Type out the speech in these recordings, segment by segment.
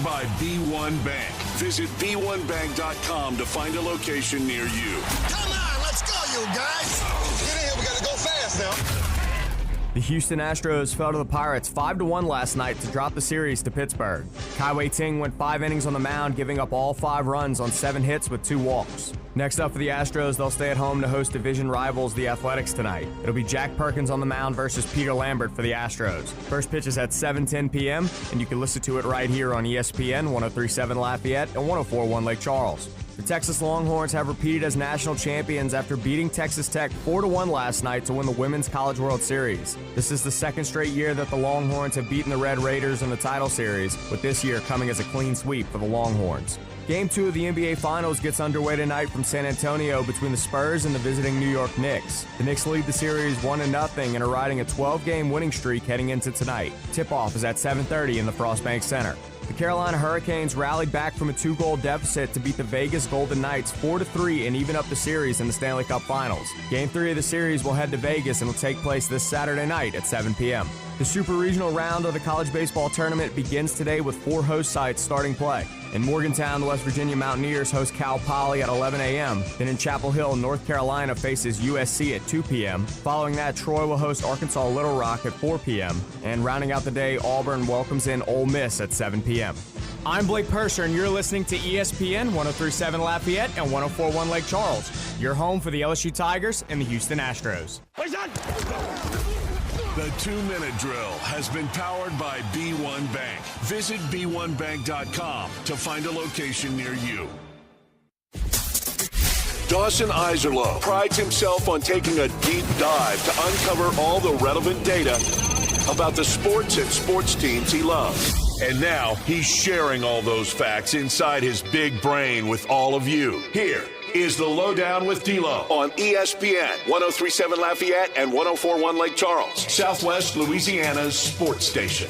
by B1 Bank. Visit b1bank.com to find a location near you. Come on, let's go, you guys. Get in here, we got to go fast now. The Houston Astros fell to the Pirates 5-1 last night to drop the series to Pittsburgh. Kai Ting went 5 innings on the mound, giving up all 5 runs on 7 hits with 2 walks. Next up for the Astros, they'll stay at home to host division rivals, the Athletics, tonight. It'll be Jack Perkins on the mound versus Peter Lambert for the Astros. First pitch is at 7:10 p.m., and you can listen to it right here on ESPN 103.7 Lafayette and 104.1 Lake Charles. The Texas Longhorns have repeated as national champions after beating Texas Tech 4-1 last night to win the Women's College World Series. This is the second straight year that the Longhorns have beaten the Red Raiders in the title series, with this year coming as a clean sweep for the Longhorns. Game 2 of the NBA Finals gets underway tonight from San Antonio between the Spurs and the visiting New York Knicks. The Knicks lead the series 1-0 and are riding a 12-game winning streak heading into tonight. Tip-off is at 7:30 in the Frost Bank Center. The Carolina Hurricanes rallied back from a 2-goal deficit to beat the Vegas Golden Knights 4-3 and even up the series in the Stanley Cup Finals. Game 3 of the series will head to Vegas and will take place this Saturday night at 7 p.m. The Super Regional round of the college baseball tournament begins today with 4 host sites starting play. In Morgantown, the West Virginia Mountaineers host Cal Poly at 11 a.m. Then in Chapel Hill, North Carolina faces USC at 2 p.m. Following that, Troy will host Arkansas Little Rock at 4 p.m. And rounding out the day, Auburn welcomes in Ole Miss at 7 p.m. I'm Blake Purser, and you're listening to ESPN 103.7 Lafayette and 104.1 Lake Charles. Your home for the LSU Tigers and the Houston Astros. The 2-minute drill has been powered by B1 Bank. Visit b1bank.com to find a location near you. Dawson Iserloh prides himself on taking a deep dive to uncover all the relevant data about the sports and sports teams he loves. And now he's sharing all those facts inside his big brain with all of you. Here is the LohDown with D-Loh on ESPN 103.7 Lafayette and 104.1 Lake Charles, Southwest Louisiana's sports station.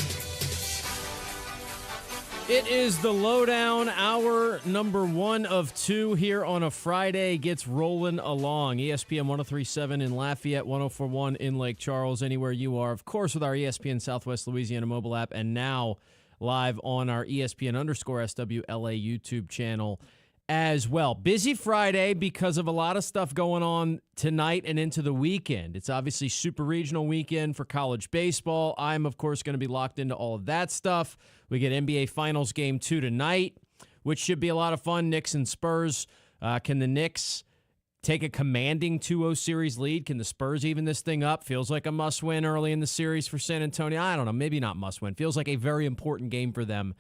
It is the LohDown, hour number 1 of 2 here on a Friday. Gets rolling along. ESPN 103.7 in Lafayette, 104.1 in Lake Charles, anywhere you are. Of course, with our ESPN Southwest Louisiana mobile app, and now live on our ESPN_SWLA YouTube channel as well. Busy Friday because of a lot of stuff going on tonight and into the weekend. It's obviously super regional weekend for college baseball. I'm, of course, going to be locked into all of that stuff. We get NBA Finals Game 2 tonight, which should be a lot of fun. Knicks and Spurs. Can the Knicks take a commanding 2-0 series lead? Can the Spurs even this thing up? Feels like a must-win early in the series for San Antonio. I don't know. Maybe not must-win. Feels like a very important game for them.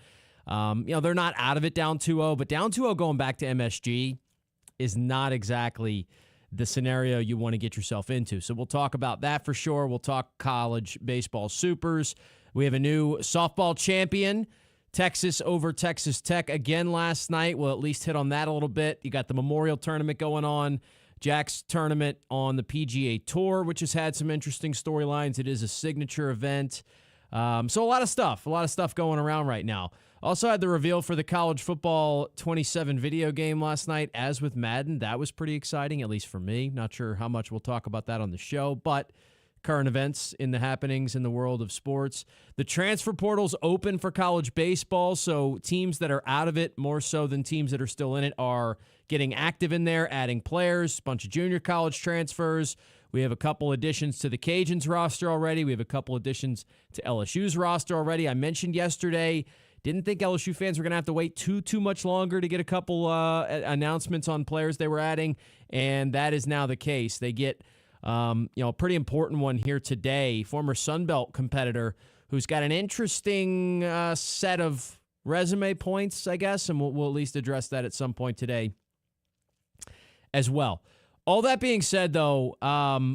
They're not out of it down 2-0, but down 2-0 going back to MSG is not exactly the scenario you want to get yourself into. So we'll talk about that for sure. We'll talk college baseball supers. We have a new softball champion, Texas over Texas Tech again last night. We'll at least hit on that a little bit. You got the Memorial Tournament going on, Jack's tournament on the PGA Tour, which has had some interesting storylines. It is a signature event. So a lot of stuff going around right now. Also had the reveal for the college football 27 video game last night, as with Madden. That was pretty exciting, at least for me. Not sure how much we'll talk about that on the show, but current events in the happenings in the world of sports. The transfer portal's open for college baseball, so teams that are out of it, more so than teams that are still in it, are getting active in there, adding players, a bunch of junior college transfers. We have a couple additions to the Cajuns roster already. We have a couple additions to LSU's roster already. I mentioned yesterday, didn't think LSU fans were going to have to wait too much longer to get a couple announcements on players they were adding, and that is now the case. They get a pretty important one here today. Former Sun Belt competitor who's got an interesting set of resume points, I guess, and we'll at least address that at some point today as well. All that being said, though,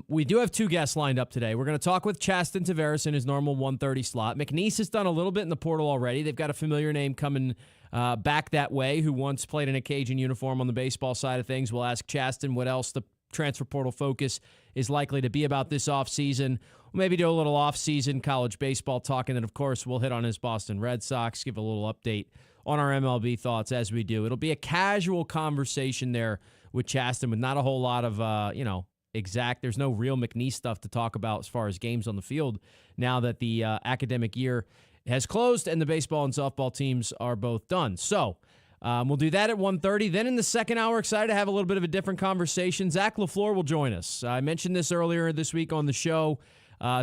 we do have 2 guests lined up today. We're going to talk with Chaston Tavares in his normal 1:30 slot. McNeese has done a little bit in the portal already. They've got a familiar name coming back that way who once played in a Cajun uniform on the baseball side of things. We'll ask Chaston what else the transfer portal focus is likely to be about this offseason. We'll maybe do a little offseason college baseball talk, and then, of course, we'll hit on his Boston Red Sox, give a little update on our MLB thoughts as we do. It'll be a casual conversation there with Chaston with not a whole lot of, there's no real McNeese stuff to talk about as far as games on the field now that the academic year has closed, and the baseball and softball teams are both done. So we'll do that at 1:30. Then in the second hour, excited to have a little bit of a different conversation. Zach LaFleur will join us. I mentioned this earlier this week on the show.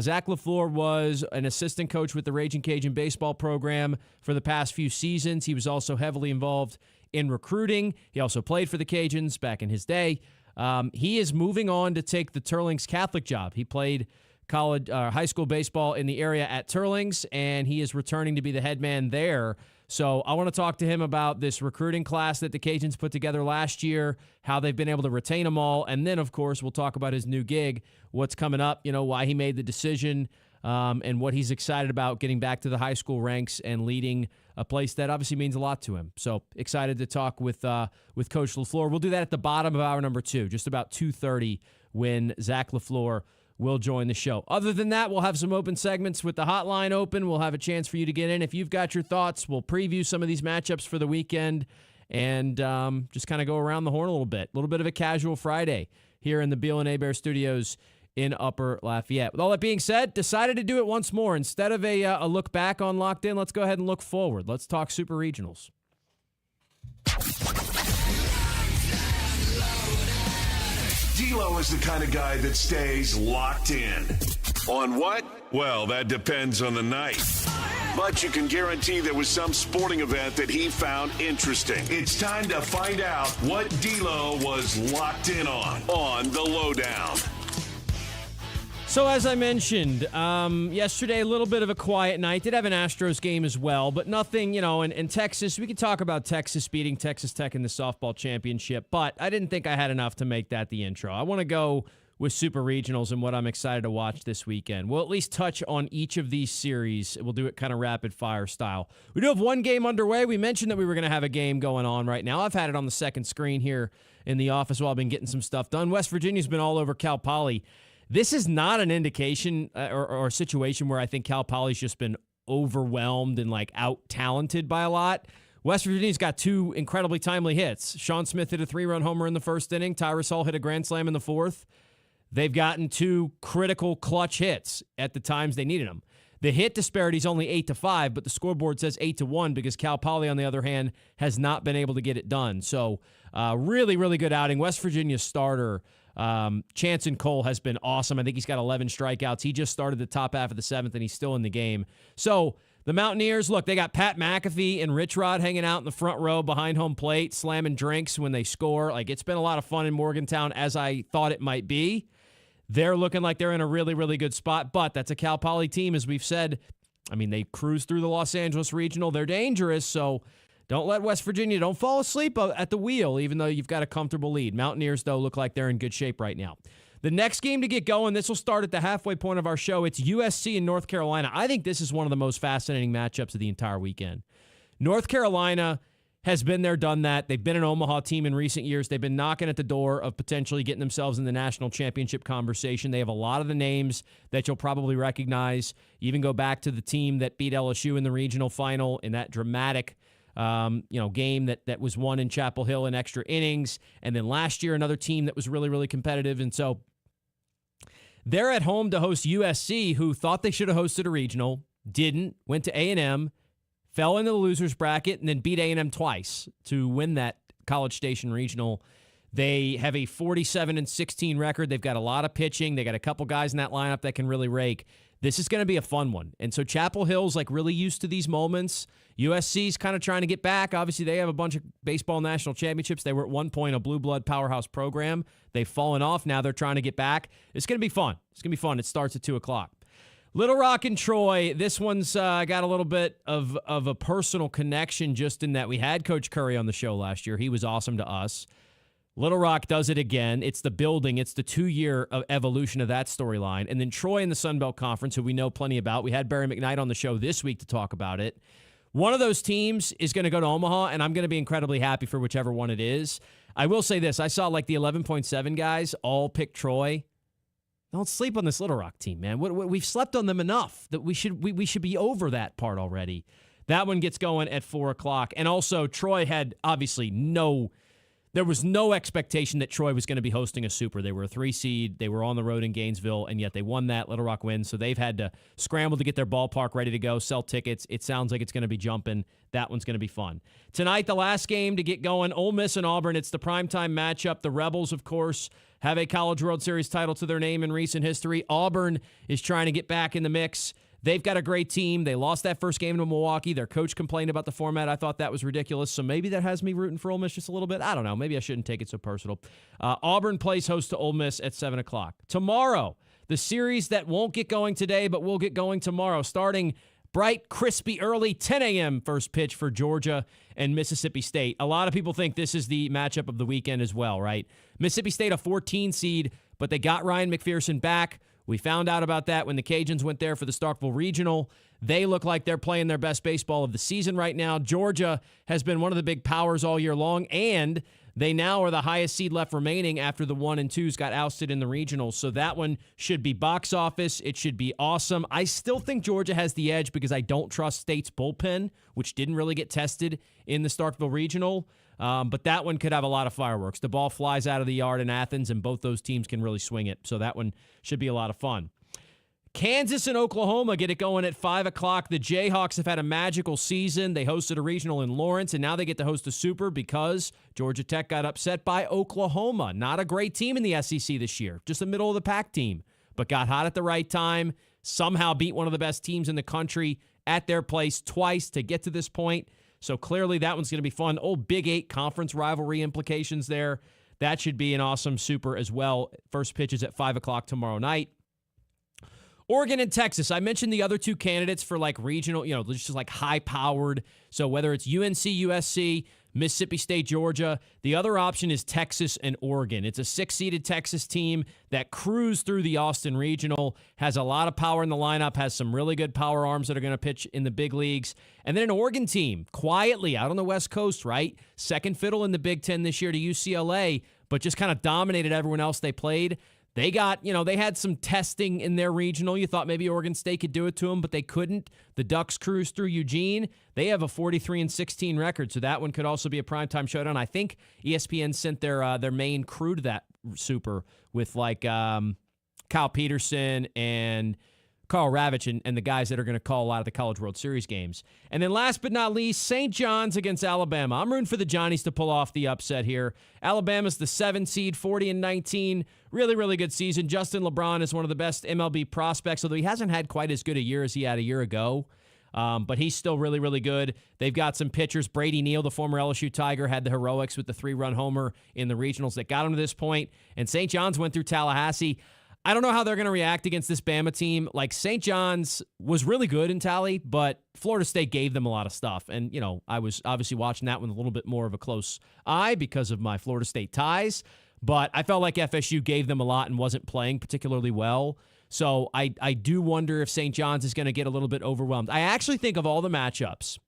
Zach LaFleur was an assistant coach with the Raging Cajun baseball program for the past few seasons. He was also heavily involved in recruiting. He also played for the Cajuns back in his day. He is moving on to take the Turlings Catholic job. He played high school baseball in the area at Turlings, and he is returning to be the head man there. So I want to talk to him about this recruiting class that the Cajuns put together last year, how they've been able to retain them all, and then, of course, we'll talk about his new gig, what's coming up, why he made the decision, and what he's excited about getting back to the high school ranks and leading a place that obviously means a lot to him. So excited to talk with Coach LaFleur. We'll do that at the bottom of hour number 2, just about 2:30 when Zach LaFleur will join the show. Other than that, we'll have some open segments with the hotline open. We'll have a chance for you to get in. If you've got your thoughts, we'll preview some of these matchups for the weekend and just kind of go around the horn a little bit. A little bit of a casual Friday here in the Beal and Hebert studios in Upper Lafayette. With all that being said, decided to do it once more. Instead of a look back on Locked In, let's go ahead and look forward. Let's talk Super Regionals. D-Loh is the kind of guy that stays locked in. On what? Well, that depends on the night. But you can guarantee there was some sporting event that he found interesting. It's time to find out what D-Loh was locked in on the LohDown. So as I mentioned, yesterday, a little bit of a quiet night. Did have an Astros game as well, but nothing, in Texas. We could talk about Texas beating Texas Tech in the softball championship, but I didn't think I had enough to make that the intro. I want to go with Super Regionals and what I'm excited to watch this weekend. We'll at least touch on each of these series. We'll do it kind of rapid fire style. We do have one game underway. We mentioned that we were going to have a game going on right now. I've had it on the second screen here in the office while I've been getting some stuff done. West Virginia's been all over Cal Poly. This is not an indication or a situation where I think Cal Poly's just been overwhelmed and out-talented by a lot. West Virginia's got 2 incredibly timely hits. Sean Smith hit a 3-run homer in the first inning. Tyrus Hall hit a grand slam in the fourth. They've gotten 2 critical clutch hits at the times they needed them. The hit disparity is only 8-5, but the scoreboard says 8-1 because Cal Poly, on the other hand, has not been able to get it done. So really, really good outing. West Virginia's starter, Chanson Cole, has been awesome. I think he's got 11 strikeouts. He just started the top half of the 7th, and he's still in the game. So the Mountaineers, look, they got Pat McAfee and Rich Rod hanging out in the front row behind home plate, slamming drinks when they score. It's been a lot of fun in Morgantown, as I thought it might be. They're looking like they're in a really, really good spot, but that's a Cal Poly team, as we've said. They cruise through the Los Angeles Regional. They're dangerous, so don't let West Virginia, don't fall asleep at the wheel, even though you've got a comfortable lead. Mountaineers, though, look like they're in good shape right now. The next game to get going, this will start at the halfway point of our show. It's USC and North Carolina. I think this is one of the most fascinating matchups of the entire weekend. North Carolina has been there, done that. They've been an Omaha team in recent years. They've been knocking at the door of potentially getting themselves in the national championship conversation. They have a lot of the names that you'll probably recognize. You even go back to the team that beat LSU in the regional final in that dramatic game that was won in Chapel Hill in extra innings. And then last year, another team that was really, really competitive. And so they're at home to host USC, who thought they should have hosted a regional, didn't, went to A&M, fell into the loser's bracket, and then beat A&M twice to win that College Station regional. They have a 47-16 record. They've got a lot of pitching. They got a couple guys in that lineup that can really rake. This is going to be a fun one. And so Chapel Hill's really used to these moments. USC's kind of trying to get back. Obviously, they have a bunch of baseball national championships. They were at one point a blue blood powerhouse program. They've fallen off. Now they're trying to get back. It's going to be fun. It's going to be fun. It starts at 2 o'clock. Little Rock and Troy, this one's got a little bit of a personal connection just in that we had Coach Curry on the show last year. He was awesome to us. Little Rock does it again. It's the building. It's the 2-year evolution of that storyline. And then Troy in the Sun Belt Conference, who we know plenty about. We had Barry McKnight on the show this week to talk about it. One of those teams is going to go to Omaha, and I'm going to be incredibly happy for whichever one it is. I will say this. I saw the 11.7 guys all pick Troy. Don't sleep on this Little Rock team, man. We've slept on them enough that we should be over that part already. That one gets going at 4 o'clock. And also, Troy had obviously there was no expectation that Troy was going to be hosting a Super. They were a 3 seed. They were on the road in Gainesville, and yet they won that. Little Rock wins, so they've had to scramble to get their ballpark ready to go, sell tickets. It sounds like it's going to be jumping. That one's going to be fun. Tonight, the last game to get going, Ole Miss and Auburn. It's the primetime matchup. The Rebels, of course, have a College World Series title to their name in recent history. Auburn is trying to get back in the mix. They've got a great team. They lost that first game to Milwaukee. Their coach complained about the format. I thought that was ridiculous, so maybe that has me rooting for Ole Miss just a little bit. I don't know. Maybe I shouldn't take it so personal. Auburn plays host to Ole Miss at 7 o'clock. Tomorrow, the series that won't get going today but will get going tomorrow, starting bright, crispy, early, 10 a.m. first pitch for Georgia and Mississippi State. A lot of people think this is the matchup of the weekend as well, right? Mississippi State, a 14 seed, but they got Ryan McPherson back. We found out about that when the Cajuns went there for the Starkville Regional. They look like they're playing their best baseball of the season right now. Georgia has been one of the big powers all year long, and they now are the highest seed left remaining after the 1 and 2s got ousted in the regionals. So that one should be box office. It should be awesome. I still think Georgia has the edge because I don't trust State's bullpen, which didn't really get tested in the Starkville Regional. But that one could have a lot of fireworks. The ball flies out of the yard in Athens, and both those teams can really swing it. So that one should be a lot of fun. Kansas and Oklahoma get it going at 5 o'clock. The Jayhawks have had a magical season. They hosted a regional in Lawrence, and now they get to host a Super because Georgia Tech got upset by Oklahoma. Not a great team in the SEC this year, just a middle-of-the-pack team, but got hot at the right time, somehow beat one of the best teams in the country at their place twice to get to this point. So clearly that one's going to be fun. Old Big 8 conference rivalry implications there. That should be an awesome Super as well. First pitch is at 5 o'clock tomorrow night. Oregon and Texas. I mentioned the other two candidates for like regional, just like high-powered. So whether it's UNC, USC, Mississippi State, Georgia, the other option is Texas and Oregon. It's a 6-seeded Texas team that cruised through the Austin Regional, has a lot of power in the lineup, has some really good power arms that are going to pitch in the big leagues. And then an Oregon team, quietly out on the West Coast, right? Second fiddle in the Big Ten this year to UCLA, but just kind of dominated everyone else they played. They got, they had some testing in their regional. You thought maybe Oregon State could do it to them, but they couldn't. The Ducks cruised through Eugene. They have a 43-16 record, so that one could also be a primetime showdown. I think ESPN sent their main crew to that Super with like Kyle Peterson and Carl Ravitch and the guys that are going to call a lot of the College World Series games. And then last but not least, St. John's against Alabama. I'm rooting for the Johnnies to pull off the upset here. Alabama's the 7 seed, 40-19. Really, really good season. Justin LeBron is one of the best MLB prospects, although he hasn't had quite as good a year as he had a year ago. But he's still really, really good. They've got some pitchers. Brady Neal, the former LSU Tiger, had the heroics with the 3-run homer in the regionals that got him to this point. And St. John's went through Tallahassee. I don't know how they're going to react against this Bama team. Like, St. John's was really good in Tally, but Florida State gave them a lot of stuff. And, I was obviously watching that one with a little bit more of a close eye because of my Florida State ties. But I felt like FSU gave them a lot and wasn't playing particularly well. So I do wonder if St. John's is going to get a little bit overwhelmed. I actually think of all the matchups,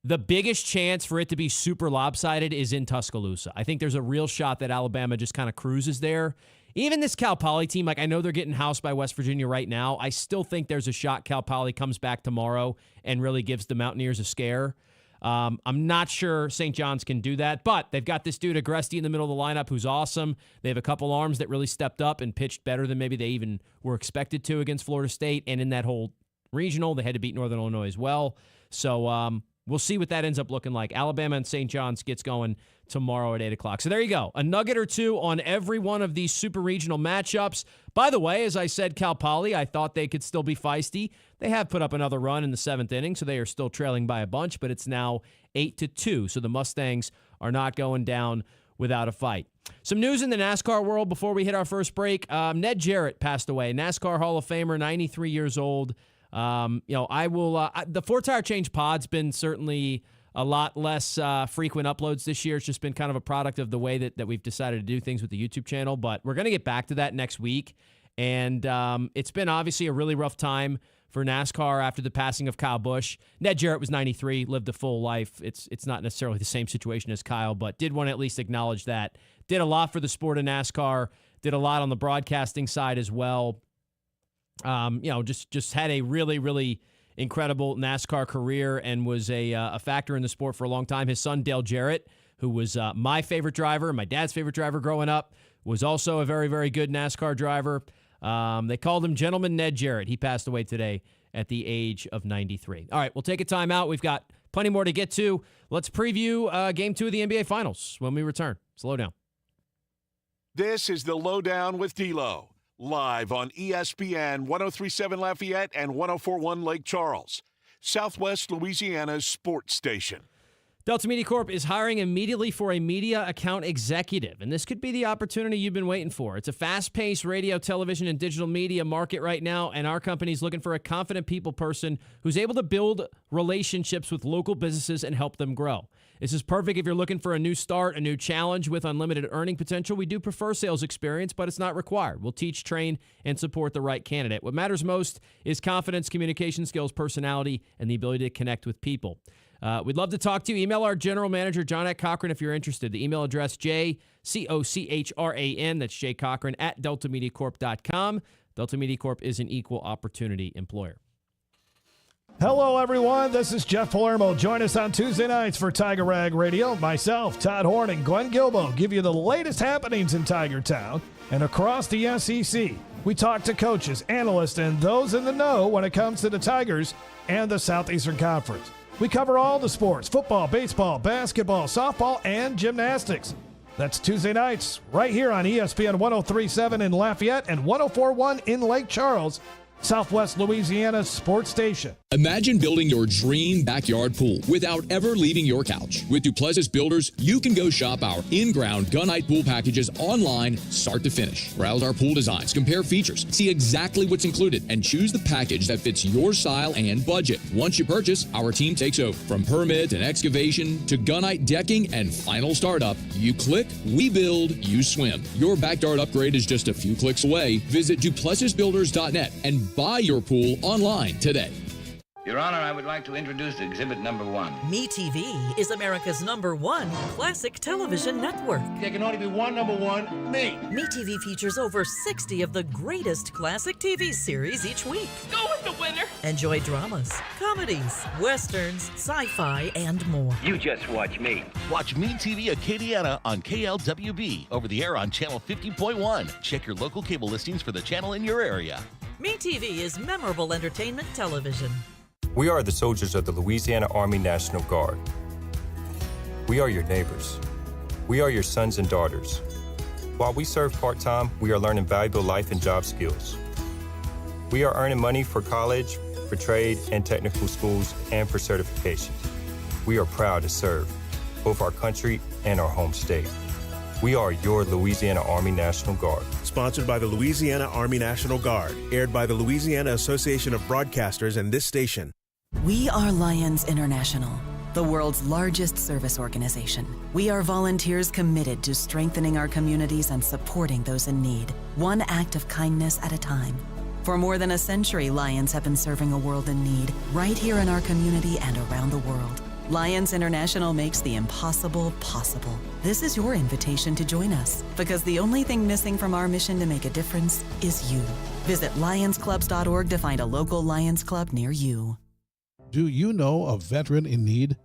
the biggest chance for it to be super lopsided is in Tuscaloosa. I think there's a real shot that Alabama just kind of cruises there. Even this Cal Poly team, I know they're getting housed by West Virginia right now. I still think there's a shot Cal Poly comes back tomorrow and really gives the Mountaineers a scare. I'm not sure St. John's can do that, but they've got this dude Agresti in the middle of the lineup who's awesome. They have a couple arms that really stepped up and pitched better than maybe they even were expected to against Florida State. And in that whole regional, they had to beat Northern Illinois as well. So we'll see what that ends up looking like. Alabama and St. John's gets going tomorrow at 8 o'clock. So there you go. A nugget or two on every one of these super regional matchups. By the way, as I said, Cal Poly, I thought they could still be feisty. They have put up another run in the 7th inning, so they are still trailing by a bunch, but it's now 8-2. So the Mustangs are not going down without a fight. Some news in the NASCAR world before we hit our first break. Ned Jarrett passed away. NASCAR Hall of Famer, 93 years old. I will. The 4-tire change pod's been certainly a lot less frequent uploads this year. It's just been kind of a product of the way that we've decided to do things with the YouTube channel. But we're going to get back to that next week. And it's been obviously a really rough time for NASCAR after the passing of Kyle Busch. Ned Jarrett was 93, lived a full life. It's not necessarily the same situation as Kyle, but did want to at least acknowledge that. Did a lot for the sport of NASCAR. Did a lot on the broadcasting side as well. Just had a really, really incredible NASCAR career and was a factor in the sport for a long time. His son, Dale Jarrett, who was my favorite driver, my dad's favorite driver growing up, was also a very, very good NASCAR driver. They called him Gentleman Ned Jarrett. He passed away today at the age of 93. All right, we'll take a time out. We've got plenty more to get to. Let's preview Game 2 of the NBA Finals when we return. Slow down. This is the LohDown with D-Loh, live on ESPN 1037 Lafayette and 1041 Lake Charles, Southwest Louisiana's sports station. Delta Media Corp is hiring immediately for a media account executive, and this could be the opportunity you've been waiting for. It's a fast-paced radio, television, and digital media market right now, and our company's looking for a confident people person who's able to build relationships with local businesses and help them grow. This is perfect if you're looking for a new start, a new challenge with unlimited earning potential. We do prefer sales experience, but it's not required. We'll teach, train, and support the right candidate. What matters most is confidence, communication skills, personality, and the ability to connect with people. We'd love to talk to you. Email our general manager, John at Cochran, if you're interested. The email address, JCOCHRAN, that's Jay Cochran, at deltamediacorp.com. Delta Media Corp is an equal opportunity employer. Hello, everyone. This is Jeff Palermo. Join us on Tuesday nights for Tiger Rag Radio. Myself, Todd Horn, and Glenn Gilbo give you the latest happenings in Tiger Town and across the SEC. We talk to coaches, analysts, and those in the know when it comes to the Tigers and the Southeastern Conference. We cover all the sports: football, baseball, basketball, softball, and gymnastics. That's Tuesday nights right here on ESPN 1037 in Lafayette and 1041 in Lake Charles, Southwest Louisiana's sports station. Imagine building your dream backyard pool without ever leaving your couch. With Duplessis Builders, you can go shop our in-ground gunite pool packages online, start to finish. Browse our pool designs, compare features, see exactly what's included, and choose the package that fits your style and budget. Once you purchase, our team takes over. From permit and excavation to gunite decking and final startup, you click, we build, you swim. Your backyard upgrade is just a few clicks away. Visit duplessisbuilders.net and buy your pool online today. Your Honor, I would like to introduce exhibit number 1. MeTV is America's #1 classic television network. There can only be one number one, me. MeTV features over 60 of the greatest classic TV series each week. Go with the winner. Enjoy dramas, comedies, westerns, sci-fi, and more. You just watch me. Watch MeTV Acadiana on KLWB, over the air on Channel 50.1. Check your local cable listings for the channel in your area. MeTV is memorable entertainment television. We are the soldiers of the Louisiana Army National Guard. We are your neighbors. We are your sons and daughters. While we serve part-time, we are learning valuable life and job skills. We are earning money for college, for trade and technical schools, and for certifications. We are proud to serve both our country and our home state. We are your Louisiana Army National Guard. Sponsored by the Louisiana Army National Guard. Aired by the Louisiana Association of Broadcasters and this station. We are Lions International, the world's largest service organization. We are volunteers committed to strengthening our communities and supporting those in need, one act of kindness at a time. For more than a century, Lions have been serving a world in need, right here in our community and around the world. Lions International makes the impossible possible. This is your invitation to join us, because the only thing missing from our mission to make a difference is you. Visit lionsclubs.org to find a local Lions Club near you. Do you know a veteran in need?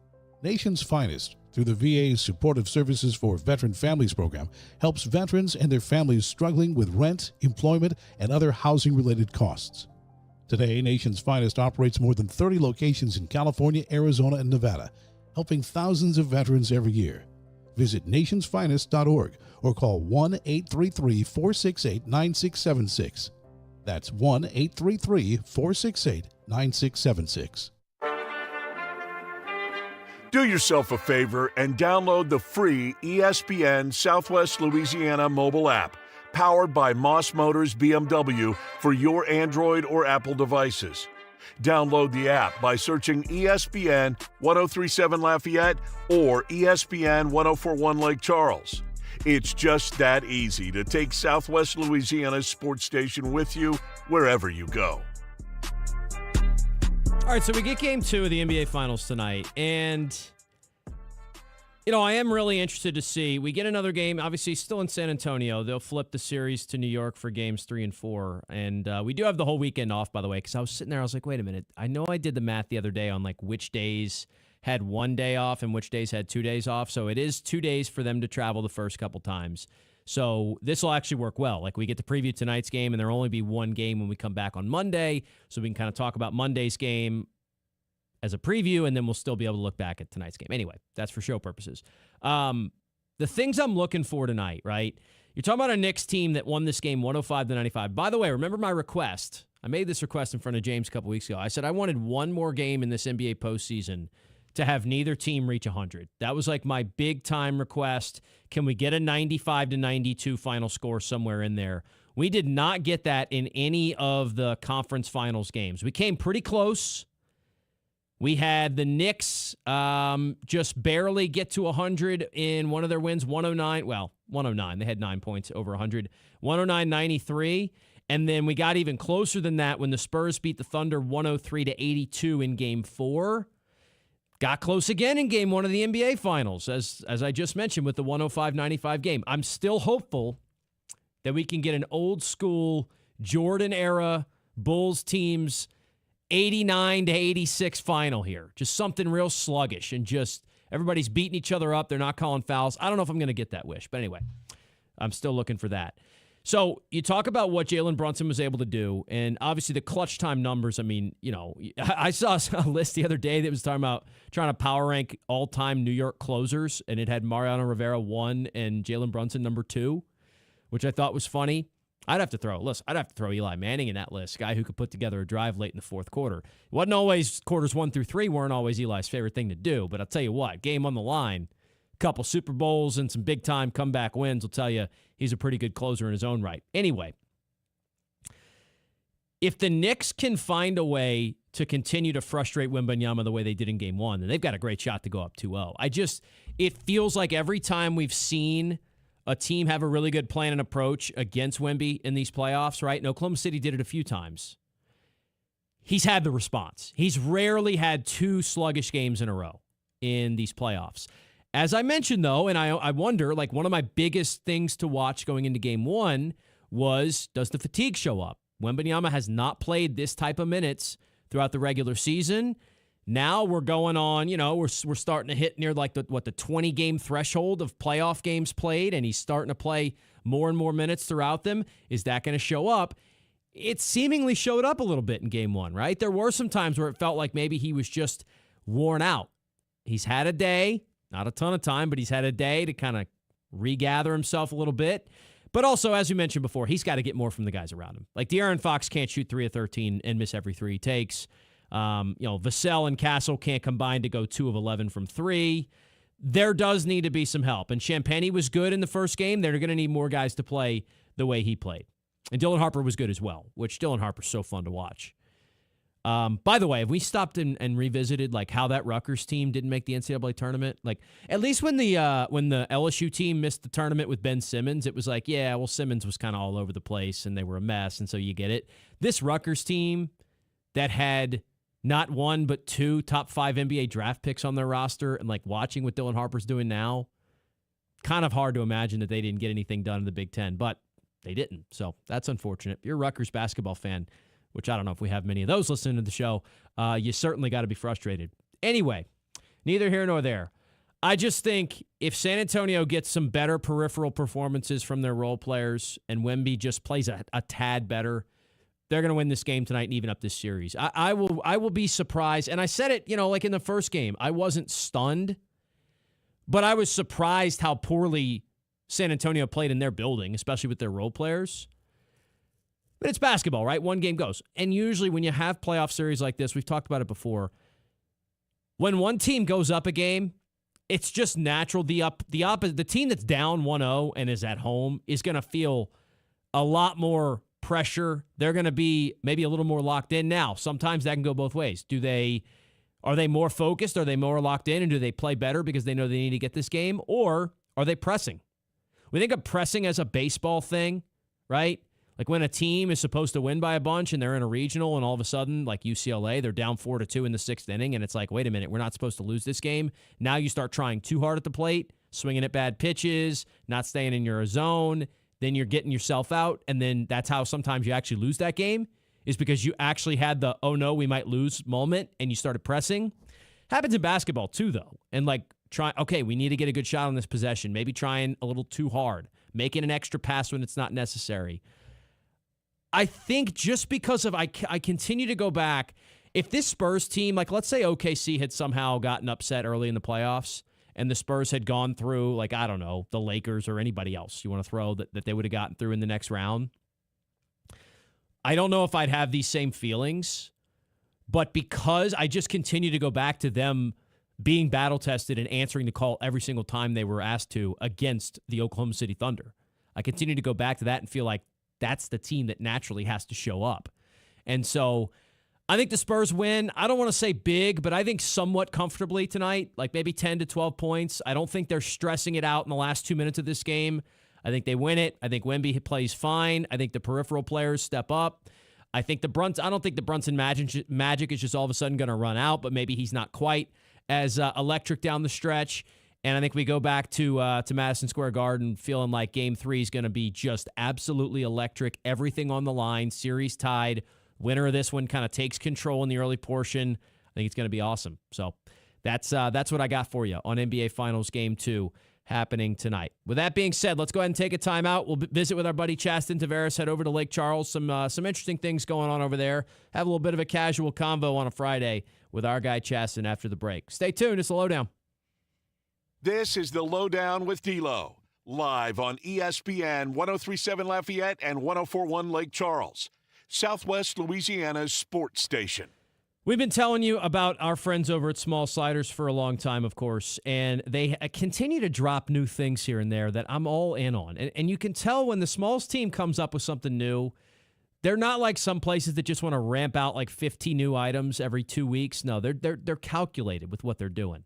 Nation's Finest, through the VA's Supportive Services for Veteran Families program, helps veterans and their families struggling with rent, employment, and other housing-related costs. Today, Nation's Finest operates more than 30 locations in California, Arizona, and Nevada, helping thousands of veterans every year. Visit nationsfinest.org or call 1-833-468-9676. That's 1-833-468-9676. Do yourself a favor and download the free ESPN Southwest Louisiana mobile app, powered by Moss Motors BMW, for your Android or Apple devices. Download the app by searching ESPN 1037 Lafayette or ESPN 1041 Lake Charles. It's just that easy to take Southwest Louisiana's sports station with you wherever you go. All right, so we get game 2 of the NBA Finals tonight, and I am really interested to see. We get another game, obviously still in San Antonio. They'll flip the series to New York for games 3 and 4, and we do have the whole weekend off, by the way, because I was sitting there, I was like, wait a minute. I know I did the math the other day on, which days had 1 day off and which days had 2 days off. So it is 2 days for them to travel the first couple times. So this will actually work well. Like, we get to preview tonight's game, and there'll only be one game when we come back on Monday. So we can kind of talk about Monday's game as a preview, and then we'll still be able to look back at tonight's game. Anyway, that's for show purposes. The things I'm looking for tonight, right? You're talking about a Knicks team that won this game 105-95. By the way, remember my request? I made this request in front of James a couple weeks ago. I said I wanted one more game in this NBA postseason to have neither team reach 100. That was like my big-time request. Can we get a 95-92 final score somewhere in there? We did not get that in any of the conference finals games. We came pretty close. We had the Knicks just barely get to 100 in one of their wins, 109. Well, 109. They had 9 points over 100. 109-93. And then we got even closer than that when the Spurs beat the Thunder 103-82 in Game 4. Got close again in Game 1 of the NBA Finals, as I just mentioned, with the 105-95 game. I'm still hopeful that we can get an old-school Jordan-era Bulls teams 89-86 final here. Just something real sluggish and just everybody's beating each other up. They're not calling fouls. I don't know if I'm going to get that wish, but anyway, I'm still looking for that. So you talk about what Jalen Brunson was able to do, and obviously the clutch time numbers. I mean, you know, I saw a list the other day that was talking about trying to power rank all-time New York closers, and it had Mariano Rivera 1 and Jalen Brunson number 2, which I thought was funny. I'd have to throw Eli Manning in that list, guy who could put together a drive late in the fourth quarter. It wasn't always quarters 1 through 3 weren't always Eli's favorite thing to do, but I'll tell you what, game on the line, couple Super Bowls and some big-time comeback wins will tell you he's a pretty good closer in his own right. Anyway, if the Knicks can find a way to continue to frustrate Wembanyama the way they did in Game 1, then they've got a great shot to go up 2-0. It feels like every time we've seen a team have a really good plan and approach against Wemby in these playoffs, right? And Oklahoma City did it a few times. He's had the response. He's rarely had 2 sluggish games in a row in these playoffs. As I mentioned, though, and I wonder, like, one of my biggest things to watch going into Game 1 was, does the fatigue show up? Wembanyama has not played this type of minutes throughout the regular season. Now we're going on, you know, we're starting to hit near like the 20-game threshold of playoff games played, and he's starting to play more and more minutes throughout them. Is that going to show up? It seemingly showed up a little bit in Game 1, right? There were some times where it felt like maybe he was just worn out. He's had a day. Not a ton of time, but he's had a day to kind of regather himself a little bit. But also, as we mentioned before, he's got to get more from the guys around him. Like, De'Aaron Fox can't shoot 3 of 13 and miss every 3 he takes. Vassell and Castle can't combine to go 2 of 11 from 3. There does need to be some help. And Champagnie was good in the first game. They're going to need more guys to play the way he played. And Dylan Harper was good as well, which Dylan Harper's so fun to watch. By the way, have we stopped and revisited like how that Rutgers team didn't make the NCAA tournament? Like, at least when the LSU team missed the tournament with Ben Simmons, it was like, yeah, well, Simmons was kind of all over the place and they were a mess, and so you get it. This Rutgers team that had not 1 but 2 top 5 NBA draft picks on their roster, and like watching what Dylan Harper's doing now, kind of hard to imagine that they didn't get anything done in the Big Ten, but they didn't. So that's unfortunate. If you're a Rutgers basketball fan, which I don't know if we have many of those listening to the show, you certainly got to be frustrated. Anyway, neither here nor there. I just think if San Antonio gets some better peripheral performances from their role players and Wemby just plays a tad better, they're going to win this game tonight and even up this series. I will be surprised. And I said it, like in the first game, I wasn't stunned, but I was surprised how poorly San Antonio played in their building, especially with their role players. But it's basketball, right? One game goes. And usually when you have playoff series like this, we've talked about it before, when one team goes up a game, it's just natural. The team that's down 1-0 and is at home is going to feel a lot more pressure. They're going to be maybe a little more locked in. Now, sometimes that can go both ways. Are they more focused? Are they more locked in? And do they play better because they know they need to get this game? Or are they pressing? We think of pressing as a baseball thing, right? Like when a team is supposed to win by a bunch and they're in a regional and all of a sudden, like UCLA, they're down 4-2 in the 6th inning and it's like, wait a minute, we're not supposed to lose this game. Now you start trying too hard at the plate, swinging at bad pitches, not staying in your zone. Then you're getting yourself out, and then that's how sometimes you actually lose that game, is because you actually had the, oh no, we might lose moment, and you started pressing. Happens in basketball too, though. And we need to get a good shot on this possession. Maybe trying a little too hard, making an extra pass when it's not necessary. I think just because of I continue to go back, if this Spurs team, let's say OKC had somehow gotten upset early in the playoffs and the Spurs had gone through, I don't know, the Lakers or anybody else you want to throw that they would have gotten through in the next round, I don't know if I'd have these same feelings. But because I just continue to go back to them being battle-tested and answering the call every single time they were asked to against the Oklahoma City Thunder, I continue to go back to that and feel like that's the team that naturally has to show up. And so I think the Spurs win. I don't want to say big, but I think somewhat comfortably tonight, maybe 10 to 12 points. I don't think they're stressing it out in the last 2 minutes of this game. I think they win it. I think Wemby plays fine. I think the peripheral players step up. I don't think the Brunson magic is just all of a sudden going to run out, but maybe he's not quite as electric down the stretch. And I think we go back to Madison Square Garden feeling like Game 3 is going to be just absolutely electric. Everything on the line, series tied. Winner of this one kind of takes control in the early portion. I think it's going to be awesome. So that's what I got for you on NBA Finals Game 2. Happening tonight. With that being said, let's go ahead and take a timeout. We'll visit with our buddy Chaston Tavares, head over to Lake Charles. Some interesting things going on over there. Have a little bit of a casual convo on a Friday with our guy Chaston after the break. Stay tuned. It's the LohDown. This is the LohDown with D-Loh, live on ESPN 103.7 Lafayette and 104.1 Lake Charles, Southwest Louisiana's sports station. We've been telling you about our friends over at Small Sliders for a long time, of course, and they continue to drop new things here and there that I'm all in on. And you can tell when the Smalls team comes up with something new, they're not like some places that just want to ramp out 50 new items every 2 weeks. No, they're calculated with what they're doing.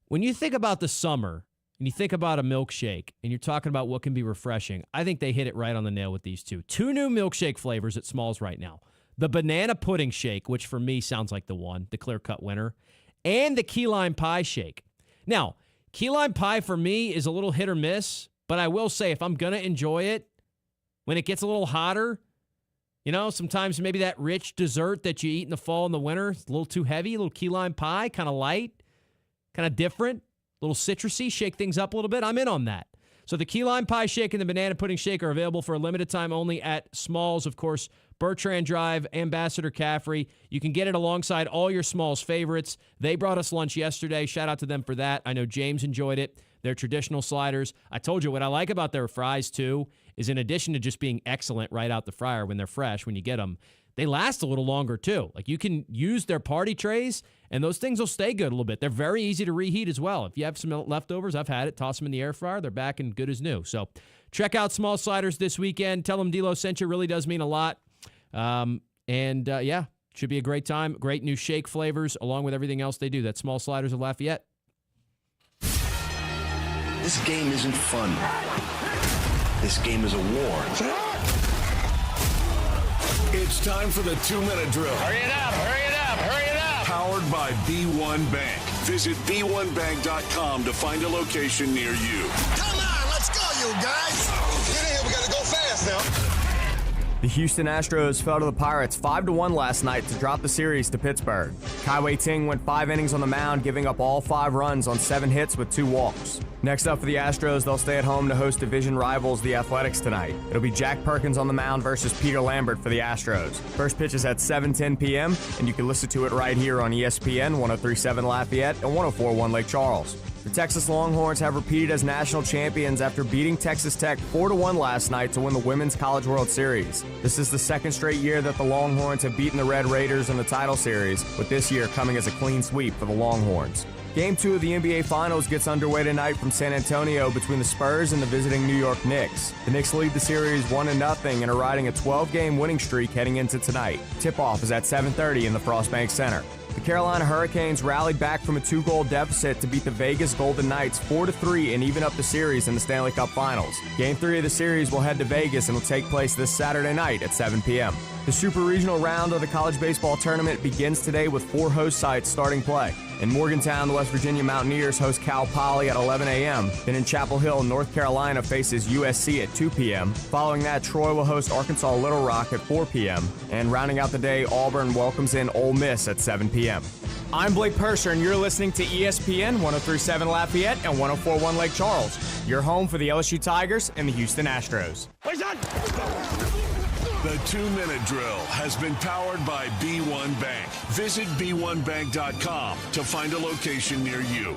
When you think about the summer and you think about a milkshake and you're talking about what can be refreshing, I think they hit it right on the nail with these two. 2 new milkshake flavors at Smalls right now. The banana pudding shake, which for me sounds like the clear-cut winner, and the key lime pie shake. Now, key lime pie for me is a little hit or miss, but I will say if I'm going to enjoy it, when it gets a little hotter, sometimes maybe that rich dessert that you eat in the fall and the winter, it's a little too heavy, a little key lime pie, kind of light, kind of different, a little citrusy, shake things up a little bit. I'm in on that. So the key lime pie shake and the banana pudding shake are available for a limited time only at Smalls, of course, Bertrand Drive, Ambassador Caffrey. You can get it alongside all your Smalls favorites. They brought us lunch yesterday. Shout out to them for that. I know James enjoyed it. They're traditional sliders. I told you what I like about their fries, too, is in addition to just being excellent right out the fryer when they're fresh, when you get them, they last a little longer, too. You can use their party trays, and those things will stay good a little bit. They're very easy to reheat as well. If you have some leftovers, I've had it. Toss them in the air fryer. They're back and good as new. So check out Small Sliders this weekend. Tell them D-Loh sent you. Really does mean a lot. Should be a great time. Great new shake flavors along with everything else they do. That's Small Sliders of Lafayette. This game isn't fun. This game is a war. It's time for the 2-minute drill. Hurry it up, hurry it up, hurry it up. Powered by B1 Bank. Visit B1Bank.com to find a location near you. Come on, let's go, you guys. Get in here, we gotta go fast now. The Houston Astros fell to the Pirates 5-1 last night to drop the series to Pittsburgh. Kai Ting went 5 innings on the mound, giving up all 5 runs on 7 hits with 2 walks. Next up for the Astros, they'll stay at home to host division rivals, the Athletics, tonight. It'll be Jack Perkins on the mound versus Peter Lambert for the Astros. First pitch is at 7:10 p.m., and you can listen to it right here on ESPN 103.7 Lafayette and 104.1 Lake Charles. The Texas Longhorns have repeated as national champions after beating Texas Tech 4-1 last night to win the Women's College World Series. This is the second straight year that the Longhorns have beaten the Red Raiders in the title series, with this year coming as a clean sweep for the Longhorns. Game 2 of the NBA Finals gets underway tonight from San Antonio between the Spurs and the visiting New York Knicks. The Knicks lead the series 1-0 and are riding a 12-game winning streak heading into tonight. Tip-off is at 7:30 in the Frostbank Center. The Carolina Hurricanes rallied back from a 2-goal deficit to beat the Vegas Golden Knights 4-3 and even up the series in the Stanley Cup Finals. Game 3 of the series will head to Vegas and will take place this Saturday night at 7 p.m. The Super Regional round of the college baseball tournament begins today with 4 host sites starting play. In Morgantown, the West Virginia Mountaineers host Cal Poly at 11 a.m. Then in Chapel Hill, North Carolina faces USC at 2 p.m. Following that, Troy will host Arkansas Little Rock at 4 p.m. And rounding out the day, Auburn welcomes in Ole Miss at 7 p.m. I'm Blake Persher, and you're listening to ESPN 103.7 Lafayette and 104.1 Lake Charles, your home for the LSU Tigers and the Houston Astros. The 2-minute drill has been powered by B1 Bank. Visit b1bank.com to find a location near you.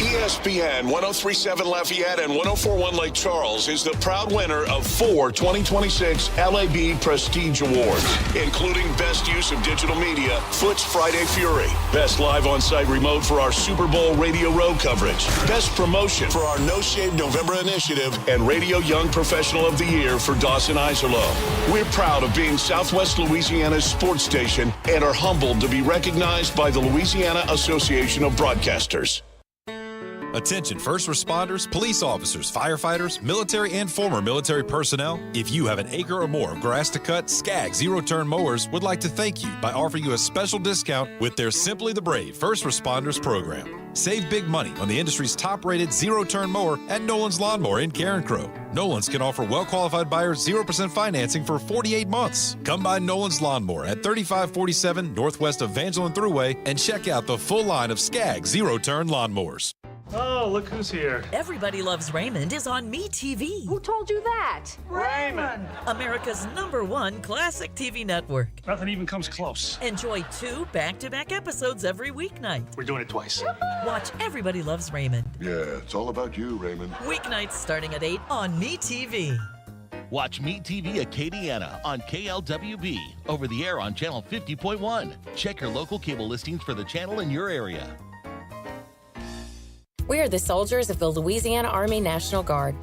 ESPN 103.7 Lafayette and 104.1 Lake Charles is the proud winner of 4 2026 LAB Prestige Awards, including Best Use of Digital Media, Foot's Friday Fury, Best Live On-Site Remote for our Super Bowl Radio Row coverage, Best Promotion for our No Shave November initiative, and Radio Young Professional of the Year for Dawson Iserloh. We're proud of being Southwest Louisiana's sports station and are humbled to be recognized by the Louisiana Association of Broadcasters. Attention first responders, police officers, firefighters, military and former military personnel. If you have an acre or more of grass to cut, Skag Zero-Turn Mowers would like to thank you by offering you a special discount with their Simply the Brave First Responders program. Save big money on the industry's top-rated zero-turn mower at Nolan's Lawnmower in Carencro. Nolan's can offer well-qualified buyers 0% financing for 48 months. Come by Nolan's Lawnmower at 3547 Northwest Evangeline Thruway and check out the full line of Skag Zero-Turn Lawnmowers. Oh, look who's here. Everybody Loves Raymond is on MeTV. Who told you that? Raymond! America's #1 classic TV network. Nothing even comes close. Enjoy 2 back-to-back episodes every weeknight. We're doing it twice. Watch Everybody Loves Raymond. Yeah, it's all about you, Raymond. Weeknights starting at 8 on MeTV. Watch Meet TV Acadiana on KLWB, over the air on channel 50.1. Check your local cable listings for the channel in your area. We are the soldiers of the Louisiana Army National Guard.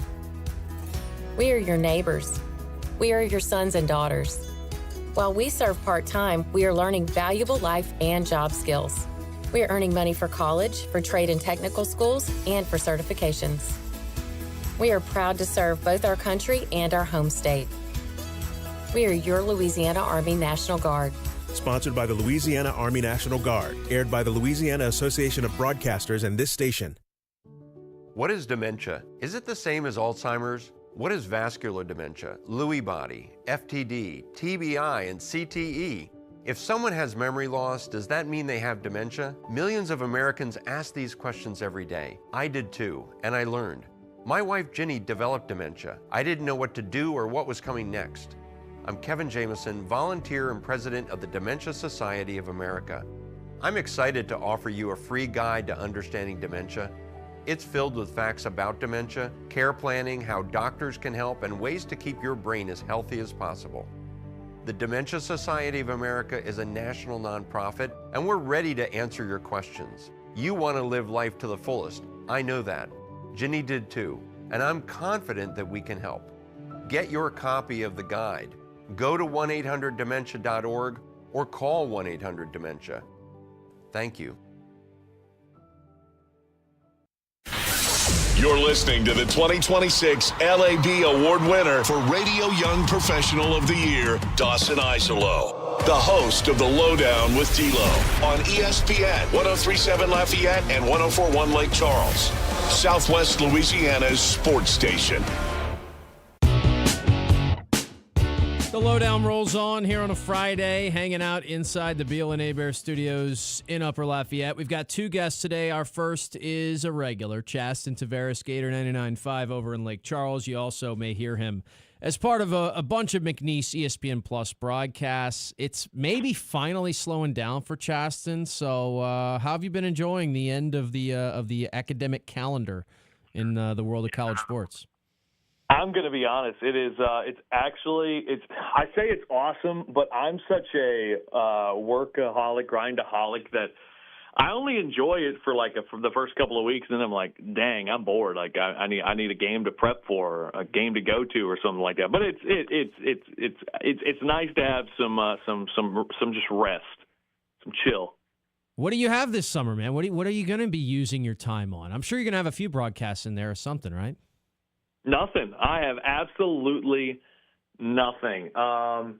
We are your neighbors. We are your sons and daughters. While we serve part-time, we are learning valuable life and job skills. We are earning money for college, for trade and technical schools, and for certifications. We are proud to serve both our country and our home state. We are your Louisiana Army National Guard. Sponsored by the Louisiana Army National Guard. Aired by the Louisiana Association of Broadcasters and this station. What is dementia? Is it the same as Alzheimer's? What is vascular dementia, Lewy body, FTD, TBI, and CTE? If someone has memory loss, does that mean they have dementia? Millions of Americans ask these questions every day. I did too, and I learned. My wife Ginny developed dementia. I didn't know what to do or what was coming next. I'm Kevin Jameson, volunteer and president of the Dementia Society of America. I'm excited to offer you a free guide to understanding dementia. It's filled with facts about dementia, care planning, how doctors can help, and ways to keep your brain as healthy as possible. The Dementia Society of America is a national nonprofit, and we're ready to answer your questions. You want to live life to the fullest. I know that. Ginny did too, and I'm confident that we can help. Get your copy of the guide. Go to 1-800-DEMENTIA.org or call 1-800-DEMENTIA. Thank you. You're listening to the 2026 LAB Award winner for Radio Young Professional of the Year, Dawson Iserloh, the host of the LohDown with D-Loh on ESPN 103.7 Lafayette and 104.1 Lake Charles, Southwest Louisiana's sports station. The LohDown rolls on here on a Friday, hanging out inside the Beal and Hebert studios in Upper Lafayette. We've got 2 guests today. Our first is a regular, Chaston Tavares, Gator 99.5 over in Lake Charles. You also may hear him as part of a bunch of McNeese ESPN Plus broadcasts. It's maybe finally slowing down for Chaston. So how have you been enjoying the end of the academic calendar in the world of college sports? I'm going to be honest. It is. It's actually. I say it's awesome, but I'm such a workaholic, grindaholic that I only enjoy it for the first couple of weeks, and then I'm like, dang, I'm bored. Like I need a game to prep for, a game to go to, or something like that. But it's nice to have some just rest, some chill. What do you have this summer, man? What are you going to be using your time on? I'm sure you're going to have a few broadcasts in there or something, right? Nothing. I have absolutely nothing. I'll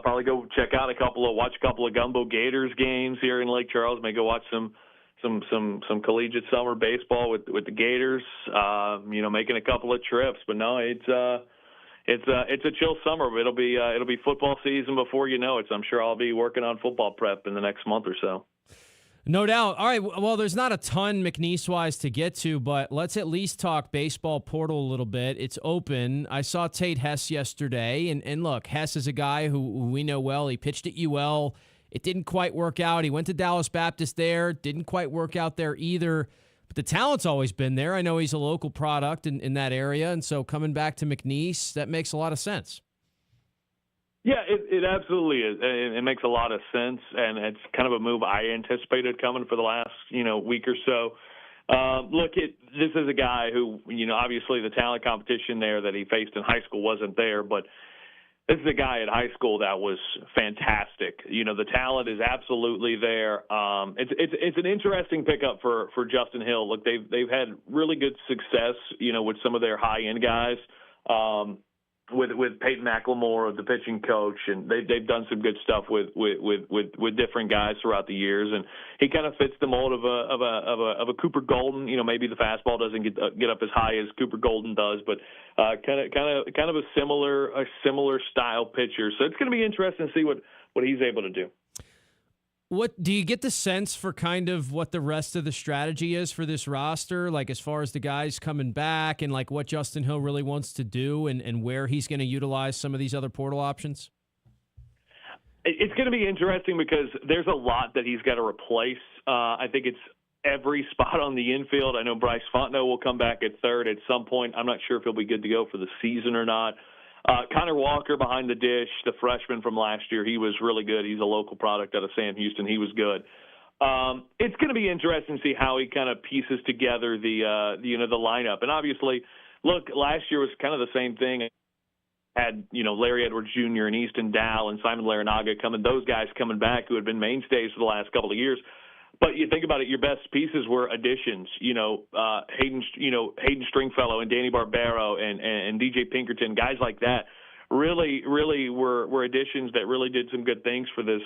probably go watch a couple of Gumbo Gators games here in Lake Charles. Maybe go watch some collegiate summer baseball with the Gators. Making a couple of trips. But no, it's it's a chill summer, but it'll be football season before you know it. So I'm sure I'll be working on football prep in the next month or so. No doubt. All right. Well, there's not a ton McNeese-wise to get to, but let's at least talk baseball portal a little bit. It's open. I saw Tate Hess yesterday, and look, Hess is a guy who we know well. He pitched at UL. It didn't quite work out. He went to Dallas Baptist there. Didn't quite work out there either. But the talent's always been there. I know he's a local product in that area, and so coming back to McNeese, that makes a lot of sense. Yeah, it absolutely is. It makes a lot of sense, and it's kind of a move I anticipated coming for the last week or so. This is a guy who, obviously the talent competition there that he faced in high school wasn't there, but this is a guy at high school that was fantastic. The talent is absolutely there. It's an interesting pickup for Justin Hill. Look, they've had really good success, with some of their high end guys. With Peyton McLemore, the pitching coach, and they've done some good stuff with different guys throughout the years, and he kind of fits the mold of a Cooper Golden. Maybe the fastball doesn't get up as high as Cooper Golden does, but kind of a similar style pitcher. So it's going to be interesting to see what he's able to do. What do you get the sense for kind of what the rest of the strategy is for this roster, like as far as the guys coming back and like what Justin Hill really wants to do and where he's going to utilize some of these other portal options? It's going to be interesting because there's a lot that he's got to replace. I think it's every spot on the infield. I know Bryce Fontenot will come back at third at some point. I'm not sure if he'll be good to go for the season or not. Connor Walker behind the dish, the freshman from last year, he was really good. He's a local product out of Sam Houston. He was good. It's going to be interesting to see how he kind of pieces together the lineup. And obviously, look, last year was kind of the same thing. Had Larry Edwards Jr. and Easton Dow and Simon Larinaga those guys coming back who had been mainstays for the last couple of years. But you think about it, your best pieces were additions. Hayden Stringfellow and Danny Barbero and DJ Pinkerton, guys like that, really were additions that really did some good things for this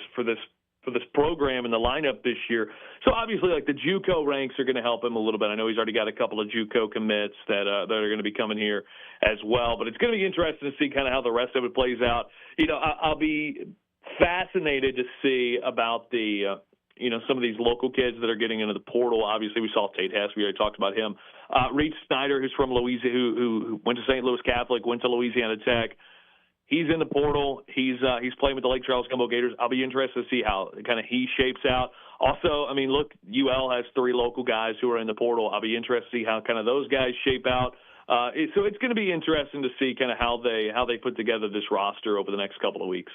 program and the lineup this year. So obviously, like the JUCO ranks are going to help him a little bit. I know he's already got a couple of JUCO commits that are going to be coming here as well. But it's going to be interesting to see kind of how the rest of it plays out. I'll be fascinated to see about the. Some of these local kids that are getting into the portal. Obviously, we saw Tate Hess. We already talked about him. Reed Snyder, who's from Louisiana, who went to St. Louis Catholic, went to Louisiana Tech. He's in the portal. He's playing with the Lake Charles Gumbo Gators. I'll be interested to see how kind of he shapes out. Also, look, UL has 3 local guys who are in the portal. I'll be interested to see how kind of those guys shape out. So it's going to be interesting to see kind of how they put together this roster over the next couple of weeks.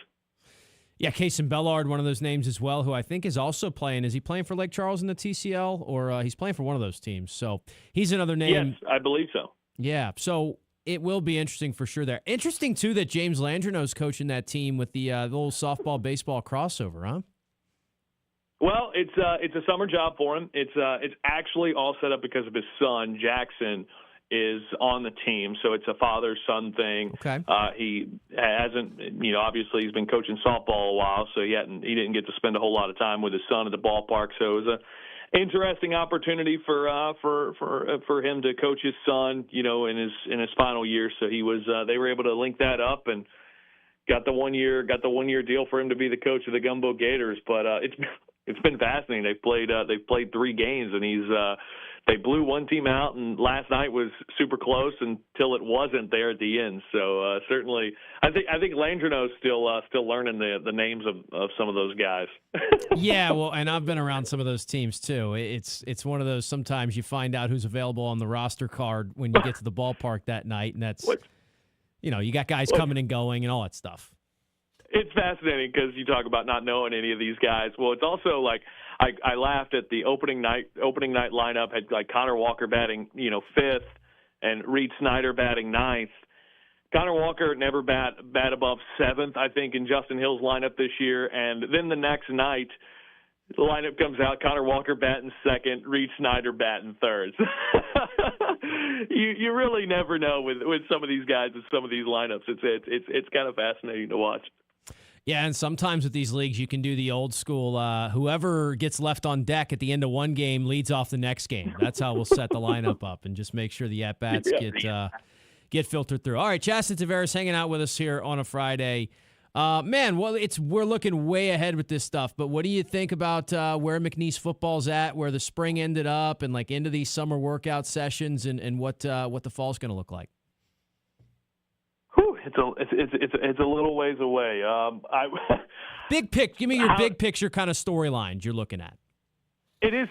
Yeah, Kason Bellard, one of those names as well, who I think is also playing. Is he playing for Lake Charles in the TCL, or he's playing for one of those teams? So he's another name. Yes, I believe so. Yeah, so it will be interesting for sure there. Interesting, too, that James Landreneau's coaching that team with the little softball-baseball crossover, huh? Well, it's a summer job for him. It's actually all set up because of his son, Jackson, is on the team, so it's a father-son thing. Okay. He hasn't, obviously he's been coaching softball a while, so he didn't get to spend a whole lot of time with his son at the ballpark. So it was an interesting opportunity for him to coach his son, in his final year. So they were able to link that up and got the 1 year deal for him to be the coach of the Gumbo Gators. But it's been fascinating. They've played 3 games, and they blew one team out, and last night was super close until it wasn't there at the end. So certainly, I think Landreneau's still learning the names of some of those guys. Yeah, well, and I've been around some of those teams too. It's one of those. Sometimes you find out who's available on the roster card when you get to the ballpark that night, and that's you got guys coming and going and all that stuff. It's fascinating because you talk about not knowing any of these guys. Well, it's also like I laughed at the opening night lineup had like Connor Walker batting 5th and Reed Snyder batting 9th. Connor Walker never bat above 7th, I think, in Justin Hill's lineup this year. And then the next night, the lineup comes out, Connor Walker batting 2nd, Reed Snyder batting 3rd. You really never know with some of these guys and some of these lineups. It's kind of fascinating to watch. Yeah, and sometimes with these leagues, you can do the old school, whoever gets left on deck at the end of one game leads off the next game. That's how we'll set the lineup up and just make sure the at-bats get filtered through. All right, Chaston Tavares hanging out with us here on a Friday. Man, well, we're looking way ahead with this stuff, but what do you think about where McNeese football's at, where the spring ended up, and like into these summer workout sessions, and what the fall's going to look like? Whew, it's a little ways away. Give me your big picture kind of storylines you're looking at. It is.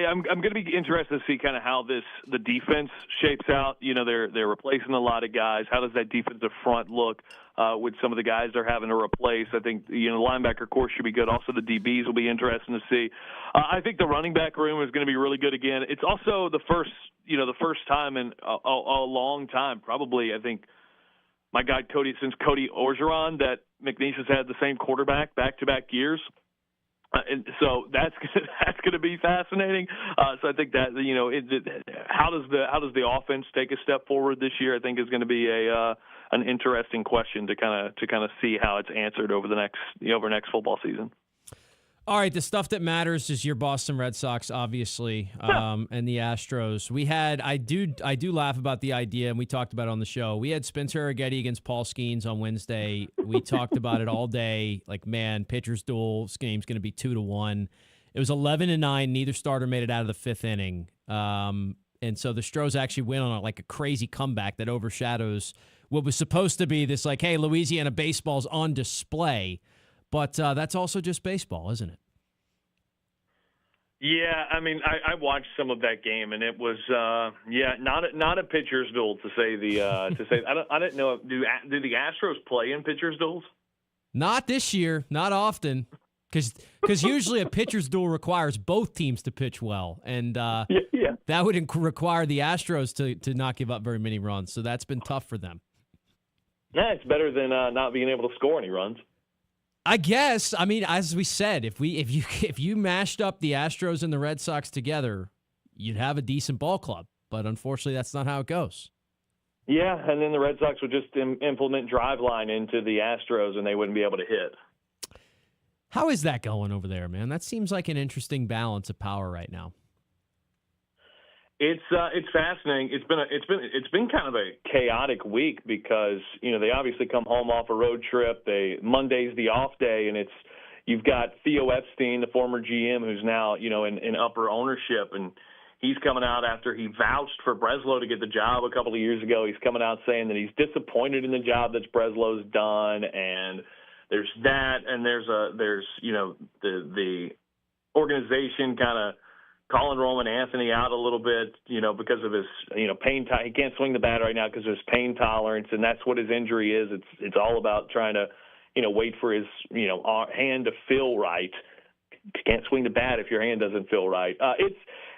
I'm going to be interested to see kind of how the defense shapes out. You know, they're replacing a lot of guys. How does that defensive front look with some of the guys they're having to replace? I think the linebacker core should be good. Also, the DBs will be interesting to see. I think the running back room is going to be really good again. It's also the first time in a long time, probably. I think my guy Cody Orgeron, that McNeese has had the same quarterback back-to-back years. And so that's going to be fascinating. So I think that how does the offense take a step forward this year? I think is going to be an interesting question to kind of see how it's answered over the next football season. All right, the stuff that matters is your Boston Red Sox, obviously, and the Astros. I do laugh about the idea, and we talked about it on the show. We had Spencer Arrighetti against Paul Skeens on Wednesday. We talked about it all day. Like, man, pitchers duel. This game's going to be 2-1. It was 11-9. Neither starter made it out of the fifth inning. And so the Stros actually went on a crazy comeback that overshadows what was supposed to be this, hey, Louisiana baseball's on display. But that's also just baseball, isn't it? Yeah, I mean, I watched some of that game, and it was not a pitcher's duel to say I didn't know. Do the Astros play in pitcher's duels? Not this year, not often, because usually a pitcher's duel requires both teams to pitch well, and that would require the Astros to not give up very many runs. So that's been tough for them. Yeah, it's better than not being able to score any runs. I guess. I mean, as we said, if you mashed up the Astros and the Red Sox together, you'd have a decent ball club. But unfortunately, that's not how it goes. Yeah, and then the Red Sox would just implement driveline into the Astros, and they wouldn't be able to hit. How is that going over there, man? That seems like an interesting balance of power right now. It's fascinating. It's been kind of a chaotic week because they obviously come home off a road trip. Monday's the off day, and you've got Theo Epstein, the former GM, who's now in upper ownership, and he's coming out after he vouched for Breslow to get the job a couple of years ago. He's coming out saying that he's disappointed in the job that Breslow's done, and there's that, and there's the organization kind of calling Roman Anthony out a little bit, because of his, pain. He can't swing the bat right now because of his pain tolerance, and that's what his injury is. It's all about trying to, wait for his, hand to feel right. You can't swing the bat if your hand doesn't feel right.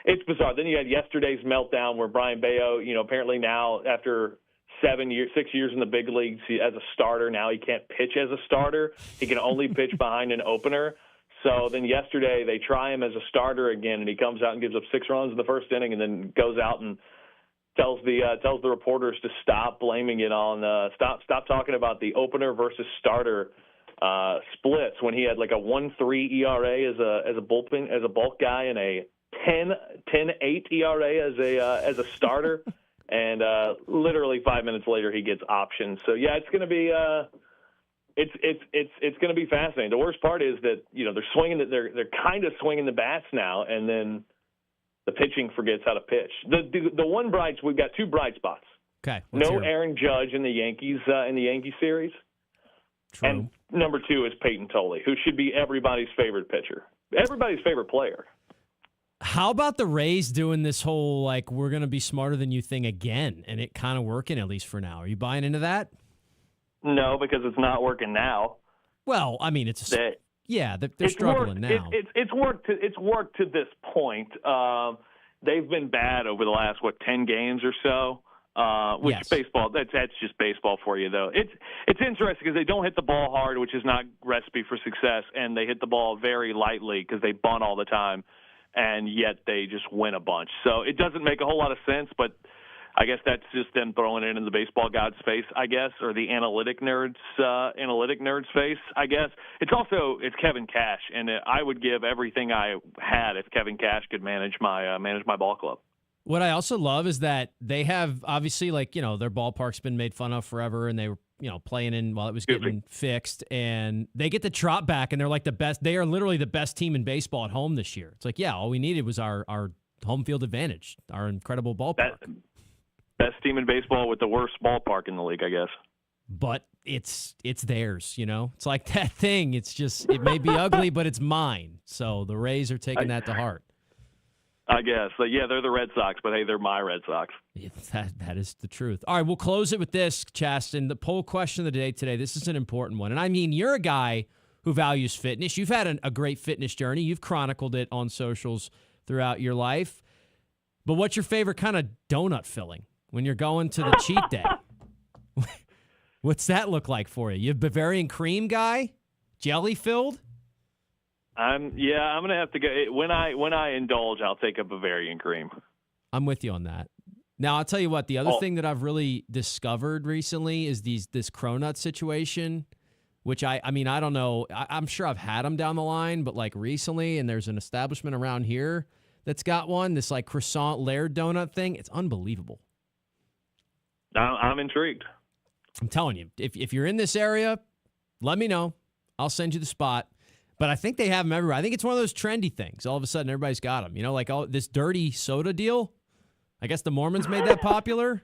It's bizarre. Then you had yesterday's meltdown where Brian Bayo, apparently now after 6 years in the big leagues as a starter, now he can't pitch as a starter. He can only pitch behind an opener. So then yesterday they try him as a starter again, and he comes out and gives up 6 runs in the first inning, and then goes out and tells the reporters to stop blaming it on stop talking about the opener versus starter splits when he had like a 1.3 ERA as a bulk guy and a 10.8 ERA as a starter, and literally 5 minutes later he gets options. So yeah, it's going to be. It's going to be fascinating. The worst part is that they're kind of swinging the bats now, and then the pitching forgets how to pitch. We've got 2 bright spots. Okay, no Aaron Judge in the Yankees series. True. And number 2 is Peyton Tolley, who should be everybody's favorite pitcher, everybody's favorite player. How about the Rays doing this whole we're going to be smarter than you thing again, and it kind of working at least for now? Are you buying into that? No, because it's not working now. Well, I mean, they're struggling now. It's worked to this point. They've been bad over the last 10 games or so. Which yes. Baseball, that's just baseball for you, though. It's interesting because they don't hit the ball hard, which is not recipe for success, and they hit the ball very lightly because they bunt all the time, and yet they just win a bunch. So it doesn't make a whole lot of sense, but I guess that's just them throwing it in the baseball god's face, I guess, or the analytic nerd's face, I guess. It's Kevin Cash, and I would give everything I had if Kevin Cash could manage my ball club. What I also love is that they have, obviously, like, their ballpark's been made fun of forever, and they were, playing in while it was getting fixed, and they get the Trot back, and they're like the best. They are literally the best team in baseball at home this year. It's like, all we needed was our home field advantage, our incredible ballpark. Best team in baseball with the worst ballpark in the league, I guess. But it's theirs, It's like that thing. It's just, it may be ugly, but it's mine. So the Rays are taking that to heart. I guess. So, yeah, they're the Red Sox, but hey, they're my Red Sox. That is the truth. All right, we'll close it with this, Chaston. The poll question of the day today, this is an important one. And I mean, you're a guy who values fitness. You've had a great fitness journey. You've chronicled it on socials throughout your life. But what's your favorite kind of donut filling when you're going to the cheat day? What's that look like for you? You a Bavarian cream guy? Jelly filled? I'm gonna have to go when I indulge. I'll take a Bavarian cream. I'm with you on that. Now I'll tell you what. The other thing that I've really discovered recently is this cronut situation, which I don't know. I'm sure I've had them down the line, but like recently, and there's an establishment around here that's got one. This like croissant layered donut thing. It's unbelievable. I'm intrigued. I'm telling you, if you're in this area, let me know. I'll send you the spot. But I think they have them everywhere. I think it's one of those trendy things. All of a sudden, everybody's got them. Like this dirty soda deal. I guess the Mormons made that popular.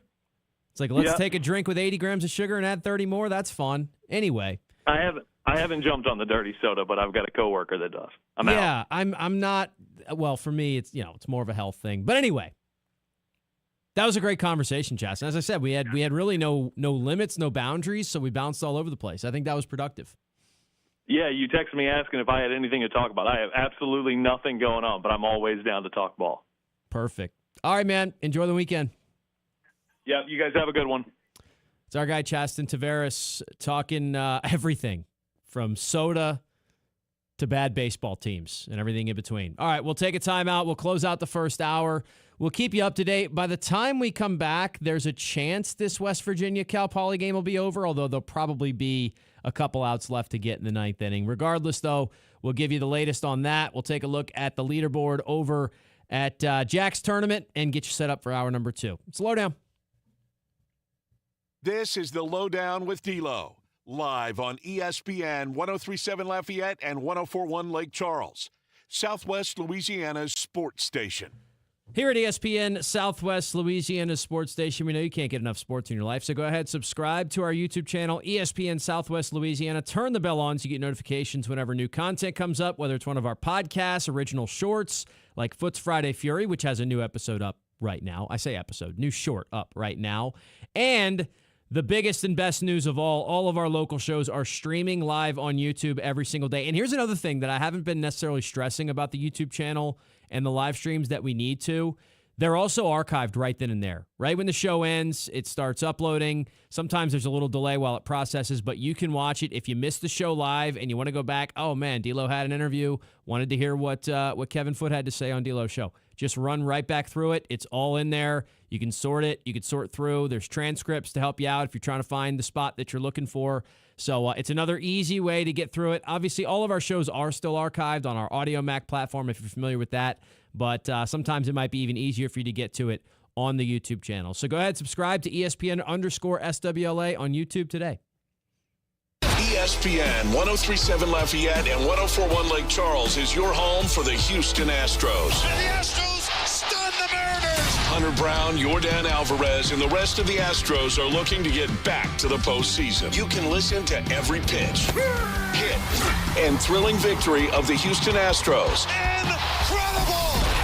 It's like, let's take a drink with 80 grams of sugar and add 30 more. That's fun. Anyway. I haven't jumped on the dirty soda, but I've got a coworker that does. I'm out. I'm not. Well, for me, it's it's more of a health thing. But anyway, that was a great conversation, Chas. And as I said, we had really no limits, no boundaries, so we bounced all over the place. I think that was productive. Yeah, you texted me asking if I had anything to talk about. I have absolutely nothing going on, but I'm always down to talk ball. Perfect. All right, man. Enjoy the weekend. Yeah, you guys have a good one. It's our guy, Chaston Tavares, talking everything from soda to bad baseball teams and everything in between. All right, we'll take a timeout. We'll close out the first hour. We'll keep you up to date. By the time we come back, there's a chance this West Virginia-Cal Poly game will be over, although there'll probably be a couple outs left to get in the ninth inning. Regardless, though, we'll give you the latest on that. We'll take a look at the leaderboard over at Jack's tournament and get you set up for hour number 2. It's LohDown. This is the LohDown with D-Loh, live on ESPN 103.7 Lafayette and 104.1 Lake Charles, Southwest Louisiana's sports station. Here at ESPN Southwest Louisiana Sports Station, we know you can't get enough sports in your life, so go ahead, subscribe to our YouTube channel, ESPN Southwest Louisiana. Turn the bell on so you get notifications whenever new content comes up, whether it's one of our podcasts, original shorts, like Foot's Friday Fury, which has a new episode up right now. I say episode, new short up right now. And the biggest and best news of all of our local shows are streaming live on YouTube every single day. And here's another thing that I haven't been necessarily stressing about the YouTube channel and the live streams that we need to. They're also archived right then and there. Right when the show ends, it starts uploading. Sometimes there's a little delay while it processes, but you can watch it. If you missed the show live and you want to go back, oh man, D-Loh had an interview, wanted to hear what Kevin Foote had to say on D-Loh's show. Just run right back through it. It's all in there. You can sort it. You can sort through. There's transcripts to help you out if you're trying to find the spot that you're looking for. So it's another easy way to get through it. Obviously, all of our shows are still archived on our Audio Mac platform if you're familiar with that. But sometimes it might be even easier for you to get to it on the YouTube channel. So go ahead, subscribe to ESPN_SWLA on YouTube today. ESPN 103.7 Lafayette and 104.1 Lake Charles is your home for the Houston Astros. And the Astros stun the Mariners. Hunter Brown, Yordan Alvarez, and the rest of the Astros are looking to get back to the postseason. You can listen to every pitch, hit, and thrilling victory of the Houston Astros. Incredible!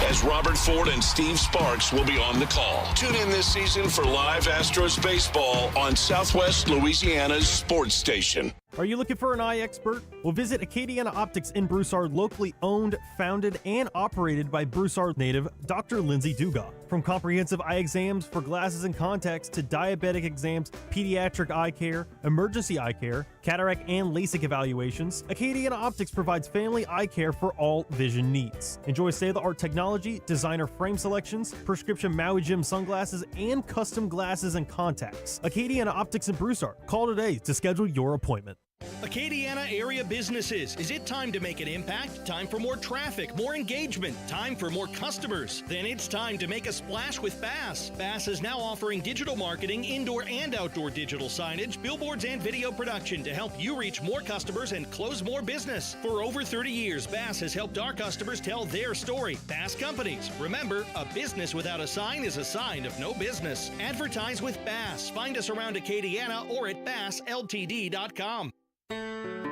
As Robert Ford and Steve Sparks will be on the call. Tune in this season for live Astros baseball on Southwest Louisiana's sports station. Are you looking for an eye expert? Well, visit Acadiana Optics in Broussard, locally owned, founded, and operated by Broussard native Dr. Lindsay Dugas. From comprehensive eye exams for glasses and contacts to diabetic exams, pediatric eye care, emergency eye care, cataract and LASIK evaluations, Acadiana Optics provides family eye care for all vision needs. Enjoy state-of-the-art technology, designer frame selections, prescription Maui Jim sunglasses, and custom glasses and contacts. Acadiana Optics in Broussard. Call today to schedule your appointment. Acadiana area businesses, is it time to make an impact? Time for more traffic, more engagement, time for more customers? Then it's time to make a splash with Bass. Bass is now offering digital marketing, indoor and outdoor digital signage, billboards, and video production to help you reach more customers and close more business. For over 30 years, Bass has helped our customers tell their story. Bass Companies. Remember, a business without a sign is a sign of no business. Advertise with Bass. Find us around Acadiana or at bassltd.com.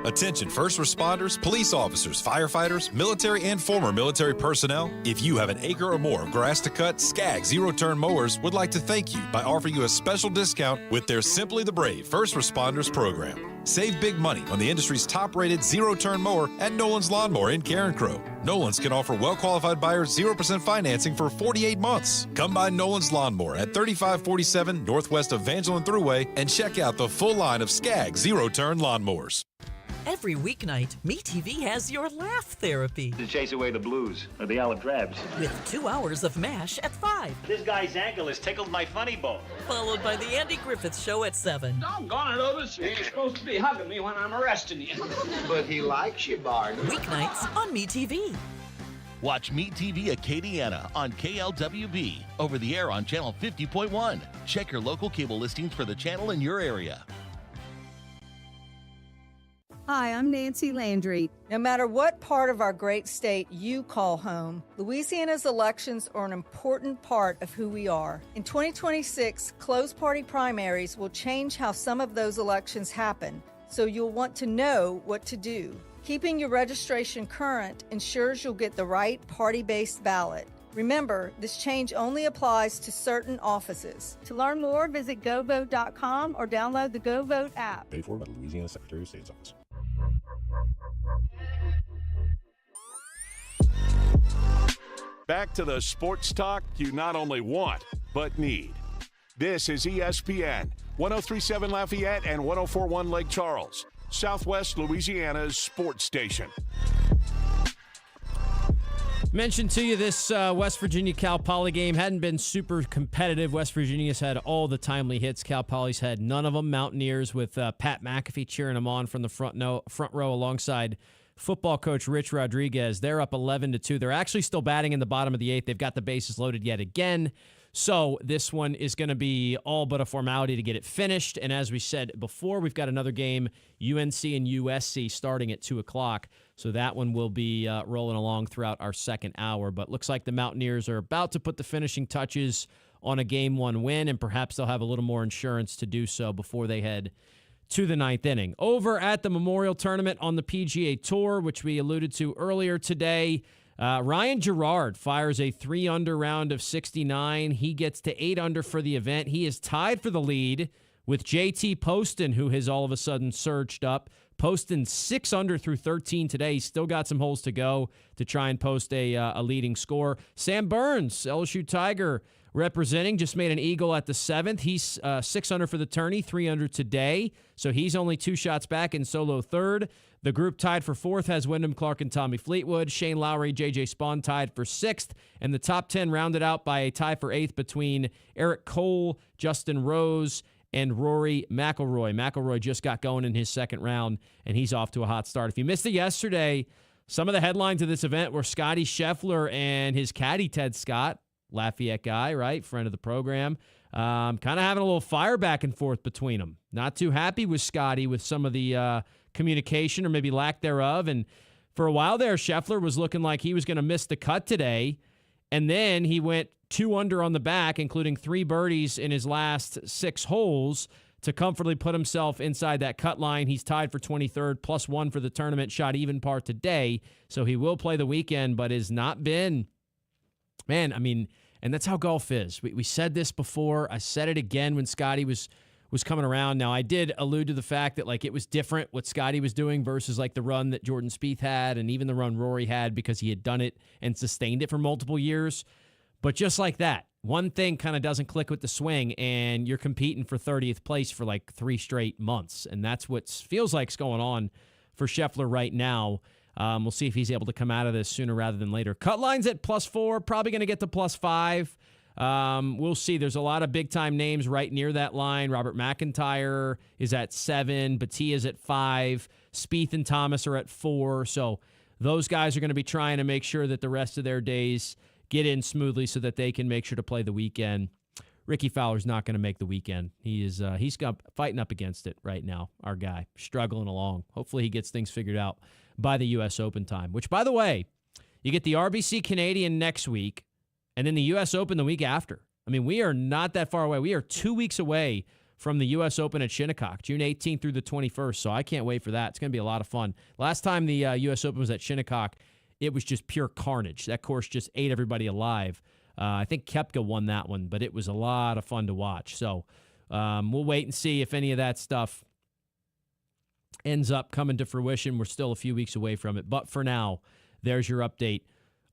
Attention first responders, police officers, firefighters, military and former military personnel. If you have an acre or more of grass to cut, Skag zero-turn mowers would like to thank you by offering you a special discount with their Simply the Brave First Responders program. Save big money on the industry's top-rated zero-turn mower at Nolan's Lawnmower in Carencro. Nolan's can offer well-qualified buyers 0% financing for 48 months. Come by Nolan's Lawnmower at 3547 Northwest Evangeline Thruway and check out the full line of Skag zero-turn lawnmowers. Every weeknight, MeTV has your laugh therapy. To chase away the blues or the olive drabs. With 2 hours of MASH at 5. This guy's ankle has tickled my funny bone. Followed by the Andy Griffith Show at 7. Doggone it, Otis. You're supposed to be hugging me when I'm arresting you. But he likes you, Bard. Weeknights on MeTV. Watch MeTV Acadiana on KLWB, over the air on channel 50.1. Check your local cable listings for the channel in your area. Hi, I'm Nancy Landry. No matter what part of our great state you call home, Louisiana's elections are an important part of who we are. In 2026, closed party primaries will change how some of those elections happen, so you'll want to know what to do. Keeping your registration current ensures you'll get the right party-based ballot. Remember, this change only applies to certain offices. To learn more, visit govote.com or download the GoVote app. Paid for by the Louisiana Secretary of State's office. Back to the sports talk you not only want, but need. This is ESPN, 103.7 Lafayette and 104.1 Lake Charles, Southwest Louisiana's sports station. Mentioned to you this West Virginia Cal Poly game hadn't been super competitive. West Virginia's had all the timely hits. Cal Poly's had none of them. Mountaineers with Pat McAfee cheering them on from the front row alongside football coach Rich Rodriguez. They're up 11-2. They're actually still batting in the bottom of the 8th. They've got the bases loaded yet again. So this one is going to be all but a formality to get it finished. And as we said before, we've got another game, UNC and USC, starting at 2 o'clock. So that one will be rolling along throughout our second hour. But looks like the Mountaineers are about to put the finishing touches on a Game 1 win, and perhaps they'll have a little more insurance to do so before they head to the 9th inning. Over at the Memorial Tournament on the PGA Tour, which we alluded to earlier today, Ryan Gerard fires a 3-under round of 69. He gets to 8 under for the event. He is tied for the lead with JT Poston, who has all of a sudden surged up. Poston 6 under through 13 today. He's still got some holes to go to try and post a leading score. Sam Burns, LSU Tiger, representing, just made an eagle at the 7th. He's 6 under for the tourney, 3 under today. So he's only 2 shots back in solo 3rd. The group tied for 4th has Wyndham Clark and Tommy Fleetwood. Shane Lowry, J.J. Spawn tied for 6th. And the top 10 rounded out by a tie for 8th between Eric Cole, Justin Rose, and Rory McIlroy. McIlroy just got going in his second round, and he's off to a hot start. If you missed it yesterday, some of the headlines of this event were Scotty Scheffler and his caddy, Ted Scott, Lafayette guy, right? Friend of the program. Kind of having a little fire back and forth between them. Not too happy with Scotty with some of the communication or maybe lack thereof. And for a while there, Scheffler was looking like he was going to miss the cut today. And then he went 2 under on the back, including 3 birdies in his last 6 holes to comfortably put himself inside that cut line. He's tied for 23rd, +1 for the tournament, shot even par today. So he will play the weekend, but has not been, man, I mean, and that's how golf is. We said this before. I said it again when Scotty was coming around. Now, I did allude to the fact that, like, it was different what Scotty was doing versus, like, the run that Jordan Spieth had and even the run Rory had because he had done it and sustained it for multiple years. But just like that, one thing kind of doesn't click with the swing, and you're competing for 30th place for, like, 3 straight months. And that's what feels like is going on for Scheffler right now. We'll see if he's able to come out of this sooner rather than later. Cut lines at +4, probably going to get to +5. We'll see. There's a lot of big-time names right near that line. Robert McIntyre is at 7. Batia's at 5. Spieth and Thomas are at 4. So those guys are going to be trying to make sure that the rest of their days get in smoothly so that they can make sure to play the weekend. Ricky Fowler's not going to make the weekend. He's fighting up against it right now, our guy, struggling along. Hopefully he gets things figured out by the U.S. Open time, which, by the way, you get the RBC Canadian next week and then the U.S. Open the week after. I mean, we are not that far away. We are 2 weeks away from the U.S. Open at Shinnecock, June 18th through the 21st, so I can't wait for that. It's going to be a lot of fun. Last time the U.S. Open was at Shinnecock, it was just pure carnage. That course just ate everybody alive. I think Koepka won that one, but it was a lot of fun to watch. So we'll wait and see if any of that stuff ends up coming to fruition. We're still a few weeks away from it. But for now, there's your update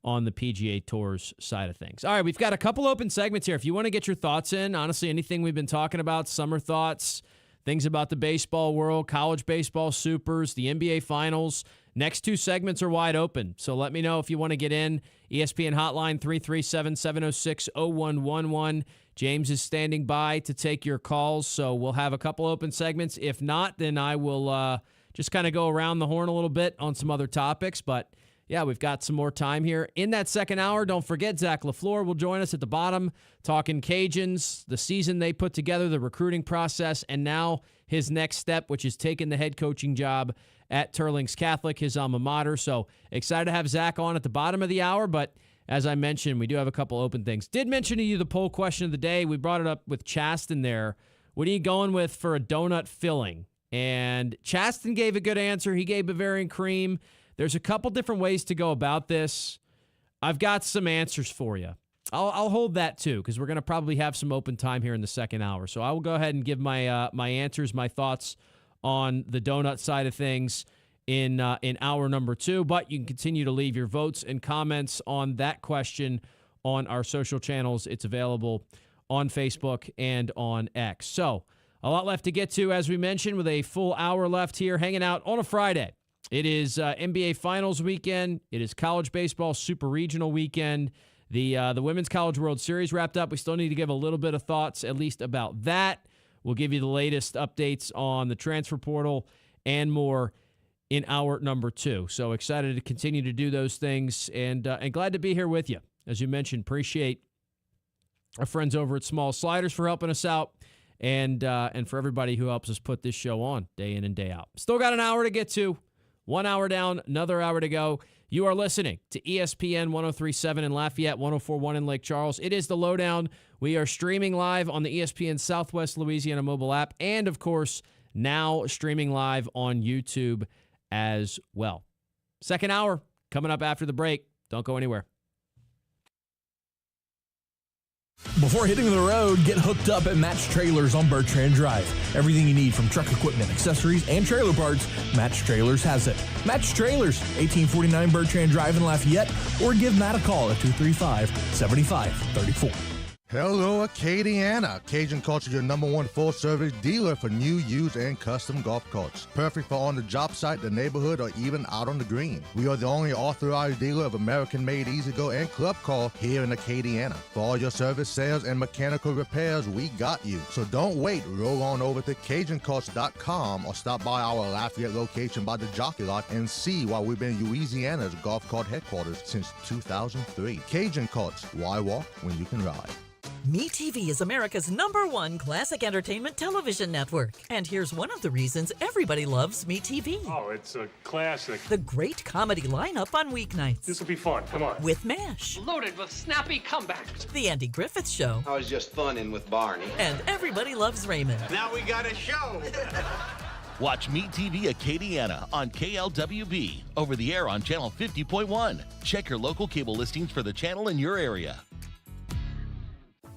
on the PGA Tour's side of things. All right, we've got a couple open segments here. If you want to get your thoughts in, honestly, anything we've been talking about, summer thoughts, things about the baseball world, college baseball supers, the NBA finals, next 2 segments are wide open. So let me know if you want to get in. ESPN hotline 337-706-0111. James is standing by to take your calls, so we'll have a couple open segments. If not, then I will just kind of go around the horn a little bit on some other topics. But, yeah, we've got some more time here. In that second hour, don't forget, Zach LaFleur will join us at the bottom, talking Cajuns, the season they put together, the recruiting process, and now his next step, which is taking the head coaching job at Turlings Catholic, his alma mater. So excited to have Zach on at the bottom of the hour, but as I mentioned, we do have a couple open things. Did mention to you the poll question of the day. We brought it up with Chaston there. What are you going with for a donut filling? And Chaston gave a good answer. He gave Bavarian cream. There's a couple different ways to go about this. I've got some answers for you. I'll hold that too, because we're going to probably have some open time here in the second hour. So I will go ahead and give my my answers, my thoughts on the donut side of things in hour number 2. But you can continue to leave your votes and comments on that question on our social channels. It's available on Facebook and on X. So a lot left to get to, as we mentioned, with a full hour left here, hanging out on a Friday. It is NBA Finals weekend. It is college baseball super regional weekend. The Women's College World Series wrapped up. We still need to give a little bit of thoughts, at least about that. We'll give you the latest updates on the transfer portal and more in hour number 2. So excited to continue to do those things and glad to be here with you. As you mentioned, appreciate our friends over at Small Sliders for helping us out and for everybody who helps us put this show on day in and day out. Still got an hour to get to. 1 hour down, another hour to go. You are listening to ESPN 103.7 in Lafayette, 104.1 in Lake Charles. It is the LohDown. We are streaming live on the ESPN Southwest Louisiana mobile app and, of course, now streaming live on YouTube as well. Second hour coming up after the break. Don't go anywhere. Before hitting the road, get hooked up at Match Trailers on Bertrand Drive. Everything you need from truck equipment, accessories, and trailer parts, Match Trailers has it. Match Trailers, 1849 Bertrand Drive in Lafayette, or give Matt a call at 235-7534. Hello, Acadiana. Cajun Carts is your #1 full-service dealer for new, used, and custom golf carts. Perfect for on the job site, the neighborhood, or even out on the green. We are the only authorized dealer of American-made E-Z-GO and Club Car here in Acadiana. For all your service, sales, and mechanical repairs, we got you. So don't wait. Roll on over to CajunCarts.com or stop by our Lafayette location by the Jockey Lot and see why we've been Louisiana's golf cart headquarters since 2003. Cajun Carts. Why walk when you can ride? MeTV is America's #1 classic entertainment television network. And here's one of the reasons everybody loves MeTV. Oh, it's a classic. The great comedy lineup on weeknights. This will be fun. Come on. With MASH. Loaded with snappy comebacks. The Andy Griffith Show. I was just funning with Barney. And Everybody Loves Raymond. Now we got a show. Watch MeTV Acadiana on KLWB, over the air on channel 50.1. Check your local cable listings for the channel in your area.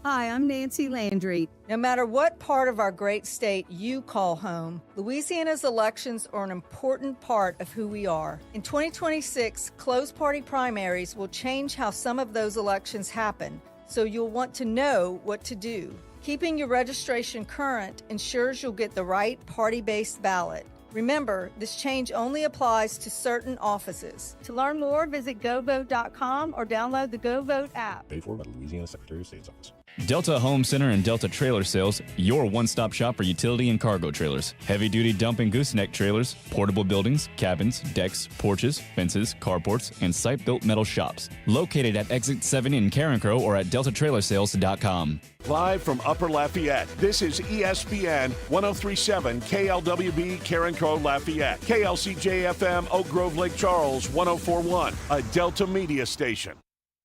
Hi, I'm Nancy Landry. No matter what part of our great state you call home, Louisiana's elections are an important part of who we are. In 2026, closed party primaries will change how some of those elections happen, so you'll want to know what to do. Keeping your registration current ensures you'll get the right party-based ballot. Remember, this change only applies to certain offices. To learn more, visit govote.com or download the GoVote app. Paid for by the Louisiana Secretary of State's office. Delta Home Center and Delta Trailer Sales, your one-stop shop for utility and cargo trailers. Heavy-duty dump and gooseneck trailers, portable buildings, cabins, decks, porches, fences, carports, and site-built metal shops. Located at Exit 7 in Carencro or at deltatrailersales.com. Live from Upper Lafayette, this is ESPN 1037 KLWB Carencro Lafayette, KLCJ-FM Oak Grove Lake Charles 1041, a Delta Media station.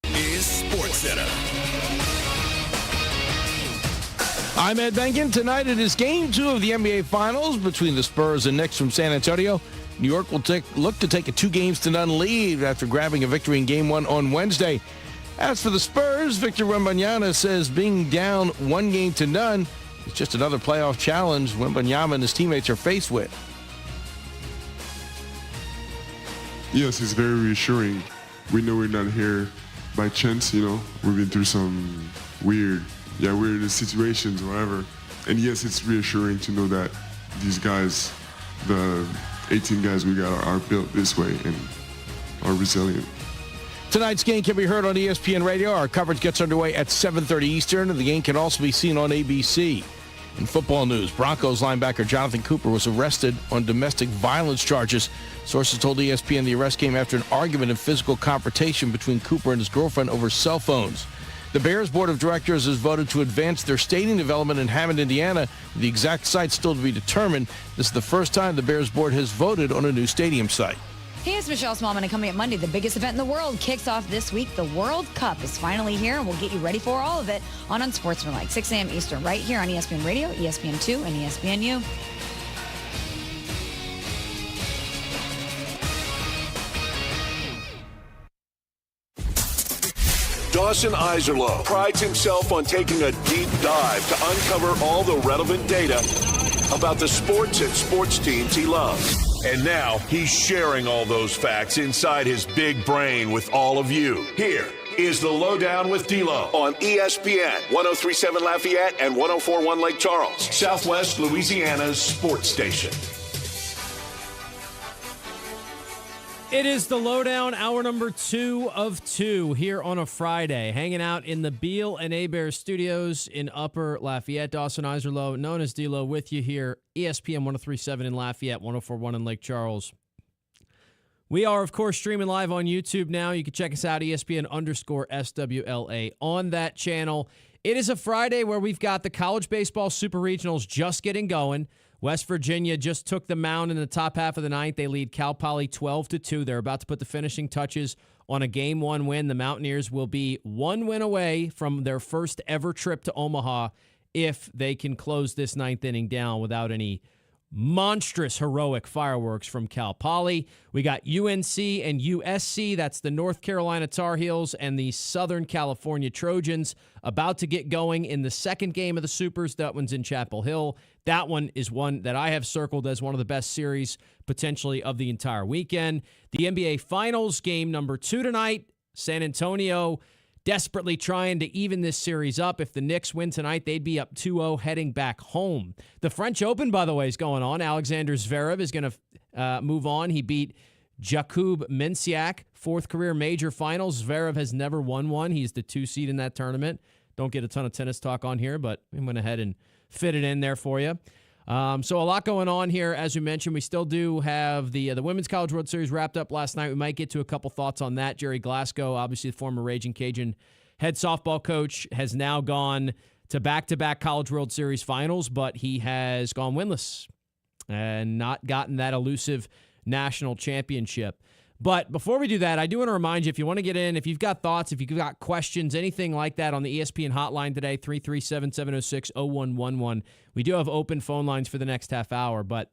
Is SportsCenter. I'm Ed Benkin. Tonight it is Game 2 of the NBA Finals between the Spurs and Knicks from San Antonio. New York will look to take a 2-0 lead after grabbing a victory in Game 1 on Wednesday. As for the Spurs, Victor Wembanyama says being down 1-0 is just another playoff challenge Wembanyama and his teammates are faced with. Yes, it's very reassuring. We know we're not here by chance, We've been through some weird situations, whatever. And yes, it's reassuring to know that these guys, the 18 guys we got, are built this way and are resilient. Tonight's game can be heard on ESPN Radio. Our coverage gets underway at 7:30 Eastern, and the game can also be seen on ABC. In football news, Broncos linebacker Jonathan Cooper was arrested on domestic violence charges. Sources told ESPN the arrest came after an argument and physical confrontation between Cooper and his girlfriend over cell phones. The Bears Board of Directors has voted to advance their stadium development in Hammond, Indiana. The exact site still to be determined. This is the first time the Bears Board has voted on a new stadium site. Hey, it's Michelle Smallman, and coming up Monday, the biggest event in the world kicks off this week. The World Cup is finally here, and we'll get you ready for all of it on Unsportsmanlike, 6 a.m. Eastern, right here on ESPN Radio, ESPN2, and ESPNU. Dawson Iserloh prides himself on taking a deep dive to uncover all the relevant data about the sports and sports teams he loves. And now he's sharing all those facts inside his big brain with all of you. Here is the LohDown with D-Loh on ESPN 1037 Lafayette and 1041 Lake Charles, Southwest Louisiana's sports station. It is the LohDown, hour number 2 of 2 here on a Friday. Hanging out in the Beal and Hebert studios in Upper Lafayette. Dawson Iserloh, known as D-Loh, with you here. ESPN 1037 in Lafayette, 1041 in Lake Charles. We are, of course, streaming live on YouTube now. You can check us out, ESPN_SWLA on that channel. It is a Friday where we've got the college baseball super regionals just getting going. West Virginia just took the mound in the top half of the ninth. They lead Cal Poly 12-2. They're about to put the finishing touches on a Game 1 win. The Mountaineers will be one win away from their first ever trip to Omaha if they can close this ninth inning down without any monstrous heroic fireworks from Cal Poly. We got UNC and USC. That's the North Carolina Tar Heels and the Southern California Trojans about to get going in the second game of the Supers. That one's in Chapel Hill. That one is one that I have circled as one of the best series potentially of the entire weekend. The NBA Finals game number 2 tonight. San Antonio desperately trying to even this series up. If the Knicks win tonight, they'd be up 2-0 heading back home. The French Open, by the way, is going on. Alexander Zverev is going to move on. He beat Jakub Mensiak, 4th career major finals. Zverev has never won one. He's the 2 seed in that tournament. Don't get a ton of tennis talk on here, but I went ahead and fit it in there for you. So a lot going on here. As we mentioned, we still do have the Women's College World Series wrapped up last night. We might get to a couple thoughts on that. Jerry Glasgow, obviously the former Raging Cajun head softball coach, has now gone to back-to-back College World Series finals, but he has gone winless and not gotten that elusive national championship. But before we do that, I do want to remind you, if you want to get in, if you've got thoughts, if you've got questions, anything like that on the ESPN hotline today, 337-706-0111. We do have open phone lines for the next half hour, but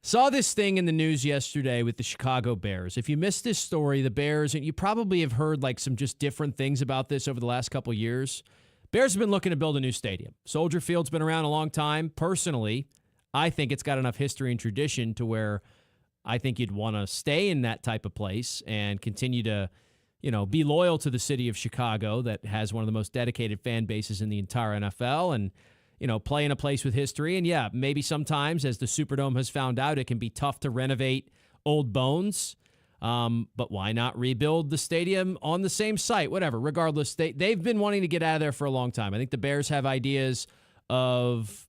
saw this thing in the news yesterday with the Chicago Bears. If you missed this story, the Bears, and you probably have heard like some just different things about this over the last couple of years, Bears have been looking to build a new stadium. Soldier Field's been around a long time. Personally, I think it's got enough history and tradition to where I think you'd want to stay in that type of place and continue to, be loyal to the city of Chicago that has one of the most dedicated fan bases in the entire NFL. And, play in a place with history. And yeah, maybe sometimes, as the Superdome has found out, it can be tough to renovate old bones. But why not rebuild the stadium on the same site? Whatever. Regardless, they've been wanting to get out of there for a long time. I think the Bears have ideas of,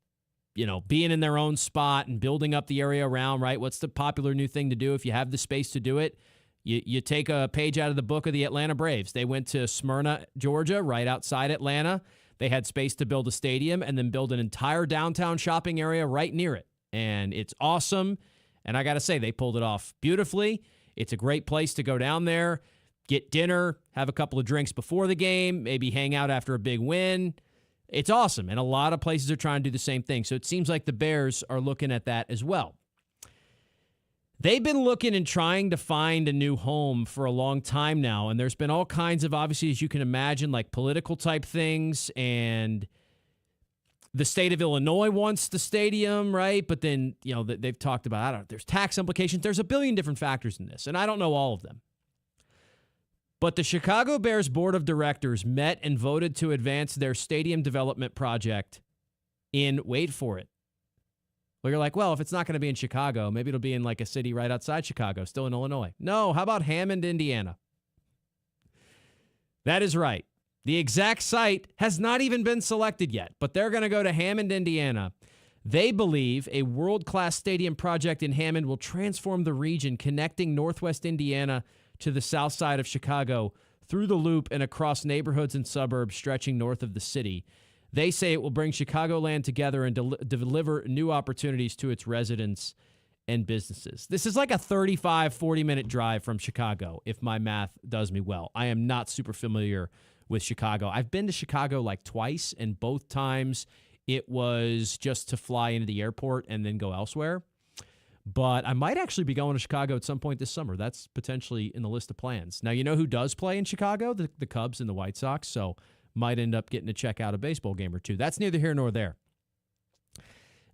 being in their own spot and building up the area around, right? What's the popular new thing to do if you have the space to do it? You take a page out of the book of the Atlanta Braves. They went to Smyrna, Georgia, right outside Atlanta. They had space to build a stadium and then build an entire downtown shopping area right near it. And it's awesome. And I got to say, they pulled it off beautifully. It's a great place to go down there, get dinner, have a couple of drinks before the game, maybe hang out after a big win. It's awesome. And a lot of places are trying to do the same thing. So it seems like the Bears are looking at that as well. They've been looking and trying to find a new home for a long time now. And there's been all kinds of, obviously, as you can imagine, like political type things. And the state of Illinois wants the stadium, right? But then, they've talked about, there's tax implications. There's a billion different factors in this. And I don't know all of them. But the Chicago Bears Board of Directors met and voted to advance their stadium development project in, wait for it. Well, you're like, well, if it's not going to be in Chicago, maybe it'll be in like a city right outside Chicago, still in Illinois. No, how about Hammond, Indiana? That is right. The exact site has not even been selected yet, but they're going to go to Hammond, Indiana. They believe a world-class stadium project in Hammond will transform the region, connecting Northwest Indiana to the south side of Chicago through the loop and across neighborhoods and suburbs stretching north of the city. They say it will bring Chicagoland together and deliver new opportunities to its residents and businesses. This is like a 35, 40-minute drive from Chicago, if my math does me well. I am not super familiar with Chicago. I've been to Chicago like twice, and both times it was just to fly into the airport and then go elsewhere. But I might actually be going to Chicago at some point this summer. That's potentially in the list of plans. Now, you know who does play in Chicago? The Cubs and the White Sox. So might end up getting to check out a baseball game or two. That's neither here nor there.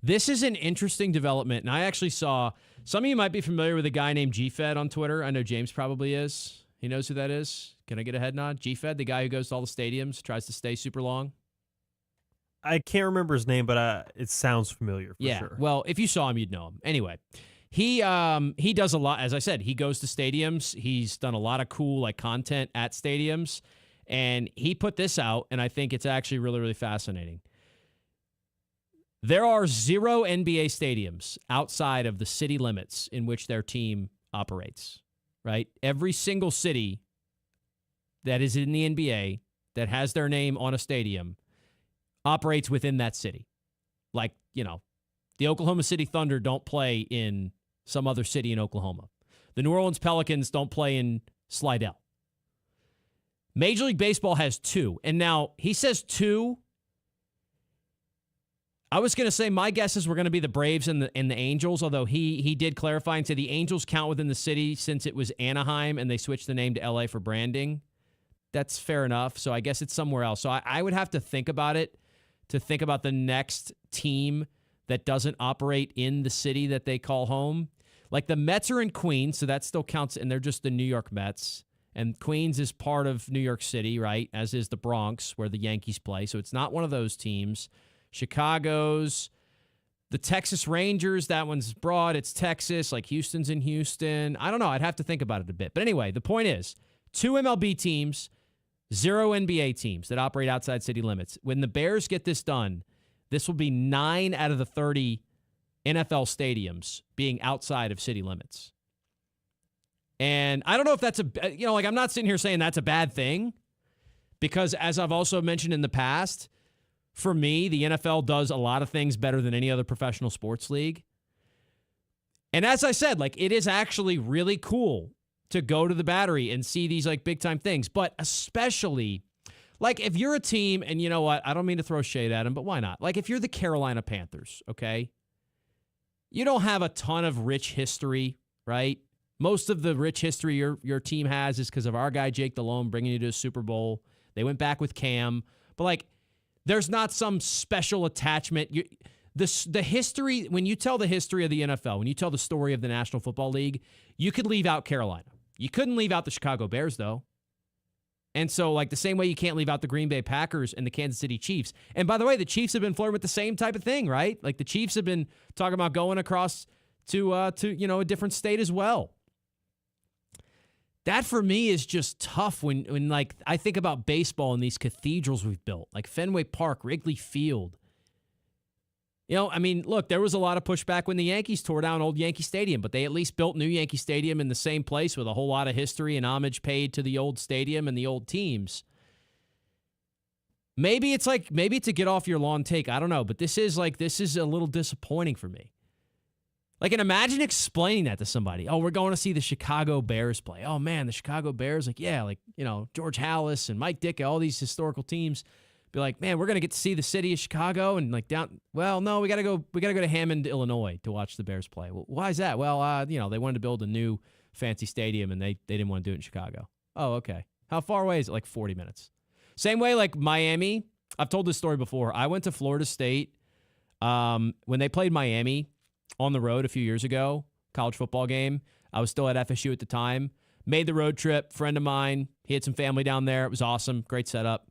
This is an interesting development, and I actually saw, some of you might be familiar with a guy named GFed on Twitter. I know James probably is. He knows who that is. Can I get a head nod? GFed, the guy who goes to all the stadiums, tries to stay super long. I can't remember his name, but it sounds familiar for sure. Well, if you saw him, you'd know him. Anyway, he does a lot. As I said, he goes to stadiums. He's done a lot of cool content at stadiums. And he put this out, and I think it's actually really, really fascinating. There are 0 NBA stadiums outside of the city limits in which their team operates, right? Every single city that is in the NBA that has their name on a stadium operates within that city. Like, the Oklahoma City Thunder don't play in some other city in Oklahoma. The New Orleans Pelicans don't play in Slidell. Major League Baseball has 2. And now he says 2. I was going to say my guesses were going to be the Braves and the Angels, although he did clarify and say the Angels count within the city since it was Anaheim and they switched the name to LA for branding. That's fair enough. So I guess it's somewhere else. So I would have to think about it, to think about the next team that doesn't operate in the city that they call home. Like the Mets are in Queens, so that still counts, and they're just the New York Mets. And Queens is part of New York City, right? As is the Bronx, where the Yankees play. So it's not one of those teams. Chicago's, the Texas Rangers, that one's broad. It's Texas, like Houston's in Houston. I don't know. I'd have to think about it a bit. But anyway, the point is, 2 MLB teams, 0 NBA teams that operate outside city limits. When the Bears get this done, this will be 9 out of the 30 NFL stadiums being outside of city limits. And I don't know if that's I'm not sitting here saying that's a bad thing, because as I've also mentioned in the past, for me, the NFL does a lot of things better than any other professional sports league. And as I said, it is actually really cool to go to the Battery and see these big time things, but especially if you're a team, and you know what, I don't mean to throw shade at them, but why not? If you're the Carolina Panthers, okay, you don't have a ton of rich history, right? Most of the rich history your team has is because of our guy, Jake D-Loh, bringing you to a Super Bowl. They went back with Cam. But, there's not some special attachment. The history, when you tell the history of the NFL, when you tell the story of the National Football League, you could leave out Carolina. You couldn't leave out the Chicago Bears, though. And so, like, the same way you can't leave out the Green Bay Packers and the Kansas City Chiefs. And by the way, the Chiefs have been flirting with the same type of thing, right? Like, the Chiefs have been talking about going across to a different state as well. That, for me, is just tough when like, I think about baseball and these cathedrals we've built, like Fenway Park, Wrigley Field. I mean, look, there was a lot of pushback when the Yankees tore down old Yankee Stadium, but they at least built new Yankee Stadium in the same place with a whole lot of history and homage paid to the old stadium and the old teams. Maybe it's a get off your lawn take. I don't know, but this is a little disappointing for me. Like, and imagine explaining that to somebody. Oh, we're going to see the Chicago Bears play. Oh man, the Chicago Bears, George Halas and Mike Ditka, all these historical teams. Be like, man, we're going to get to see the city of Chicago and no, we got to go to Hammond, Illinois to watch the Bears play. Well, why is that? Well, they wanted to build a new fancy stadium and they didn't want to do it in Chicago. Oh, okay. How far away is it? Like 40 minutes. Same way like Miami. I've told this story before. I went to Florida State when they played Miami on the road a few years ago, college football game. I was still at FSU at the time. Made the road trip, friend of mine. He had some family down there. It was awesome. Great setup.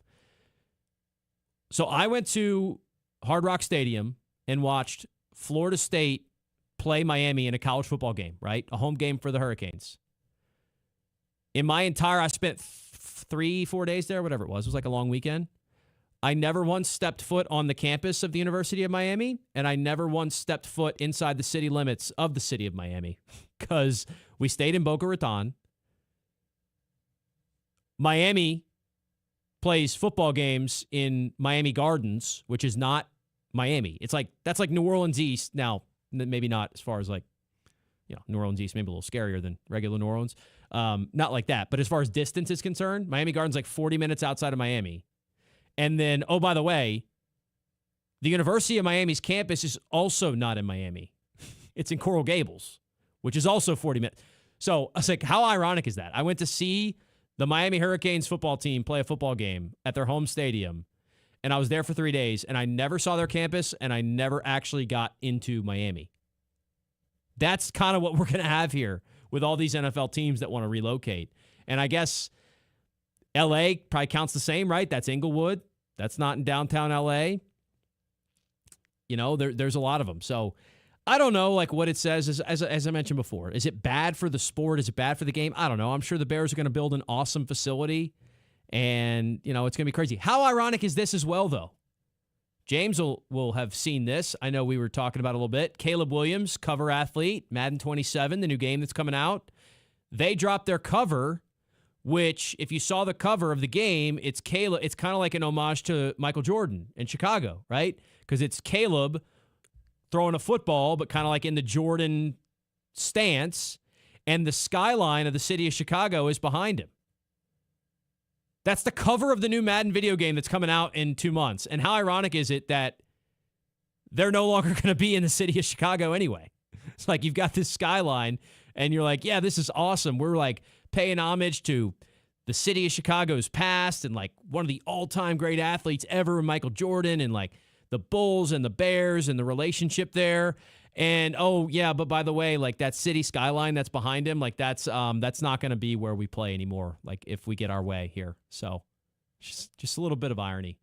So I went to Hard Rock Stadium and watched Florida State play Miami in a college football game, right? A home game for the Hurricanes. I spent 3-4 days there, whatever it was. It was like a long weekend. I never once stepped foot on the campus of the University of Miami, and I never once stepped foot inside the city limits of the city of Miami because we stayed in Boca Raton. Miami plays football games in Miami Gardens, which is not Miami. That's like New Orleans East. Now, maybe not as far as New Orleans East, maybe a little scarier than regular New Orleans. Not like that. But as far as distance is concerned, Miami Gardens like 40 minutes outside of Miami. And then, oh, by the way, the University of Miami's campus is also not in Miami. It's in Coral Gables, which is also 40 minutes. So I was like, how ironic is that? I went to see the Miami Hurricanes football team play a football game at their home stadium, and I was there for 3 days, and I never saw their campus, and I never actually got into Miami. That's kind of what we're going to have here with all these NFL teams that want to relocate. And I guess L.A. probably counts the same, right? That's Inglewood. That's not in downtown L.A. There's a lot of them. So I don't know, like what it says, as I mentioned before. Is it bad for the sport? Is it bad for the game? I don't know. I'm sure the Bears are going to build an awesome facility, and, it's going to be crazy. How ironic is this as well, though? James will have seen this. I know we were talking about it a little bit. Caleb Williams, cover athlete, Madden 27, the new game that's coming out. They dropped their cover, which, if you saw the cover of the game, it's Caleb. It's kind of like an homage to Michael Jordan in Chicago, right? Because it's Caleb throwing a football, but kind of like in the Jordan stance, and the skyline of the city of Chicago is behind him. That's the cover of the new Madden video game that's coming out in 2 months. And how ironic is it that they're no longer going to be in the city of Chicago anyway? It's like you've got this skyline, and you're like, yeah, this is awesome. We're like paying homage to the city of Chicago's past and like one of the all-time great athletes ever, Michael Jordan, and like the Bulls and the Bears and the relationship there. And, oh, yeah, but by the way, like that city skyline that's behind him, like that's not going to be where we play anymore, like if we get our way here. So just a little bit of irony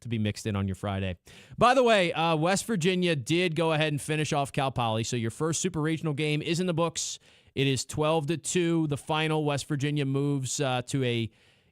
to be mixed in on your Friday. By the way, West Virginia did go ahead and finish off Cal Poly, so your first super regional game is in the books. It is 12-2, the final. West Virginia moves to a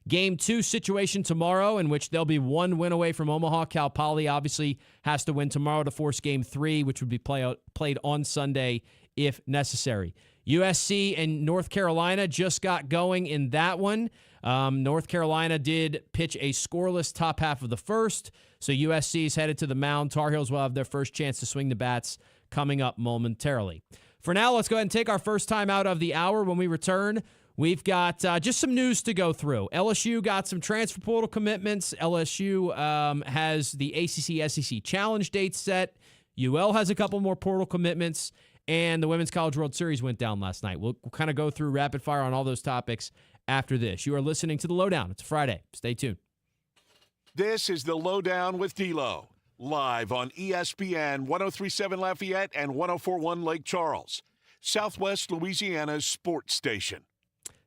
Game 2 situation tomorrow, in which they'll be one win away from Omaha. Cal Poly obviously has to win tomorrow to force Game 3, which would be played on Sunday if necessary. USC and North Carolina just got going in that one. North Carolina did pitch a scoreless top half of the first, so USC is headed to the mound. Tar Heels will have their first chance to swing the bats coming up momentarily. For now, let's go ahead and take our first time out of the hour. When we return, we've got just some news to go through. LSU got some transfer portal commitments. LSU has the ACC-SEC Challenge dates set. UL has a couple more portal commitments. And the Women's College World Series went down last night. We'll kind of go through rapid fire on all those topics after this. You are listening to The LohDown. It's Friday. Stay tuned. This is The LohDown with D-Loh, live on ESPN 103.7 Lafayette and 104.1 Lake Charles, Southwest Louisiana's sports station.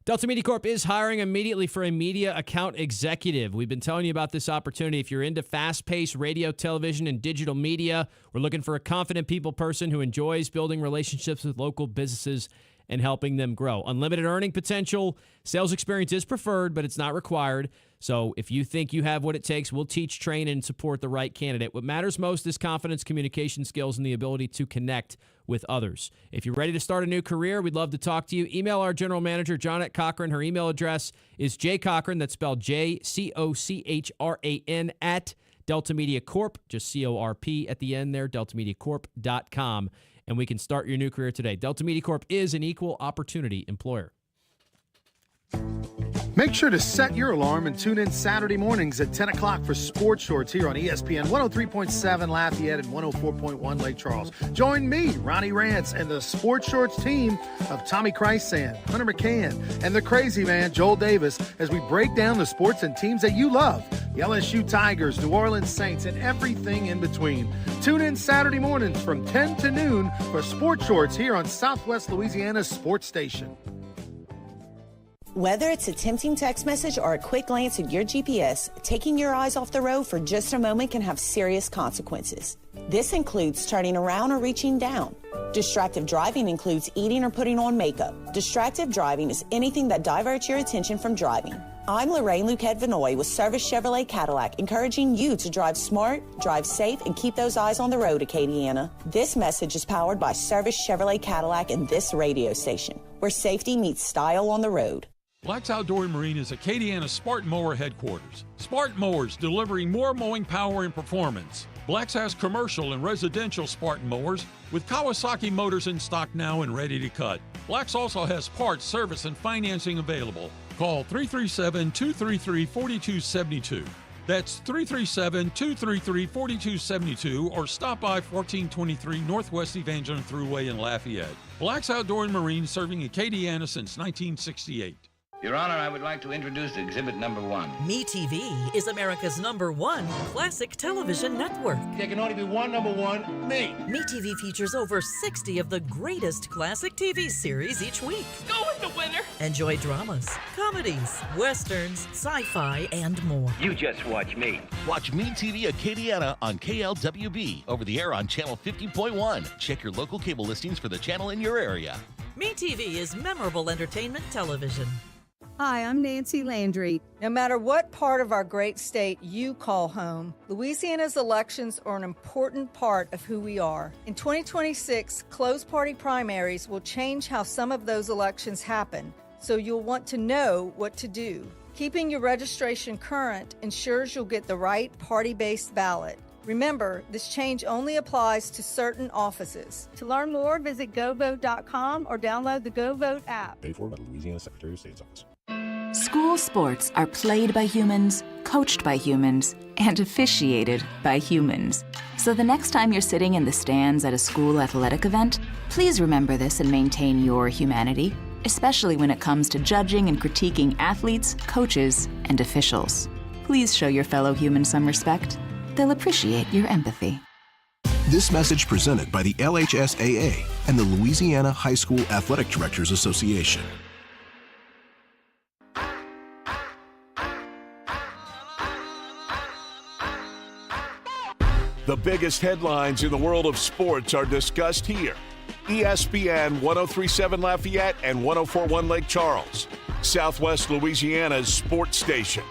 Delta Media Corp is hiring immediately for a media account executive. We've been telling you about this opportunity. If you're into fast-paced radio, television, and digital media, we're looking for a confident people person who enjoys building relationships with local businesses and helping them grow. Unlimited earning potential. Sales experience is preferred, but it's not required. So if you think you have what it takes, we'll teach, train, and support the right candidate. What matters most is confidence, communication skills, and the ability to connect with others. If you're ready to start a new career, we'd love to talk to you. Email our general manager, Jonette Cochran. Her email address is jcochran, that's spelled JCOCHRAN, at Delta Media Corp, just CORP at the end there, deltamediacorp.com. And we can start your new career today. Delta Media Corp is an equal opportunity employer. Make sure to set your alarm and tune in Saturday mornings at 10 o'clock for Sports Shorts here on ESPN 103.7 Lafayette and 104.1 Lake Charles. Join me, Ronnie Rance, and the Sports Shorts team of Tommy Christsand, Hunter McCann, and the crazy man, Joel Davis, as we break down the sports and teams that you love. The LSU Tigers, New Orleans Saints, and everything in between. Tune in Saturday mornings from 10 to noon for Sports Shorts here on Southwest Louisiana's sports station. Whether it's a tempting text message or a quick glance at your GPS, taking your eyes off the road for just a moment can have serious consequences. This includes turning around or reaching down. Distracted driving includes eating or putting on makeup. Distracted driving is anything that diverts your attention from driving. I'm Lorraine Luquette Vinoy with Service Chevrolet Cadillac, encouraging you to drive smart, drive safe, and keep those eyes on the road, Acadiana. This message is powered by Service Chevrolet Cadillac and this radio station, where safety meets style on the road. Black's Outdoor and Marine is Acadiana's Spartan Mower headquarters. Spartan Mowers delivering more mowing power and performance. Black's has commercial and residential Spartan mowers with Kawasaki motors in stock now and ready to cut. Black's also has parts, service, and financing available. Call 337-233-4272. That's 337-233-4272 or stop by 1423 Northwest Evangeline Thruway in Lafayette. Black's Outdoor and Marine serving Acadiana since 1968. Your Honor, I would like to introduce exhibit number 1. MeTV is America's #1 classic television network. There can only be one number 1, me. MeTV features over 60 of the greatest classic TV series each week. Go with the winner. Enjoy dramas, comedies, westerns, sci-fi, and more. You just watch me. Watch MeTV Acadiana on KLWB, over the air on channel 50.1. Check your local cable listings for the channel in your area. MeTV is memorable entertainment television. Hi, I'm Nancy Landry. No matter what part of our great state you call home, Louisiana's elections are an important part of who we are. In 2026, closed party primaries will change how some of those elections happen, so you'll want to know what to do. Keeping your registration current ensures you'll get the right party-based ballot. Remember, this change only applies to certain offices. To learn more, visit govote.com or download the GoVote app. Paid for by the Louisiana Secretary of State's office. School sports are played by humans, coached by humans, and officiated by humans. So the next time you're sitting in the stands at a school athletic event, please remember this and maintain your humanity, especially when it comes to judging and critiquing athletes, coaches, and officials. Please show your fellow humans some respect. They'll appreciate your empathy. This message presented by the LHSAA and the Louisiana High School Athletic Directors Association. The biggest headlines in the world of sports are discussed here. ESPN 1037 Lafayette and 1041 Lake Charles, Southwest Louisiana's sports station.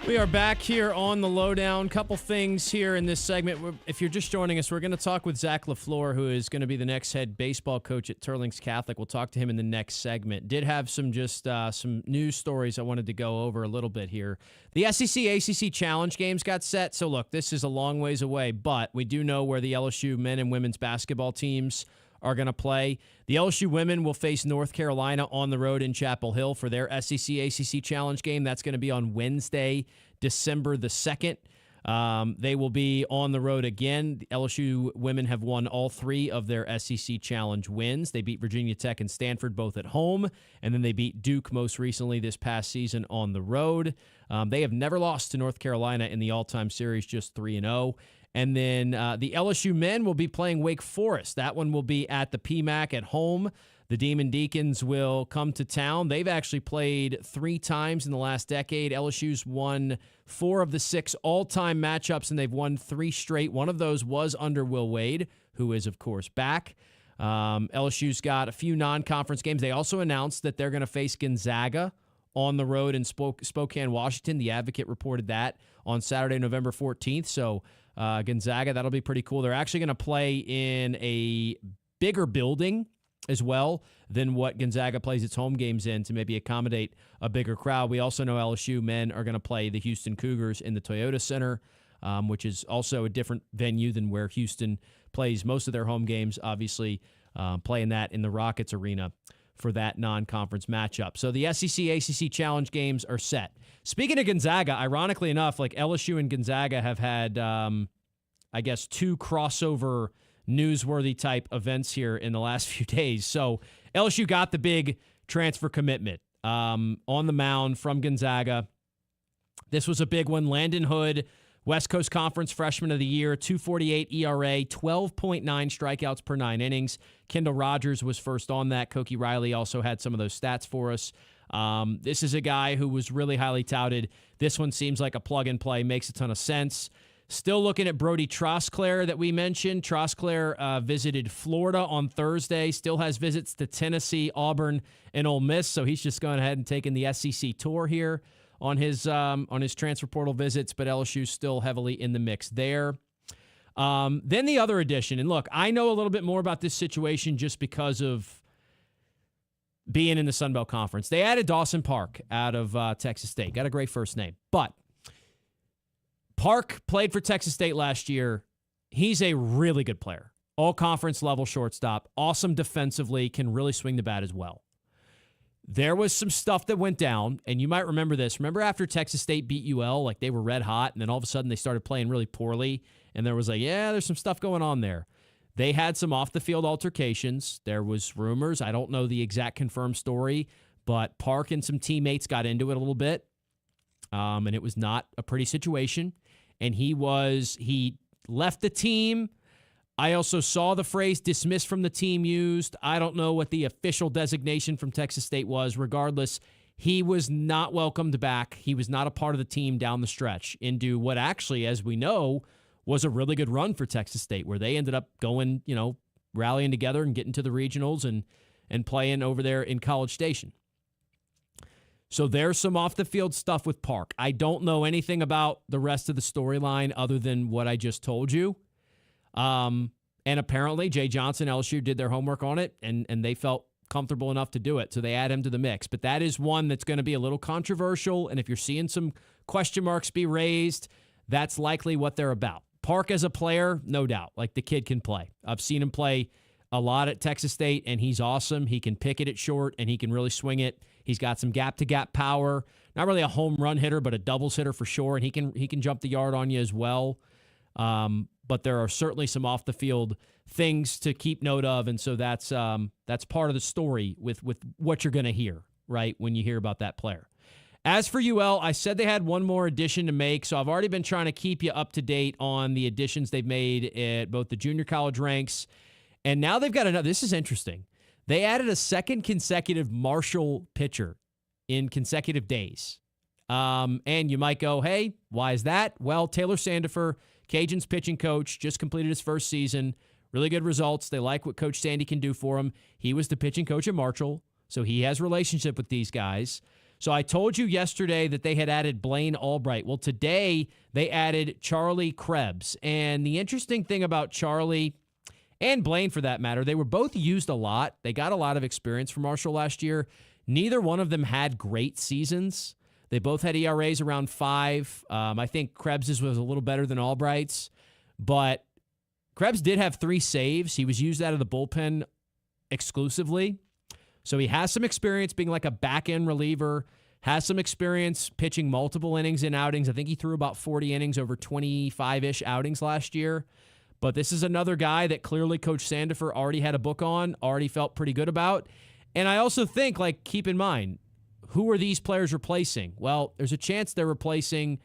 We are back here on the LohDown. Couple things here in this segment. If you're just joining us, we're going to talk with Zach LaFleur, who is going to be the next head baseball coach at Turlings Catholic. We'll talk to him in the next segment. Did have some news stories I wanted to go over a little bit here. The SEC-ACC Challenge games got set. So, look, this is a long ways away, but we do know where the LSU men and women's basketball teams are going to play. The LSU women will face North Carolina on the road in Chapel Hill for their SEC-ACC Challenge game. That's going to be on Wednesday, December the 2nd. They will be on the road again. The LSU women have won all 3 of their SEC Challenge wins. They beat Virginia Tech and Stanford both at home, and then they beat Duke most recently this past season on the road. They have never lost to North Carolina in the all-time series, just 3-0. And then the LSU men will be playing Wake Forest. That one will be at the PMAC at home. The Demon Deacons will come to town. They've actually played 3 times in the last decade. LSU's won 4 of the 6 all-time matchups, and they've won 3 straight. One of those was under Will Wade, who is, of course, back. LSU's got a few non-conference games. They also announced that they're going to face Gonzaga on the road in Spokane, Washington. The Advocate reported that on Saturday, November 14th. So Gonzaga, that'll be pretty cool. They're actually going to play in a bigger building as well than what Gonzaga plays its home games in to maybe accommodate a bigger crowd. We also know LSU men are going to play the Houston Cougars in the Toyota Center, which is also a different venue than where Houston plays most of their home games, obviously playing that in the Rockets Arena for that non-conference matchup. So the SEC, ACC Challenge games are set. Speaking of Gonzaga, ironically enough, like LSU and Gonzaga have had, I guess, 2 crossover newsworthy type events here in the last few days. So LSU got the big transfer commitment on the mound from Gonzaga. This was a big one. Landon Hood, West Coast Conference Freshman of the Year, 2.48 ERA, 12.9 strikeouts per 9 innings. Kendall Rogers was first on that. Koki Riley also had some of those stats for us. This is a guy who was really highly touted. This one seems like a plug-and-play, makes a ton of sense. Still looking at Brody Trosclair that we mentioned. Trosclair visited Florida on Thursday, still has visits to Tennessee, Auburn, and Ole Miss, so he's just going ahead and taking the SEC tour here on his transfer portal visits, but LSU's still heavily in the mix there. Then the other addition, and look, I know a little bit more about this situation just because of being in the Sun Belt Conference. They added Dawson Park out of Texas State. Got a great first name, but Park played for Texas State last year. He's a really good player. All-conference level shortstop. Awesome defensively. Can really swing the bat as well. There was some stuff that went down, and you might remember this. Remember after Texas State beat UL, like they were red hot, and then all of a sudden they started playing really poorly, and there was like, yeah, there's some stuff going on there. They had some off-the-field altercations. There was rumors. I don't know the exact confirmed story, but Park and some teammates got into it a little bit, and it was not a pretty situation. And he left the team. I also saw the phrase dismissed from the team used. I don't know what the official designation from Texas State was. Regardless, he was not welcomed back. He was not a part of the team down the stretch into what actually, as we know, was a really good run for Texas State, where they ended up going, rallying together and getting to the regionals and playing over there in College Station. So there's some off-the-field stuff with Park. I don't know anything about the rest of the storyline other than what I just told you. And apparently, Jay Johnson, LSU, did their homework on it, and they felt comfortable enough to do it, so they add him to the mix. But that is one that's going to be a little controversial, and if you're seeing some question marks be raised, that's likely what they're about. Park as a player, no doubt. Like, the kid can play. I've seen him play a lot at Texas State, and he's awesome. He can pick it at short, and he can really swing it. He's got some gap-to-gap power. Not really a home run hitter, but a doubles hitter for sure, and he can jump the yard on you as well. But there are certainly some off-the-field things to keep note of, and so that's part of the story with what you're going to hear, right, when you hear about that player. As for UL, I said they had one more addition to make, so I've already been trying to keep you up to date on the additions they've made at both the junior college ranks, and now they've got another. This is interesting. They added a second consecutive Marshall pitcher in consecutive days. And you might go, hey, why is that? Well, Taylor Sandifer, Cajuns pitching coach, just completed his first season. Really good results. They like what Coach Sandy can do for him. He was the pitching coach at Marshall, so he has a relationship with these guys. So I told you yesterday that they had added Blaine Albright. Well, today they added Charlie Krebs. And the interesting thing about Charlie and Blaine, for that matter, they were both used a lot. They got a lot of experience from Marshall last year. Neither one of them had great seasons. They both had ERAs around 5. I think Krebs's was a little better than Albright's, but Krebs did have 3 saves. He was used out of the bullpen exclusively. So he has some experience being like a back-end reliever, has some experience pitching multiple innings in outings. I think he threw about 40 innings over 25-ish outings last year. But this is another guy that clearly Coach Sandifer already had a book on, already felt pretty good about. And I also think, keep in mind, who are these players replacing? Well, there's a chance they're replacing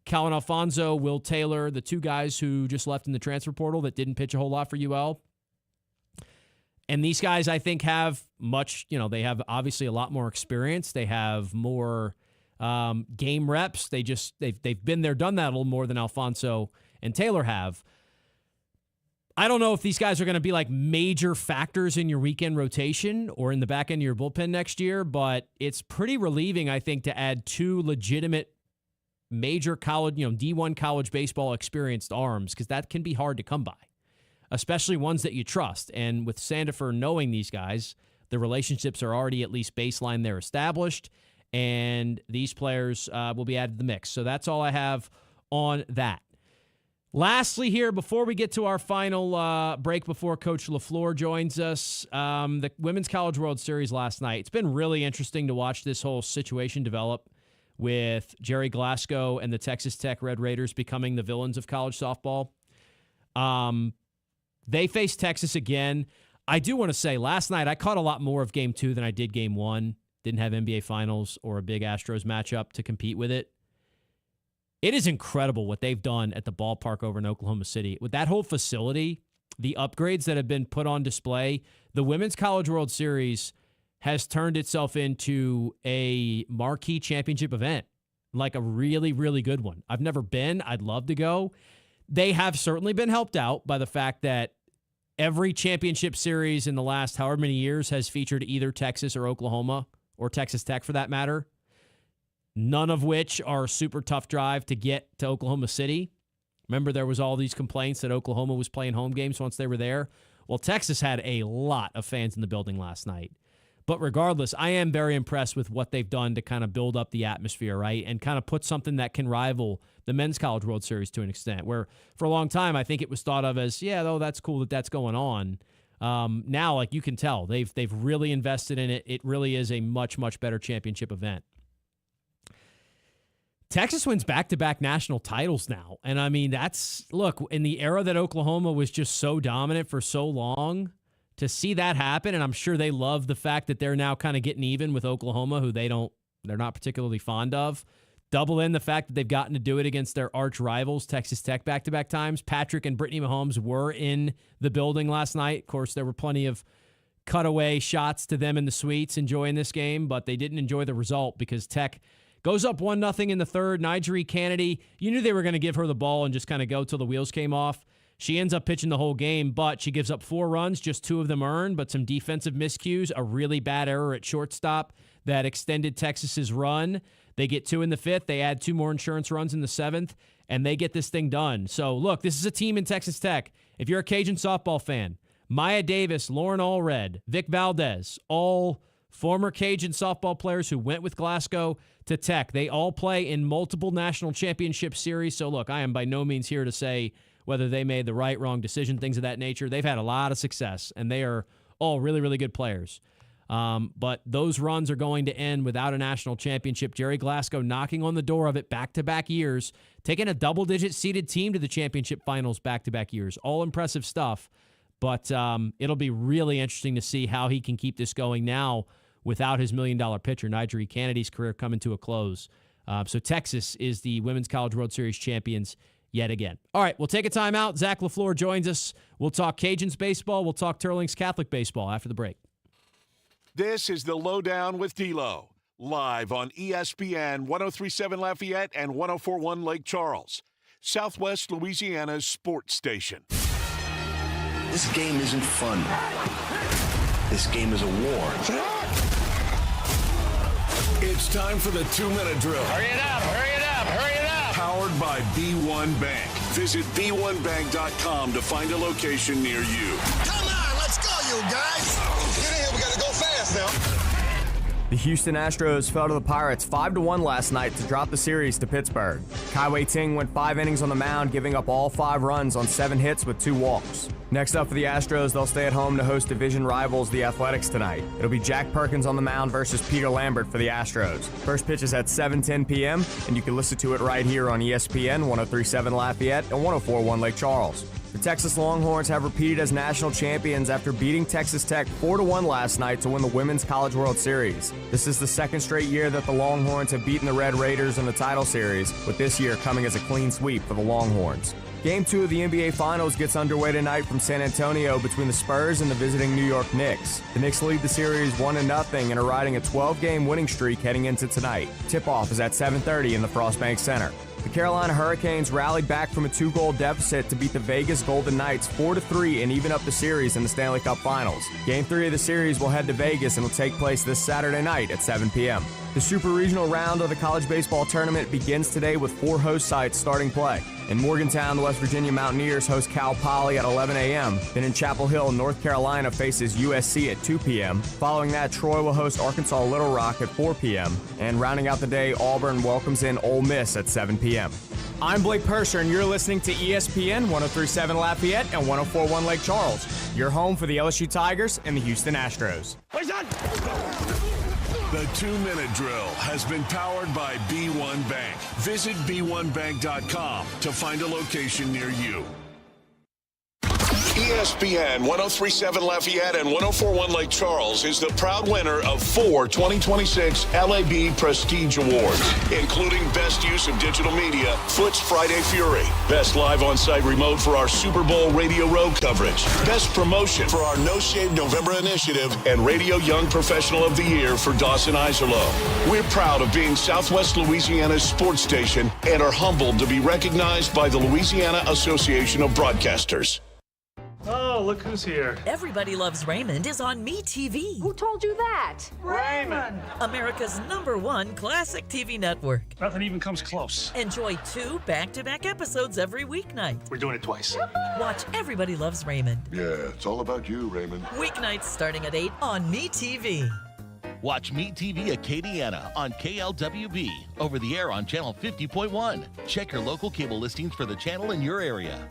Calvin Alfonso, Will Taylor, the 2 guys who just left in the transfer portal that didn't pitch a whole lot for UL. And these guys, I think, have much, they have obviously a lot more experience. They have more game reps. They've been there, done that a little more than Alfonso and Taylor have. I don't know if these guys are going to be like major factors in your weekend rotation or in the back end of your bullpen next year, but it's pretty relieving, I think, to add two legitimate major college, D1 college baseball experienced arms, because that can be hard to come by, especially ones that you trust. And with Sandifer knowing these guys, the relationships are already at least baseline, they're established, and these players will be added to the mix. So that's all I have on that. Lastly here, before we get to our final break before Coach LaFleur joins us, the Women's College World Series last night. It's been really interesting to watch this whole situation develop with Jerry Glasgow and the Texas Tech Red Raiders becoming the villains of college softball. They face Texas again. I do want to say, last night I caught a lot more of Game 2 than I did Game 1. Didn't have NBA Finals or a big Astros matchup to compete with it. It is incredible what they've done at the ballpark over in Oklahoma City. With that whole facility, the upgrades that have been put on display, the Women's College World Series has turned itself into a marquee championship event, like a really, really good one. I've never been. I'd love to go. They have certainly been helped out by the fact that every championship series in the last however many years has featured either Texas or Oklahoma, or Texas Tech for that matter. None of which are a super tough drive to get to Oklahoma City. Remember, there was all these complaints that Oklahoma was playing home games once they were there. Well, Texas had a lot of fans in the building last night. But regardless, I am very impressed with what they've done to kind of build up the atmosphere, right? And kind of put something that can rival the Men's College World Series to an extent, where for a long time, I think it was thought of as, that's cool that that's going on. Now, like you can tell, they've really invested in it. It really is a much, much better championship event. Texas wins back-to-back national titles now. And I mean, look, in the era that Oklahoma was just so dominant for so long, to see that happen, and I'm sure they love the fact that they're now kind of getting even with Oklahoma, who they're not particularly fond of. Double in the fact that they've gotten to do it against their arch rivals, Texas Tech, back-to-back times. Patrick and Brittany Mahomes were in the building last night. Of course, there were plenty of cutaway shots to them in the suites enjoying this game, but they didn't enjoy the result because Tech goes up 1-0 in the third. Nigeri Kennedy, you knew they were going to give her the ball and just kind of go till the wheels came off. She ends up pitching the whole game, but she gives up 4 runs, just 2 of them earned, but some defensive miscues, a really bad error at shortstop that extended Texas's run. They get 2 in the 5th. They add 2 more insurance runs in the 7th, and they get this thing done. So, look, this is a team in Texas Tech. If you're a Cajun softball fan, Maya Davis, Lauren Allred, Vic Valdez, all former Cajun softball players who went with Glasgow to Tech. They all play in multiple national championship series. So, look, I am by no means here to say whether they made the right, wrong decision, things of that nature. They've had a lot of success, and they are all really, really good players. But those runs are going to end without a national championship. Jerry Glasgow knocking on the door of it back-to-back years, taking a double-digit seeded team to the championship finals back-to-back years. All impressive stuff. But it'll be really interesting to see how he can keep this going now without his $1 million pitcher, Nigeri Kennedy's career coming to a close. So Texas is the Women's College World Series champions yet again. All right, we'll take a timeout. Zach LaFleur joins us. We'll talk Cajuns baseball. We'll talk Turling's Catholic baseball after the break. This is the LohDown with D-Loh, live on ESPN 103.7 Lafayette and 104.1 Lake Charles, Southwest Louisiana's sports station. This game isn't fun. This game is a war. It's time for the 2-minute drill. Hurry it up, hurry it up, hurry it up. Powered by B1 Bank. Visit b1bank.com to find a location near you. Come on, let's go, you guys. Get in here, we gotta go fast now. The Houston Astros fell to the Pirates 5-1 last night to drop the series to Pittsburgh. Kai Wei Ting went 5 innings on the mound, giving up all 5 runs on 7 hits with 2 walks. Next up for the Astros, they'll stay at home to host division rivals, the Athletics, tonight. It'll be Jack Perkins on the mound versus Peter Lambert for the Astros. First pitch is at 7:10 p.m., and you can listen to it right here on ESPN 103.7 Lafayette and 104.1 Lake Charles. The Texas Longhorns have repeated as national champions after beating Texas Tech 4-1 last night to win the Women's College World Series. This is the second straight year that the Longhorns have beaten the Red Raiders in the title series, with this year coming as a clean sweep for the Longhorns. Game 2 of the NBA Finals gets underway tonight from San Antonio between the Spurs and the visiting New York Knicks. The Knicks lead the series 1-0 and are riding a 12-game winning streak heading into tonight. Tip-off is at 7:30 in the Frostbank Center. The Carolina Hurricanes rallied back from a 2-goal deficit to beat the Vegas Golden Knights 4-3 and even up the series in the Stanley Cup Finals. Game 3 of the series will head to Vegas and will take place this Saturday night at 7 p.m. The Super Regional round of the college baseball tournament begins today with 4 host sites starting play. In Morgantown, the West Virginia Mountaineers host Cal Poly at 11 a.m. Then in Chapel Hill, North Carolina faces USC at 2 p.m. Following that, Troy will host Arkansas Little Rock at 4 p.m. And rounding out the day, Auburn welcomes in Ole Miss at 7 p.m. I'm Blake Persher, and you're listening to ESPN 103.7 Lafayette and 104.1 Lake Charles. Your home for the LSU Tigers and the Houston Astros. The 2-minute drill has been powered by B1 Bank. Visit b1bank.com to find a location near you. ESPN 103.7 Lafayette and 104.1 Lake Charles is the proud winner of 4 2026 LAB Prestige Awards, including Best Use of Digital Media, Foot's Friday Fury, Best Live On-Site Remote for our Super Bowl Radio Road coverage, Best Promotion for our No Shave November initiative, and Radio Young Professional of the Year for Dawson Iserloh. We're proud of being Southwest Louisiana's sports station and are humbled to be recognized by the Louisiana Association of Broadcasters. Oh, look who's here. Everybody Loves Raymond is on MeTV. Who told you that? Raymond! America's #1 classic TV network. Nothing even comes close. Enjoy 2 back-to-back episodes every weeknight. We're doing it twice. Watch Everybody Loves Raymond. Yeah, it's all about you, Raymond. Weeknights starting at 8 on MeTV. Watch MeTV Acadiana on KLWB, over the air on channel 50.1. Check your local cable listings for the channel in your area.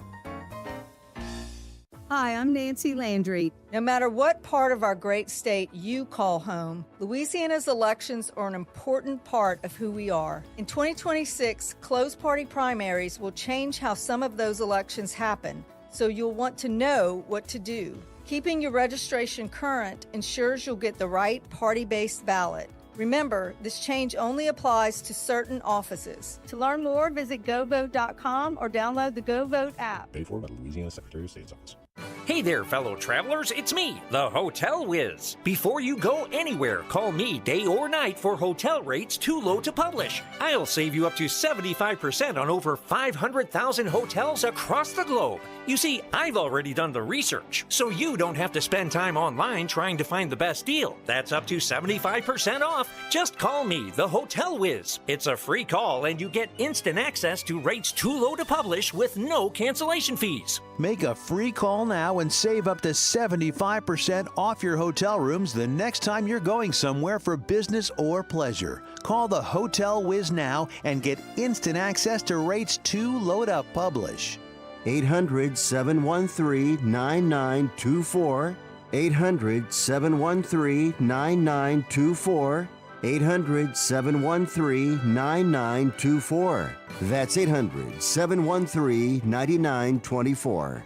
Hi, I'm Nancy Landry. No matter what part of our great state you call home, Louisiana's elections are an important part of who we are. In 2026, closed party primaries will change how some of those elections happen, so you'll want to know what to do. Keeping your registration current ensures you'll get the right party-based ballot. Remember, this change only applies to certain offices. To learn more, visit govote.com or download the GoVote app. Paid for by the Louisiana Secretary of State's office. Hey there, fellow travelers, it's me, the Hotel Whiz. Before you go anywhere, call me day or night for hotel rates too low to publish. I'll save you up to 75% on over 500,000 hotels across the globe. You see, I've already done the research, so you don't have to spend time online trying to find the best deal. That's up to 75% off. Just call me, the Hotel Whiz. It's a free call, and you get instant access to rates too low to publish with no cancellation fees. Make a free call now and save up to 75% off your hotel rooms the next time you're going somewhere for business or pleasure. Call the Hotel Whiz now and get instant access to rates too low to publish. 800-713-9924. 800-713-9924. 800-713-9924. That's 800-713-9924.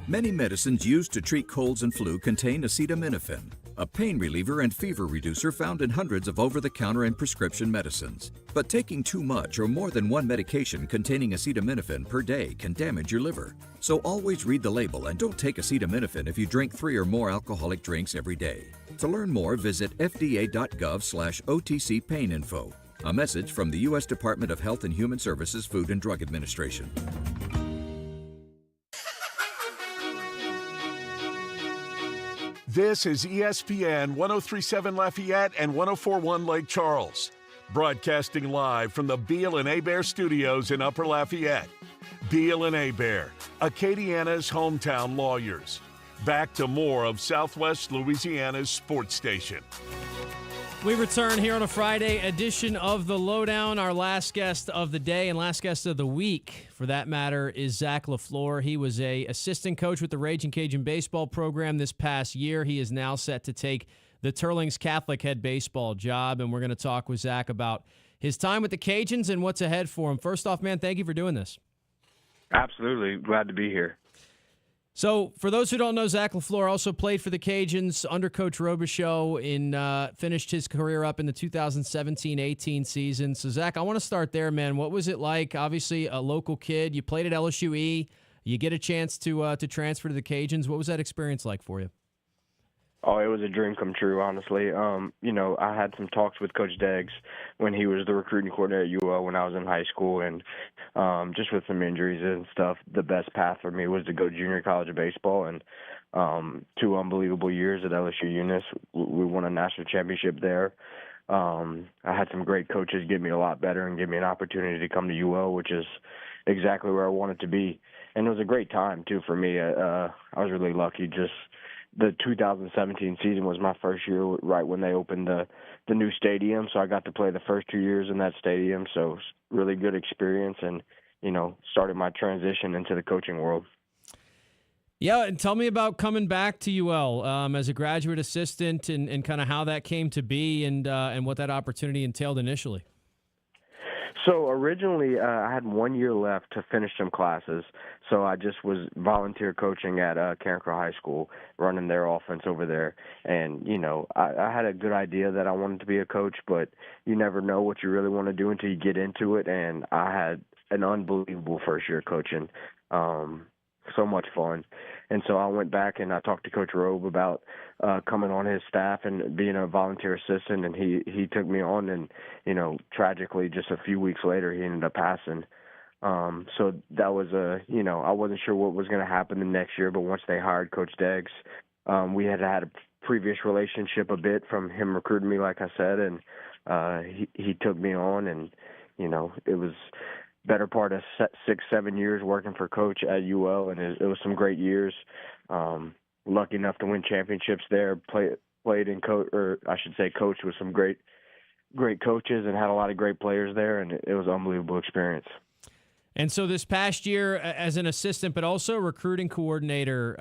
Many medicines used to treat colds and flu contain acetaminophen, a pain reliever and fever reducer found in hundreds of over-the-counter and prescription medicines. But taking too much or more than one medication containing acetaminophen per day can damage your liver. So always read the label and don't take acetaminophen if you drink 3 or more alcoholic drinks every day. To learn more, visit fda.gov/OTC pain info. A message from the U.S. Department of Health and Human Services Food and Drug Administration. This is ESPN 103.7 Lafayette and 104.1 Lake Charles, broadcasting live from the Beal and Hebert studios in Upper Lafayette. Beal and Hebert, Acadiana's hometown lawyers. Back to more of Southwest Louisiana's sports station. We return here on a Friday edition of the LohDown. Our last guest of the day and last guest of the week, for that matter, is Zach LaFleur. He was an assistant coach with the Ragin' Cajun baseball program this past year. He is now set to take the Turlings Catholic head baseball job, and we're going to talk with Zach about his time with the Cajuns and what's ahead for him. First off, man, thank you for doing this. Absolutely. Glad to be here. So, for those who don't know, Zach LaFleur also played for the Cajuns under Coach Robichaux and finished his career up in the 2017-18 season. So, Zach, I want to start there, man. What was it like? Obviously, a local kid. You played at LSUE. You get a chance to transfer to the Cajuns. What was that experience like for you? Oh, it was a dream come true, honestly. I had some talks with Coach Deggs when he was the recruiting coordinator at UL when I was in high school, and just with some injuries and stuff, the best path for me was to go junior college of baseball. And 2 unbelievable years at LSU Eunice. We won a national championship there. I had some great coaches get me a lot better and give me an opportunity to come to UL, which is exactly where I wanted to be. And it was a great time, too, for me. I was really lucky. Just the 2017 season was my first year right when they opened the new stadium, so I got to play the first 2 years in that stadium. So it was really good experience and, started my transition into the coaching world. Yeah, and tell me about coming back to UL as a graduate assistant and kind of how that came to be and what that opportunity entailed initially. So originally, I had 1 year left to finish some classes, so I just was volunteer coaching at Carencro High School, running their offense over there. And, I had a good idea that I wanted to be a coach, but you never know what you really want to do until you get into it. And I had an unbelievable first year coaching, so much fun. And so I went back and I talked to Coach Robe about coming on his staff and being a volunteer assistant, and he took me on, and, tragically just a few weeks later he ended up passing. So that was I wasn't sure what was going to happen the next year, but once they hired Coach Deggs, we had a previous relationship a bit from him recruiting me, like I said, and he took me on, and, it was better part of 6-7 years working for Coach at UL, and it was some great years. Lucky enough to win championships there. Played and coached with some great coaches and had a lot of great players there, and it was an unbelievable experience. And so this past year as an assistant, but also recruiting coordinator,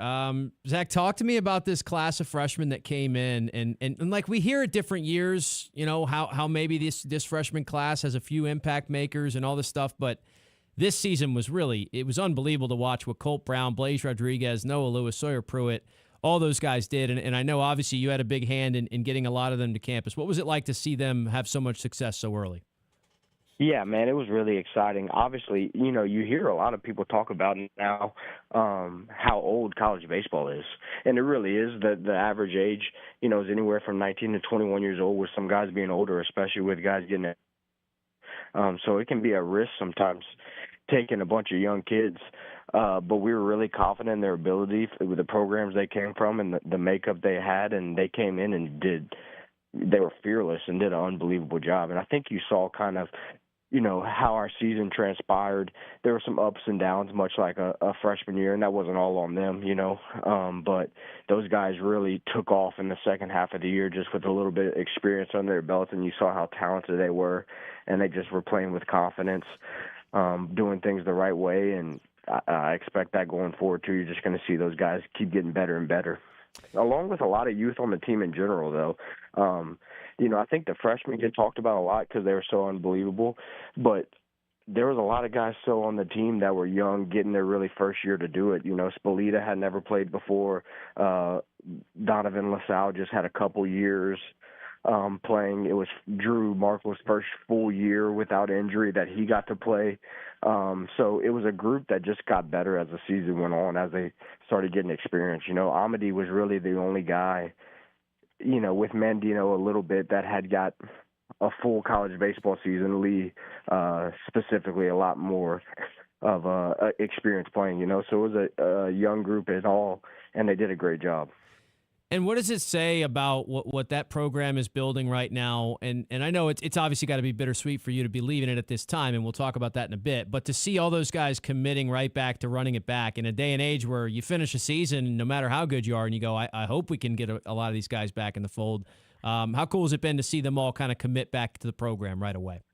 Zach, talk to me about this class of freshmen that came in. And like we hear at different years, how maybe this freshman class has a few impact makers and all this stuff. But this season was it was unbelievable to watch what Colt Brown, Blaze Rodriguez, Noah Lewis, Sawyer Pruitt, all those guys did. And I know obviously you had a big hand in getting a lot of them to campus. What was it like to see them have so much success so early? Yeah, man, it was really exciting. Obviously, you hear a lot of people talk about now how old college baseball is. And it really is. The average age, is anywhere from 19 to 21 years old, with some guys being older, especially with guys getting it. So it can be a risk sometimes taking a bunch of young kids. But we were really confident in their ability with the programs they came from and the makeup they had, and they came in and they were fearless and did an unbelievable job. And I think you saw kind of how our season transpired. There were some ups and downs, much like a freshman year, and that wasn't all on them, but those guys really took off in the second half of the year just with a little bit of experience under their belts, and you saw how talented they were, and they just were playing with confidence, doing things the right way, and I expect that going forward, too. You're just going to see those guys keep getting better and better, along with a lot of youth on the team in general, though. I think the freshmen get talked about a lot because they were so unbelievable, but there was a lot of guys still on the team that were young, getting their really first year to do it. Spolita had never played before. Donovan LaSalle just had a couple years playing. It was Drew Markle's first full year without injury that he got to play. So it was a group that just got better as the season went on, as they started getting experience. Amity was really the only guy, with Mandino a little bit, that had got a full college baseball season. Lee, specifically, a lot more of experience playing, So it was a young group at all, and they did a great job. And what does it say about what that program is building right now? And I know it's obviously got to be bittersweet for you to be leaving it at this time, and we'll talk about that in a bit. But to see all those guys committing right back to running it back in a day and age where you finish a season, no matter how good you are, and you go, I hope we can get a lot of these guys back in the fold. How cool has it been to see them all kind of commit back to the program right away?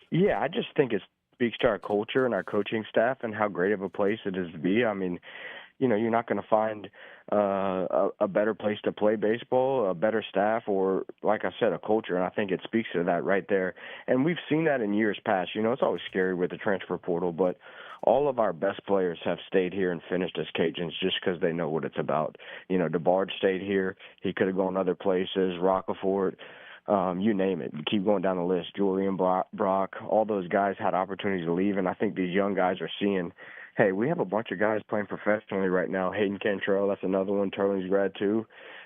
Yeah, I just think it speaks to our culture and our coaching staff and how great of a place it is to be. I mean, you're not going to find a better place to play baseball, a better staff, or, like I said, a culture. And I think it speaks to that right there. And we've seen that in years past. It's always scary with the transfer portal, but all of our best players have stayed here and finished as Cajuns just because they know what it's about. DeBarge stayed here. He could have gone other places, Roccaforte, you name it. Keep going down the list. Julian Brock, all those guys had opportunities to leave, and I think these young guys are seeing, hey, we have a bunch of guys playing professionally right now. Hayden Cantrell, that's another one, Turling's grad too,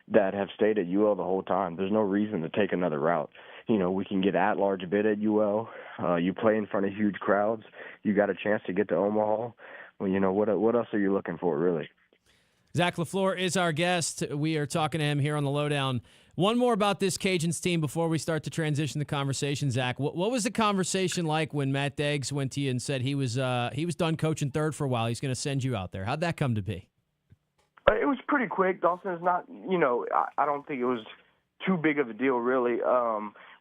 that have stayed at UL the whole time. There's no reason to take another route. We can get at-large bid at UL. You play in front of huge crowds. You got a chance to get to Omaha. Well, what else are you looking for, really? Zach LaFleur is our guest. We are talking to him here on the LohDown. One more about this Cajuns team before we start to transition the conversation, Zach. What was the conversation like when Matt Deggs went to you and said he was done coaching third for a while? He's going to send you out there. How'd that come to be? It was pretty quick. Dawson is not, I don't think it was too big of a deal, really.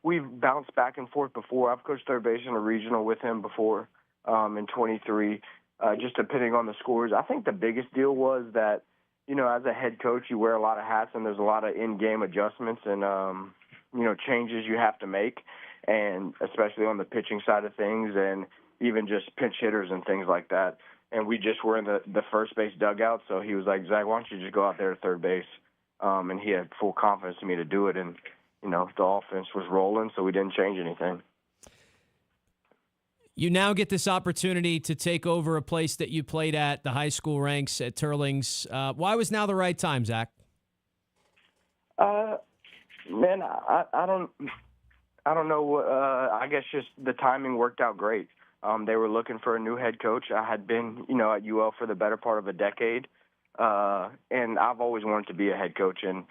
We've bounced back and forth before. I've coached third base in a regional with him before in 23, just depending on the scores. I think the biggest deal was that, as a head coach, you wear a lot of hats, and there's a lot of in-game adjustments and, changes you have to make, and especially on the pitching side of things and even just pinch hitters and things like that. And we just were in the first base dugout, so he was like, Zach, why don't you just go out there to third base? And he had full confidence in me to do it, and, the offense was rolling, so we didn't change anything. You now get this opportunity to take over a place that you played at, the high school ranks at Turlings. Why was now the right time, Zach? Man, I don't know. I guess just the timing worked out great. They were looking for a new head coach. I had been, at UL for the better part of a decade, and I've always wanted to be a head coach. And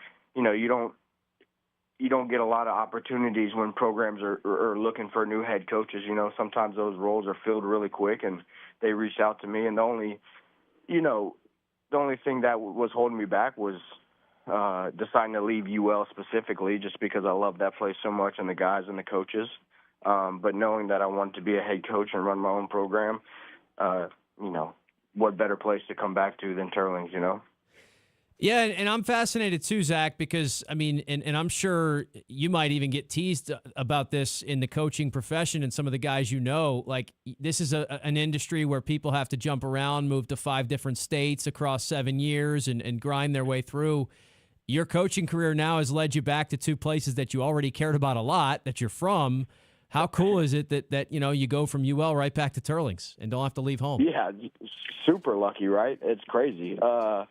you don't get a lot of opportunities when programs are looking for new head coaches. Sometimes those roles are filled really quick, and they reached out to me. And the only thing that was holding me back was deciding to leave UL specifically, just because I love that place so much and the guys and the coaches. But knowing that I wanted to be a head coach and run my own program, what better place to come back to than Turlings, Yeah, and I'm fascinated too, Zach, because, and I'm sure you might even get teased about this in the coaching profession and some of the guys like this is an industry where people have to jump around, move to 5 different states across 7 years and grind their way through. Your coaching career now has led you back to 2 places that you already cared about a lot, that you're from. How cool is it that you go from UL right back to Turlings and don't have to leave home? Yeah, super lucky, right? It's crazy. I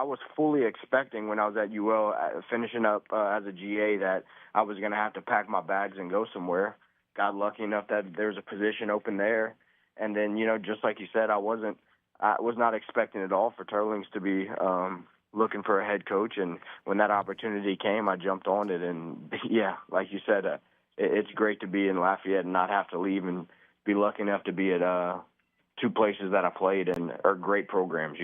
was fully expecting when I was at UL finishing up as a GA that I was going to have to pack my bags and go somewhere. Got lucky enough that there's a position open there. And then, just like you said, I was not expecting at all for Turlings to be looking for a head coach. And when that opportunity came, I jumped on it. And, yeah, like you said, it's great to be in Lafayette and not have to leave and be lucky enough to be at 2 places that I played and are great programs,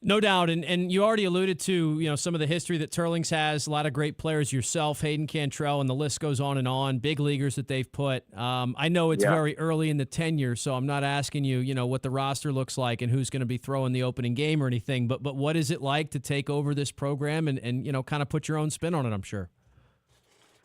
No doubt, and you already alluded to some of the history that Turlings has. A lot of great players yourself, Hayden Cantrell, and the list goes on and on. Big leaguers that they've put. I know it's very early in the tenure, so I'm not asking you, what the roster looks like and who's going to be throwing the opening game or anything. But what is it like to take over this program and kind of put your own spin on it? I'm sure.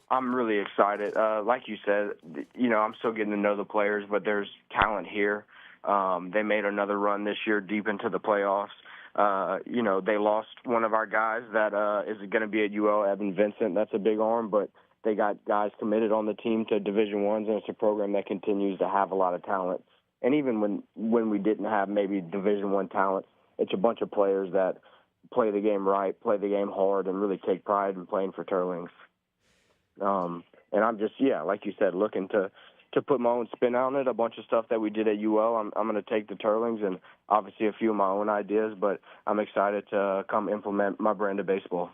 I'm really excited. Like you said, I'm still getting to know the players, but there's talent here. They made another run this year deep into the playoffs. They lost one of our guys that is going to be at UL, Evan Vincent. That's a big arm, but they got guys committed on the team to Division I's, and it's a program that continues to have a lot of talent. And even when we didn't have maybe Division I talent, it's a bunch of players that play the game right, play the game hard, and really take pride in playing for Turlings. And I'm just, like you said, looking to put my own spin on it. A bunch of stuff that we did at UL, I'm going to take to Turlings, and obviously a few of my own ideas, but I'm excited to come implement my brand of baseball.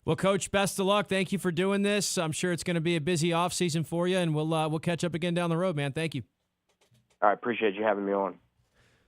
Well, Coach, best of luck. Thank you for doing this. I'm sure it's going to be a busy offseason for you, and we'll catch up again down the road, man. Thank you. I appreciate you having me on.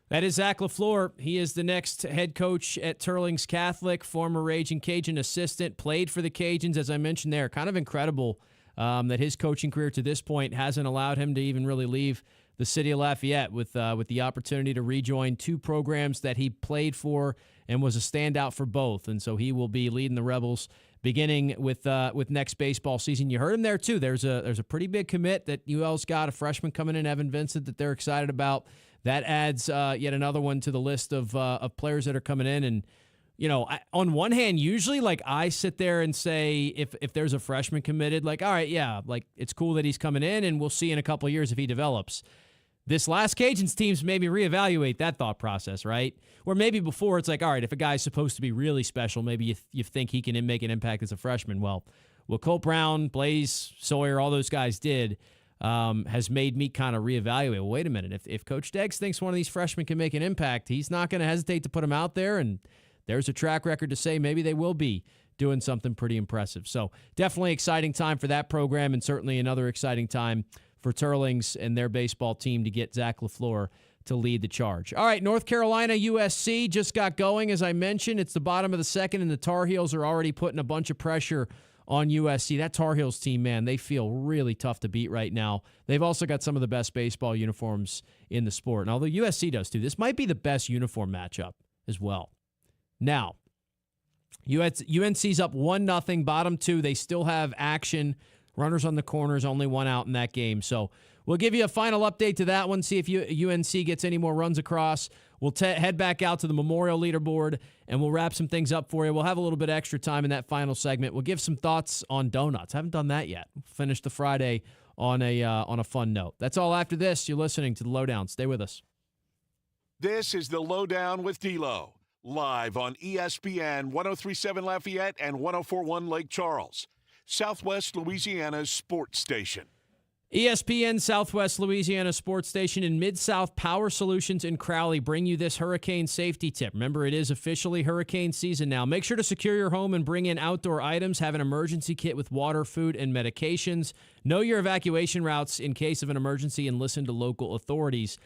That is Zach LaFleur. He is the next head coach at Turlings Catholic, former Raging Cajun assistant, played for the Cajuns, as I mentioned there. Kind of incredible that his coaching career to this point hasn't allowed him to even really leave the city of Lafayette with the opportunity to rejoin two programs that he played for and was a standout for both. And so he will be leading the Rebels beginning with next baseball season. You heard him there too. There's a pretty big commit that UL's got, a freshman coming in, Evan Vincent, that they're excited about. That adds yet another one to the list of players that are coming in. And on one hand, usually I sit there and say if there's a freshman committed, all right, yeah, it's cool that he's coming in, and we'll see in a couple of years if he develops. This last Cajuns teams maybe reevaluate that thought process, right? Or maybe before it's all right, if a guy's supposed to be really special, maybe you think he can make an impact as a freshman. Well, what Colt Brown, Blaze, Sawyer, all those guys did has made me kind of reevaluate. Well, wait a minute. If Coach Deggs thinks one of these freshmen can make an impact, he's not going to hesitate to put him out there, and there's a track record to say maybe they will be doing something pretty impressive. So definitely exciting time for that program, and certainly another exciting time for Turlings and their baseball team to get Zach LaFleur to lead the charge. All right, North Carolina USC just got going. As I mentioned, it's the bottom of the second, and the Tar Heels are already putting a bunch of pressure on USC. That Tar Heels team, man, they feel really tough to beat right now. They've also got some of the best baseball uniforms in the sport. And although USC does too, this might be the best uniform matchup as well. Now, UNC's up 1-0, bottom two. They still have action. Runners on the corners, only one out in that game. So we'll give you a final update to that one, see if UNC gets any more runs across. We'll head back out to the Memorial leaderboard, and we'll wrap some things up for you. We'll have a little bit extra time in that final segment. We'll give some thoughts on donuts. Haven't done that yet. We'll finish the Friday on a fun note. That's all after this. You're listening to the LohDown. Stay with us. This is the LohDown with D-Loh, live on ESPN 103.7 Lafayette and 104.1 Lake Charles, Southwest Louisiana's sports station. ESPN Southwest Louisiana Sports Station and Mid-South Power Solutions in Crowley bring you this hurricane safety tip. Remember, it is officially hurricane season now. Make sure to secure your home and bring in outdoor items. Have an emergency kit with water, food, and medications. Know your evacuation routes in case of an emergency and listen to local authorities.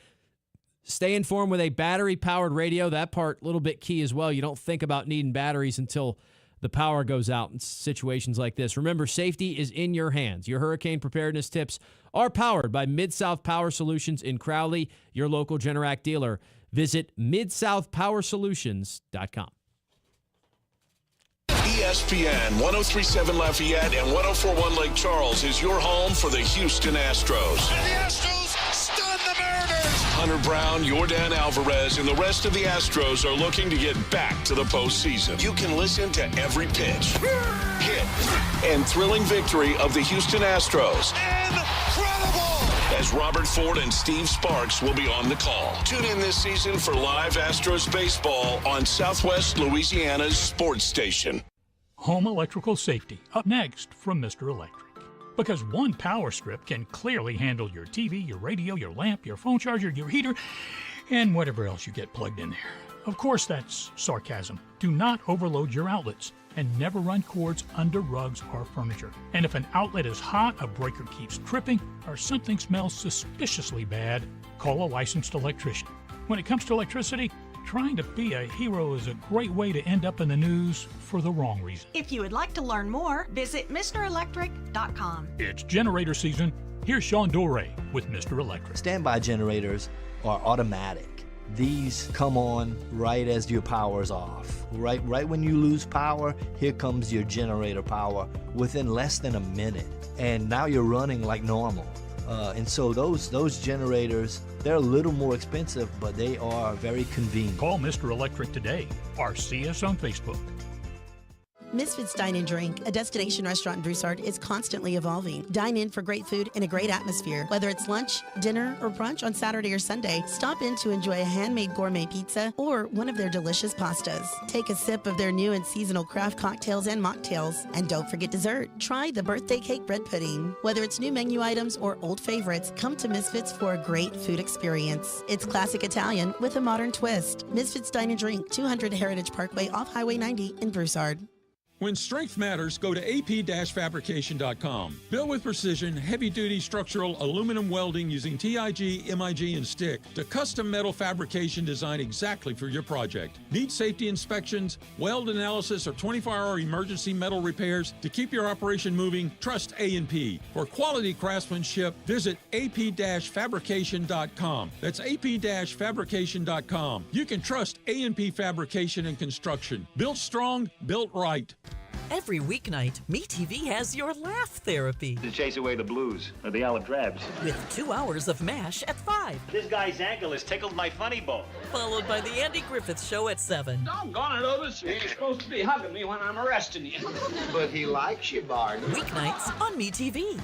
Stay informed with a battery-powered radio. That part, a little bit key as well. You don't think about needing batteries until the power goes out in situations like this. Remember, safety is in your hands. Your hurricane preparedness tips are powered by Mid-South Power Solutions in Crowley, your local Generac dealer. Visit midsouthpowersolutions.com. ESPN 103.7 Lafayette and 104.1 Lake Charles is your home for the Houston Astros. And the Astros stun the Mariners. Hunter Brown, Yordan Alvarez, and the rest of the Astros are looking to get back to the postseason. You can listen to every pitch, hit, and thrilling victory of the Houston Astros. Incredible! As Robert Ford and Steve Sparks will be on the call. Tune in this season for live Astros baseball on Southwest Louisiana's sports station. Home electrical safety, up next from Mr. Electric. Because one power strip can clearly handle your TV, your radio, your lamp, your phone charger, your heater, and whatever else you get plugged in there. Of course, that's sarcasm. Do not overload your outlets and never run cords under rugs or furniture. And if an outlet is hot, a breaker keeps tripping, or something smells suspiciously bad, call a licensed electrician. When it comes to electricity, trying to be a hero is a great way to end up in the news for the wrong reason. If you would like to learn more, visit MrElectric.com. It's generator season. Here's Sean Doré with Mr. Electric. Standby generators are automatic. These come on right as your power's off. Right when you lose power, here comes your generator power within less than a minute. And now you're running like normal. And so those generators, they're a little more expensive, but they are very convenient. Call Mr. Electric today or see us on Facebook. Misfits Dine and Drink, a destination restaurant in Broussard, is constantly evolving. Dine in for great food and a great atmosphere. Whether it's lunch, dinner, or brunch on Saturday or Sunday, stop in to enjoy a handmade gourmet pizza or one of their delicious pastas. Take a sip of their new and seasonal craft cocktails and mocktails. And don't forget dessert. Try the birthday cake bread pudding. Whether it's new menu items or old favorites, come to Misfits for a great food experience. It's classic Italian with a modern twist. Misfits Dine and Drink, 200 Heritage Parkway off Highway 90 in Broussard. When strength matters, go to ap-fabrication.com. Built with precision, heavy-duty structural aluminum welding using TIG, MIG, and stick to custom metal fabrication designed exactly for your project. Need safety inspections, weld analysis, or 24-hour emergency metal repairs to keep your operation moving? Trust A&P. For quality craftsmanship, visit ap-fabrication.com. That's ap-fabrication.com. You can trust A&P Fabrication and Construction. Built strong, built right. Every weeknight, MeTV has your laugh therapy. To chase away the blues or the olive drabs. With 2 hours of MASH at 5. This guy's ankle has tickled my funny bone. Followed by the Andy Griffith Show at 7. Doggone it, Otis. You're supposed to be hugging me when I'm arresting you. But he likes you, Bart. Weeknights on MeTV.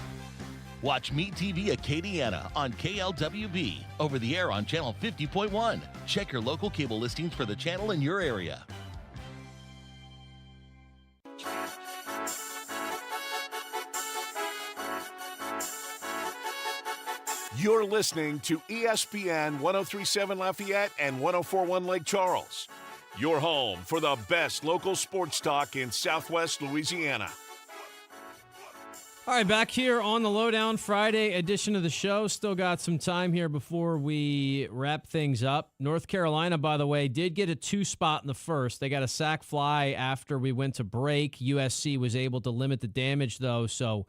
Watch Meet TV Acadiana on KLWB, over the air on Channel 50.1. Check your local cable listings for the channel in your area. You're listening to ESPN 1037 Lafayette and 1041 Lake Charles. Your home for the best local sports talk in Southwest Louisiana. All right, back here on the LohDown Friday edition of the show. Still got some time here before we wrap things up. North Carolina, by the way, did get a 2-spot in the first. They got a sack fly after we went to break. USC was able to limit the damage, though, so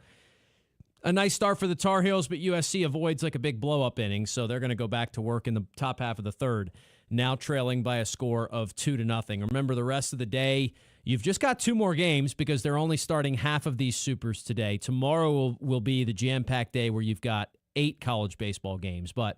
a nice start for the Tar Heels, but USC avoids like a big blow-up inning, so they're going to go back to work in the top half of the third, now trailing by a score of 2-0. Remember, the rest of the day, you've just got 2 more games because they're only starting half of these supers today. Tomorrow will be the jam-packed day where you've got 8 college baseball games. But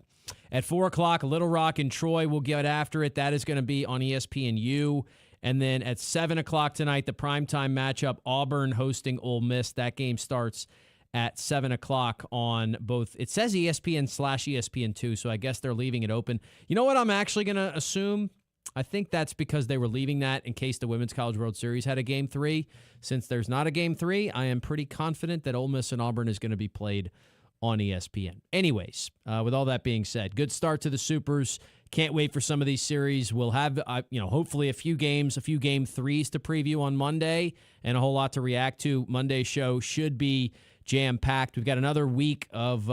at 4 o'clock, Little Rock and Troy will get after it. That is going to be on ESPNU. And then at 7 o'clock tonight, the primetime matchup, Auburn hosting Ole Miss. That game starts at 7 o'clock on both. It says ESPN/ESPN2, so I guess they're leaving it open. You know what I'm actually going to assume? I think that's because they were leaving that in case the Women's College World Series had a Game 3. Since there's not a Game 3, I am pretty confident that Ole Miss and Auburn is going to be played on ESPN. Anyways, with all that being said, good start to the Supers. Can't wait for some of these series. We'll have, hopefully a few Game 3s to preview on Monday and a whole lot to react to. Monday's show should be jam-packed. We've got another week of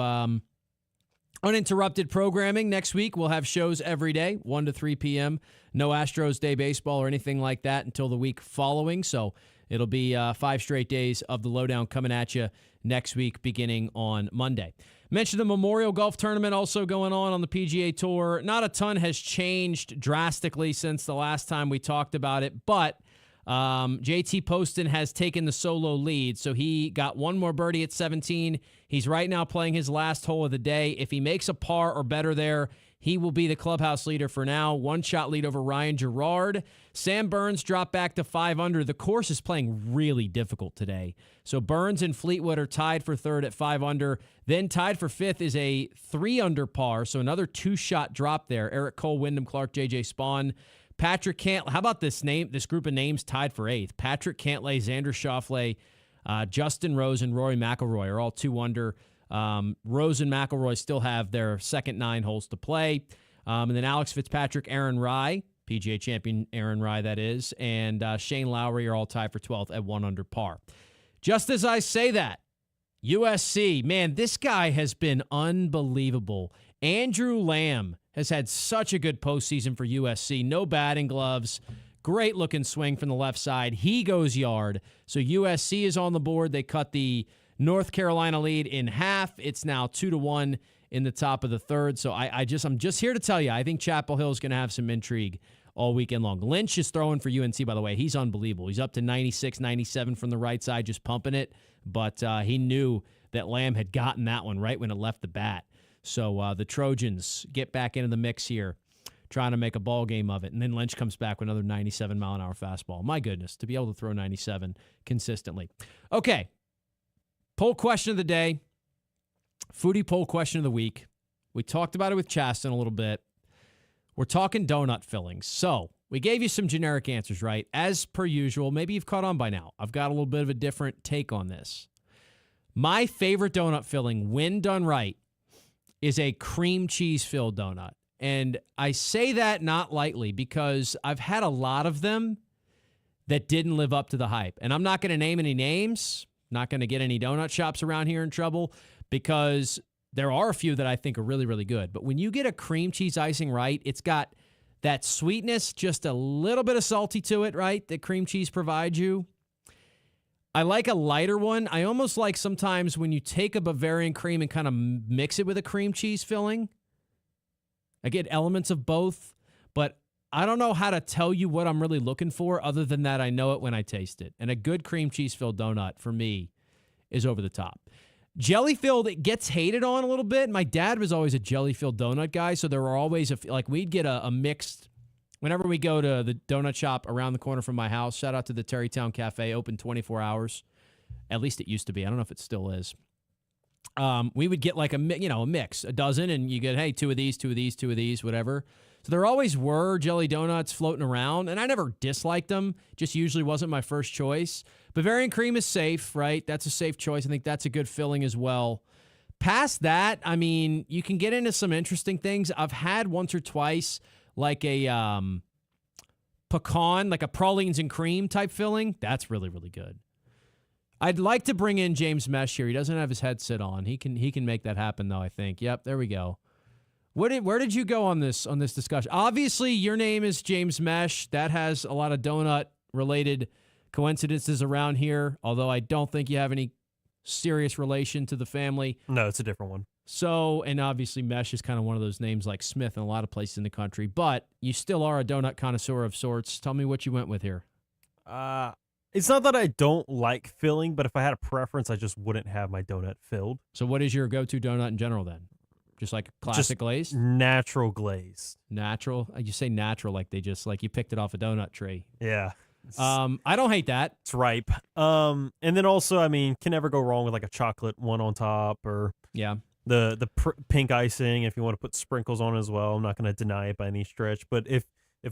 uninterrupted programming. Next week, we'll have shows every day, 1 to 3 p.m. No Astros Day baseball or anything like that until the week following. So it'll be 5 straight days of the LohDown coming at you next week, beginning on Monday. Mentioned the Memorial Golf Tournament also going on the PGA Tour. Not a ton has changed drastically since the last time we talked about it, but JT Poston has taken the solo lead, so he got one more birdie at 17. He's right now playing his last hole of the day. If he makes a par or better there, he will be the clubhouse leader for now. 1-shot lead over Ryan Gerard. Sam Burns dropped back to 5 under. The course is playing really difficult today. So Burns and Fleetwood are tied for third at 5 under. Then tied for fifth is a 3 under par, so another 2-shot drop there. Eric Cole, Wyndham Clark, J.J. Spawn. Patrick Cantlay, how about this group of names tied for 8th? Patrick Cantlay, Xander Schauffele, Justin Rose, and Rory McIlroy are all 2 under. Rose and McIlroy still have their second 9 holes to play. And then Alex Fitzpatrick, Aaron Rai, PGA champion Aaron Rai, that is, and Shane Lowry are all tied for 12th at 1 under par. Just as I say that, USC, man, this guy has been unbelievable. Andrew Lamb has had such a good postseason for USC. No batting gloves. Great looking swing from the left side. He goes yard. So USC is on the board. They cut the North Carolina lead in half. It's now 2-1 in the top of the third. So I'm just here to tell you, I think Chapel Hill is going to have some intrigue all weekend long. Lynch is throwing for UNC, by the way. He's unbelievable. He's up to 96, 97 from the right side, just pumping it. But he knew that Lamb had gotten that one right when it left the bat. So the Trojans get back into the mix here, trying to make a ball game of it. And then Lynch comes back with another 97-mile-an-hour fastball. My goodness, to be able to throw 97 consistently. Okay, poll question of the day, foodie poll question of the week. We talked about it with Chasten a little bit. We're talking donut fillings. So we gave you some generic answers, right? As per usual, maybe you've caught on by now. I've got a little bit of a different take on this. My favorite donut filling, when done right, is a cream cheese filled donut. And I say that not lightly because I've had a lot of them that didn't live up to the hype. And I'm not going to name any names, not going to get any donut shops around here in trouble, because there are a few that I think are really, really good. But when you get a cream cheese icing right, it's got that sweetness, just a little bit of salty to it, right, that cream cheese provides you. I like a lighter one. I almost like sometimes when you take a Bavarian cream and kind of mix it with a cream cheese filling. I get elements of both, but I don't know how to tell you what I'm really looking for other than that I know it when I taste it. And a good cream cheese-filled donut, for me, is over the top. Jelly-filled, it gets hated on a little bit. My dad was always a jelly-filled donut guy, so there were always, we'd get a mixed... Whenever we go to the donut shop around the corner from my house, shout out to the Terrytown Cafe, open 24 hours. At least it used to be. I don't know if it still is. We would get like a mix, a dozen, and you get, hey, 2 of these, 2 of these, 2 of these, whatever. So there always were jelly donuts floating around, and I never disliked them. Just usually wasn't my first choice. Bavarian cream is safe, right? That's a safe choice. I think that's a good filling as well. Past that, I mean, you can get into some interesting things. I've had once or twice like a pecan, like a pralines and cream type filling. That's really, really good. I'd like to bring in James Mesh here. He doesn't have his headset on. He can make that happen, though, I think. Yep, there we go. Where did you go on this discussion? Obviously, your name is James Mesh. That has a lot of donut-related coincidences around here, although I don't think you have any serious relation to the family. No, it's a different one. So, and obviously Mesh is kind of one of those names like Smith in a lot of places in the country, but you still are a donut connoisseur of sorts. Tell me what you went with here. It's not that I don't like filling, but if I had a preference, I just wouldn't have my donut filled. So what is your go-to donut in general then? Just like classic glaze? Natural glaze. Natural? You say natural like they just, like you picked it off a donut tree. Yeah. I don't hate that. It's ripe. And then also, I mean, can never go wrong with like a chocolate one on top or the pink icing if you want to put sprinkles on as well. I'm not going to deny it by any stretch. But if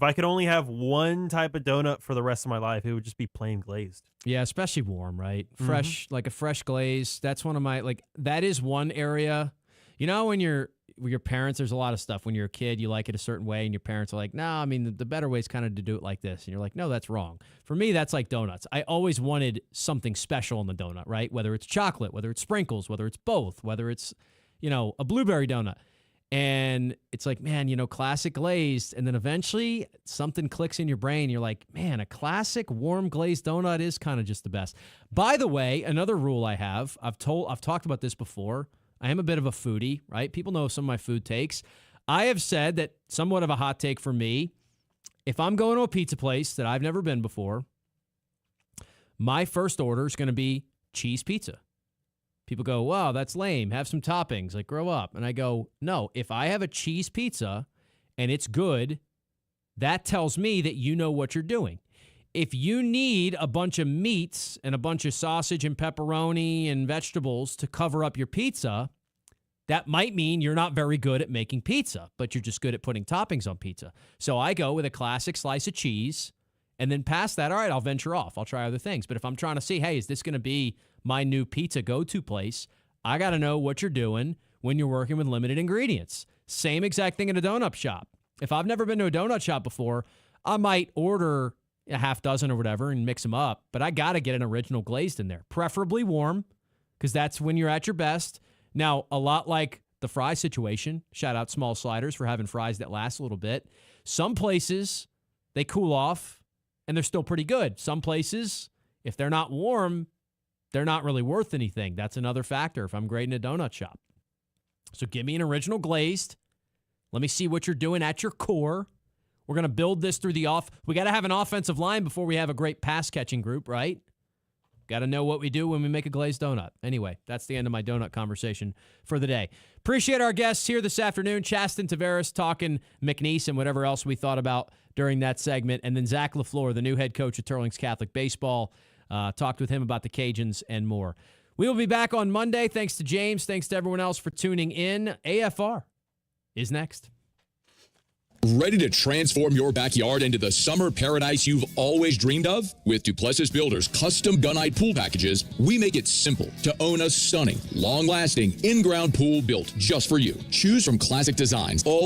I could only have one type of donut for the rest of my life, it would just be plain glazed. Yeah, especially warm, right? Fresh, like a fresh glaze. That's one of my, that is one area. You know, when you're with your parents, there's a lot of stuff. When you're a kid, you like it a certain way, and your parents are like, no, I mean, the better way is kind of to do it like this. And you're like, no, that's wrong. For me, that's like donuts. I always wanted something special in the donut, right? Whether it's chocolate, whether it's sprinkles, whether it's both, whether it's, a blueberry donut. And it's like, man, classic glazed. And then eventually something clicks in your brain. You're like, man, a classic warm glazed donut is kind of just the best. By the way, another rule I have, I've talked about this before. I am a bit of a foodie, right? People know some of my food takes. I have said that somewhat of a hot take for me, if I'm going to a pizza place that I've never been before, my first order is going to be cheese pizza. People go, wow, that's lame. Have some toppings, like grow up. And I go, no, if I have a cheese pizza and it's good, that tells me that you know what you're doing. If you need a bunch of meats and a bunch of sausage and pepperoni and vegetables to cover up your pizza, that might mean you're not very good at making pizza, but you're just good at putting toppings on pizza. So I go with a classic slice of cheese, and then past that, all right, I'll venture off. I'll try other things. But if I'm trying to see, hey, is this going to be my new pizza go-to place, I got to know what you're doing when you're working with limited ingredients. Same exact thing in a donut shop. If I've never been to a donut shop before, I might order a half dozen or whatever and mix them up, but I got to get an original glazed in there, preferably warm, because that's when you're at your best. Now, a lot like the fry situation, shout out Small Sliders for having fries that last a little bit. Some places, they cool off and they're still pretty good. Some places, if they're not warm, they're not really worth anything. That's another factor if I'm grading a donut shop. So give me an original glazed. Let me see what you're doing at your core. We're going to build this through we got to have an offensive line before we have a great pass-catching group, right? Got to know what we do when we make a glazed donut. Anyway, that's the end of my donut conversation for the day. Appreciate our guests here this afternoon. Chasten Tavares talking McNeese and whatever else we thought about during that segment. And then Zach LaFleur, the new head coach of Turlings Catholic Baseball, talked with him about the Cajuns and more. We will be back on Monday. Thanks to James. Thanks to everyone else for tuning in. AFR is next. Ready to transform your backyard into the summer paradise you've always dreamed of? With Duplessis Builders custom gunite pool packages, we make it simple to own a stunning, long-lasting, in-ground pool built just for you. Choose from classic designs, all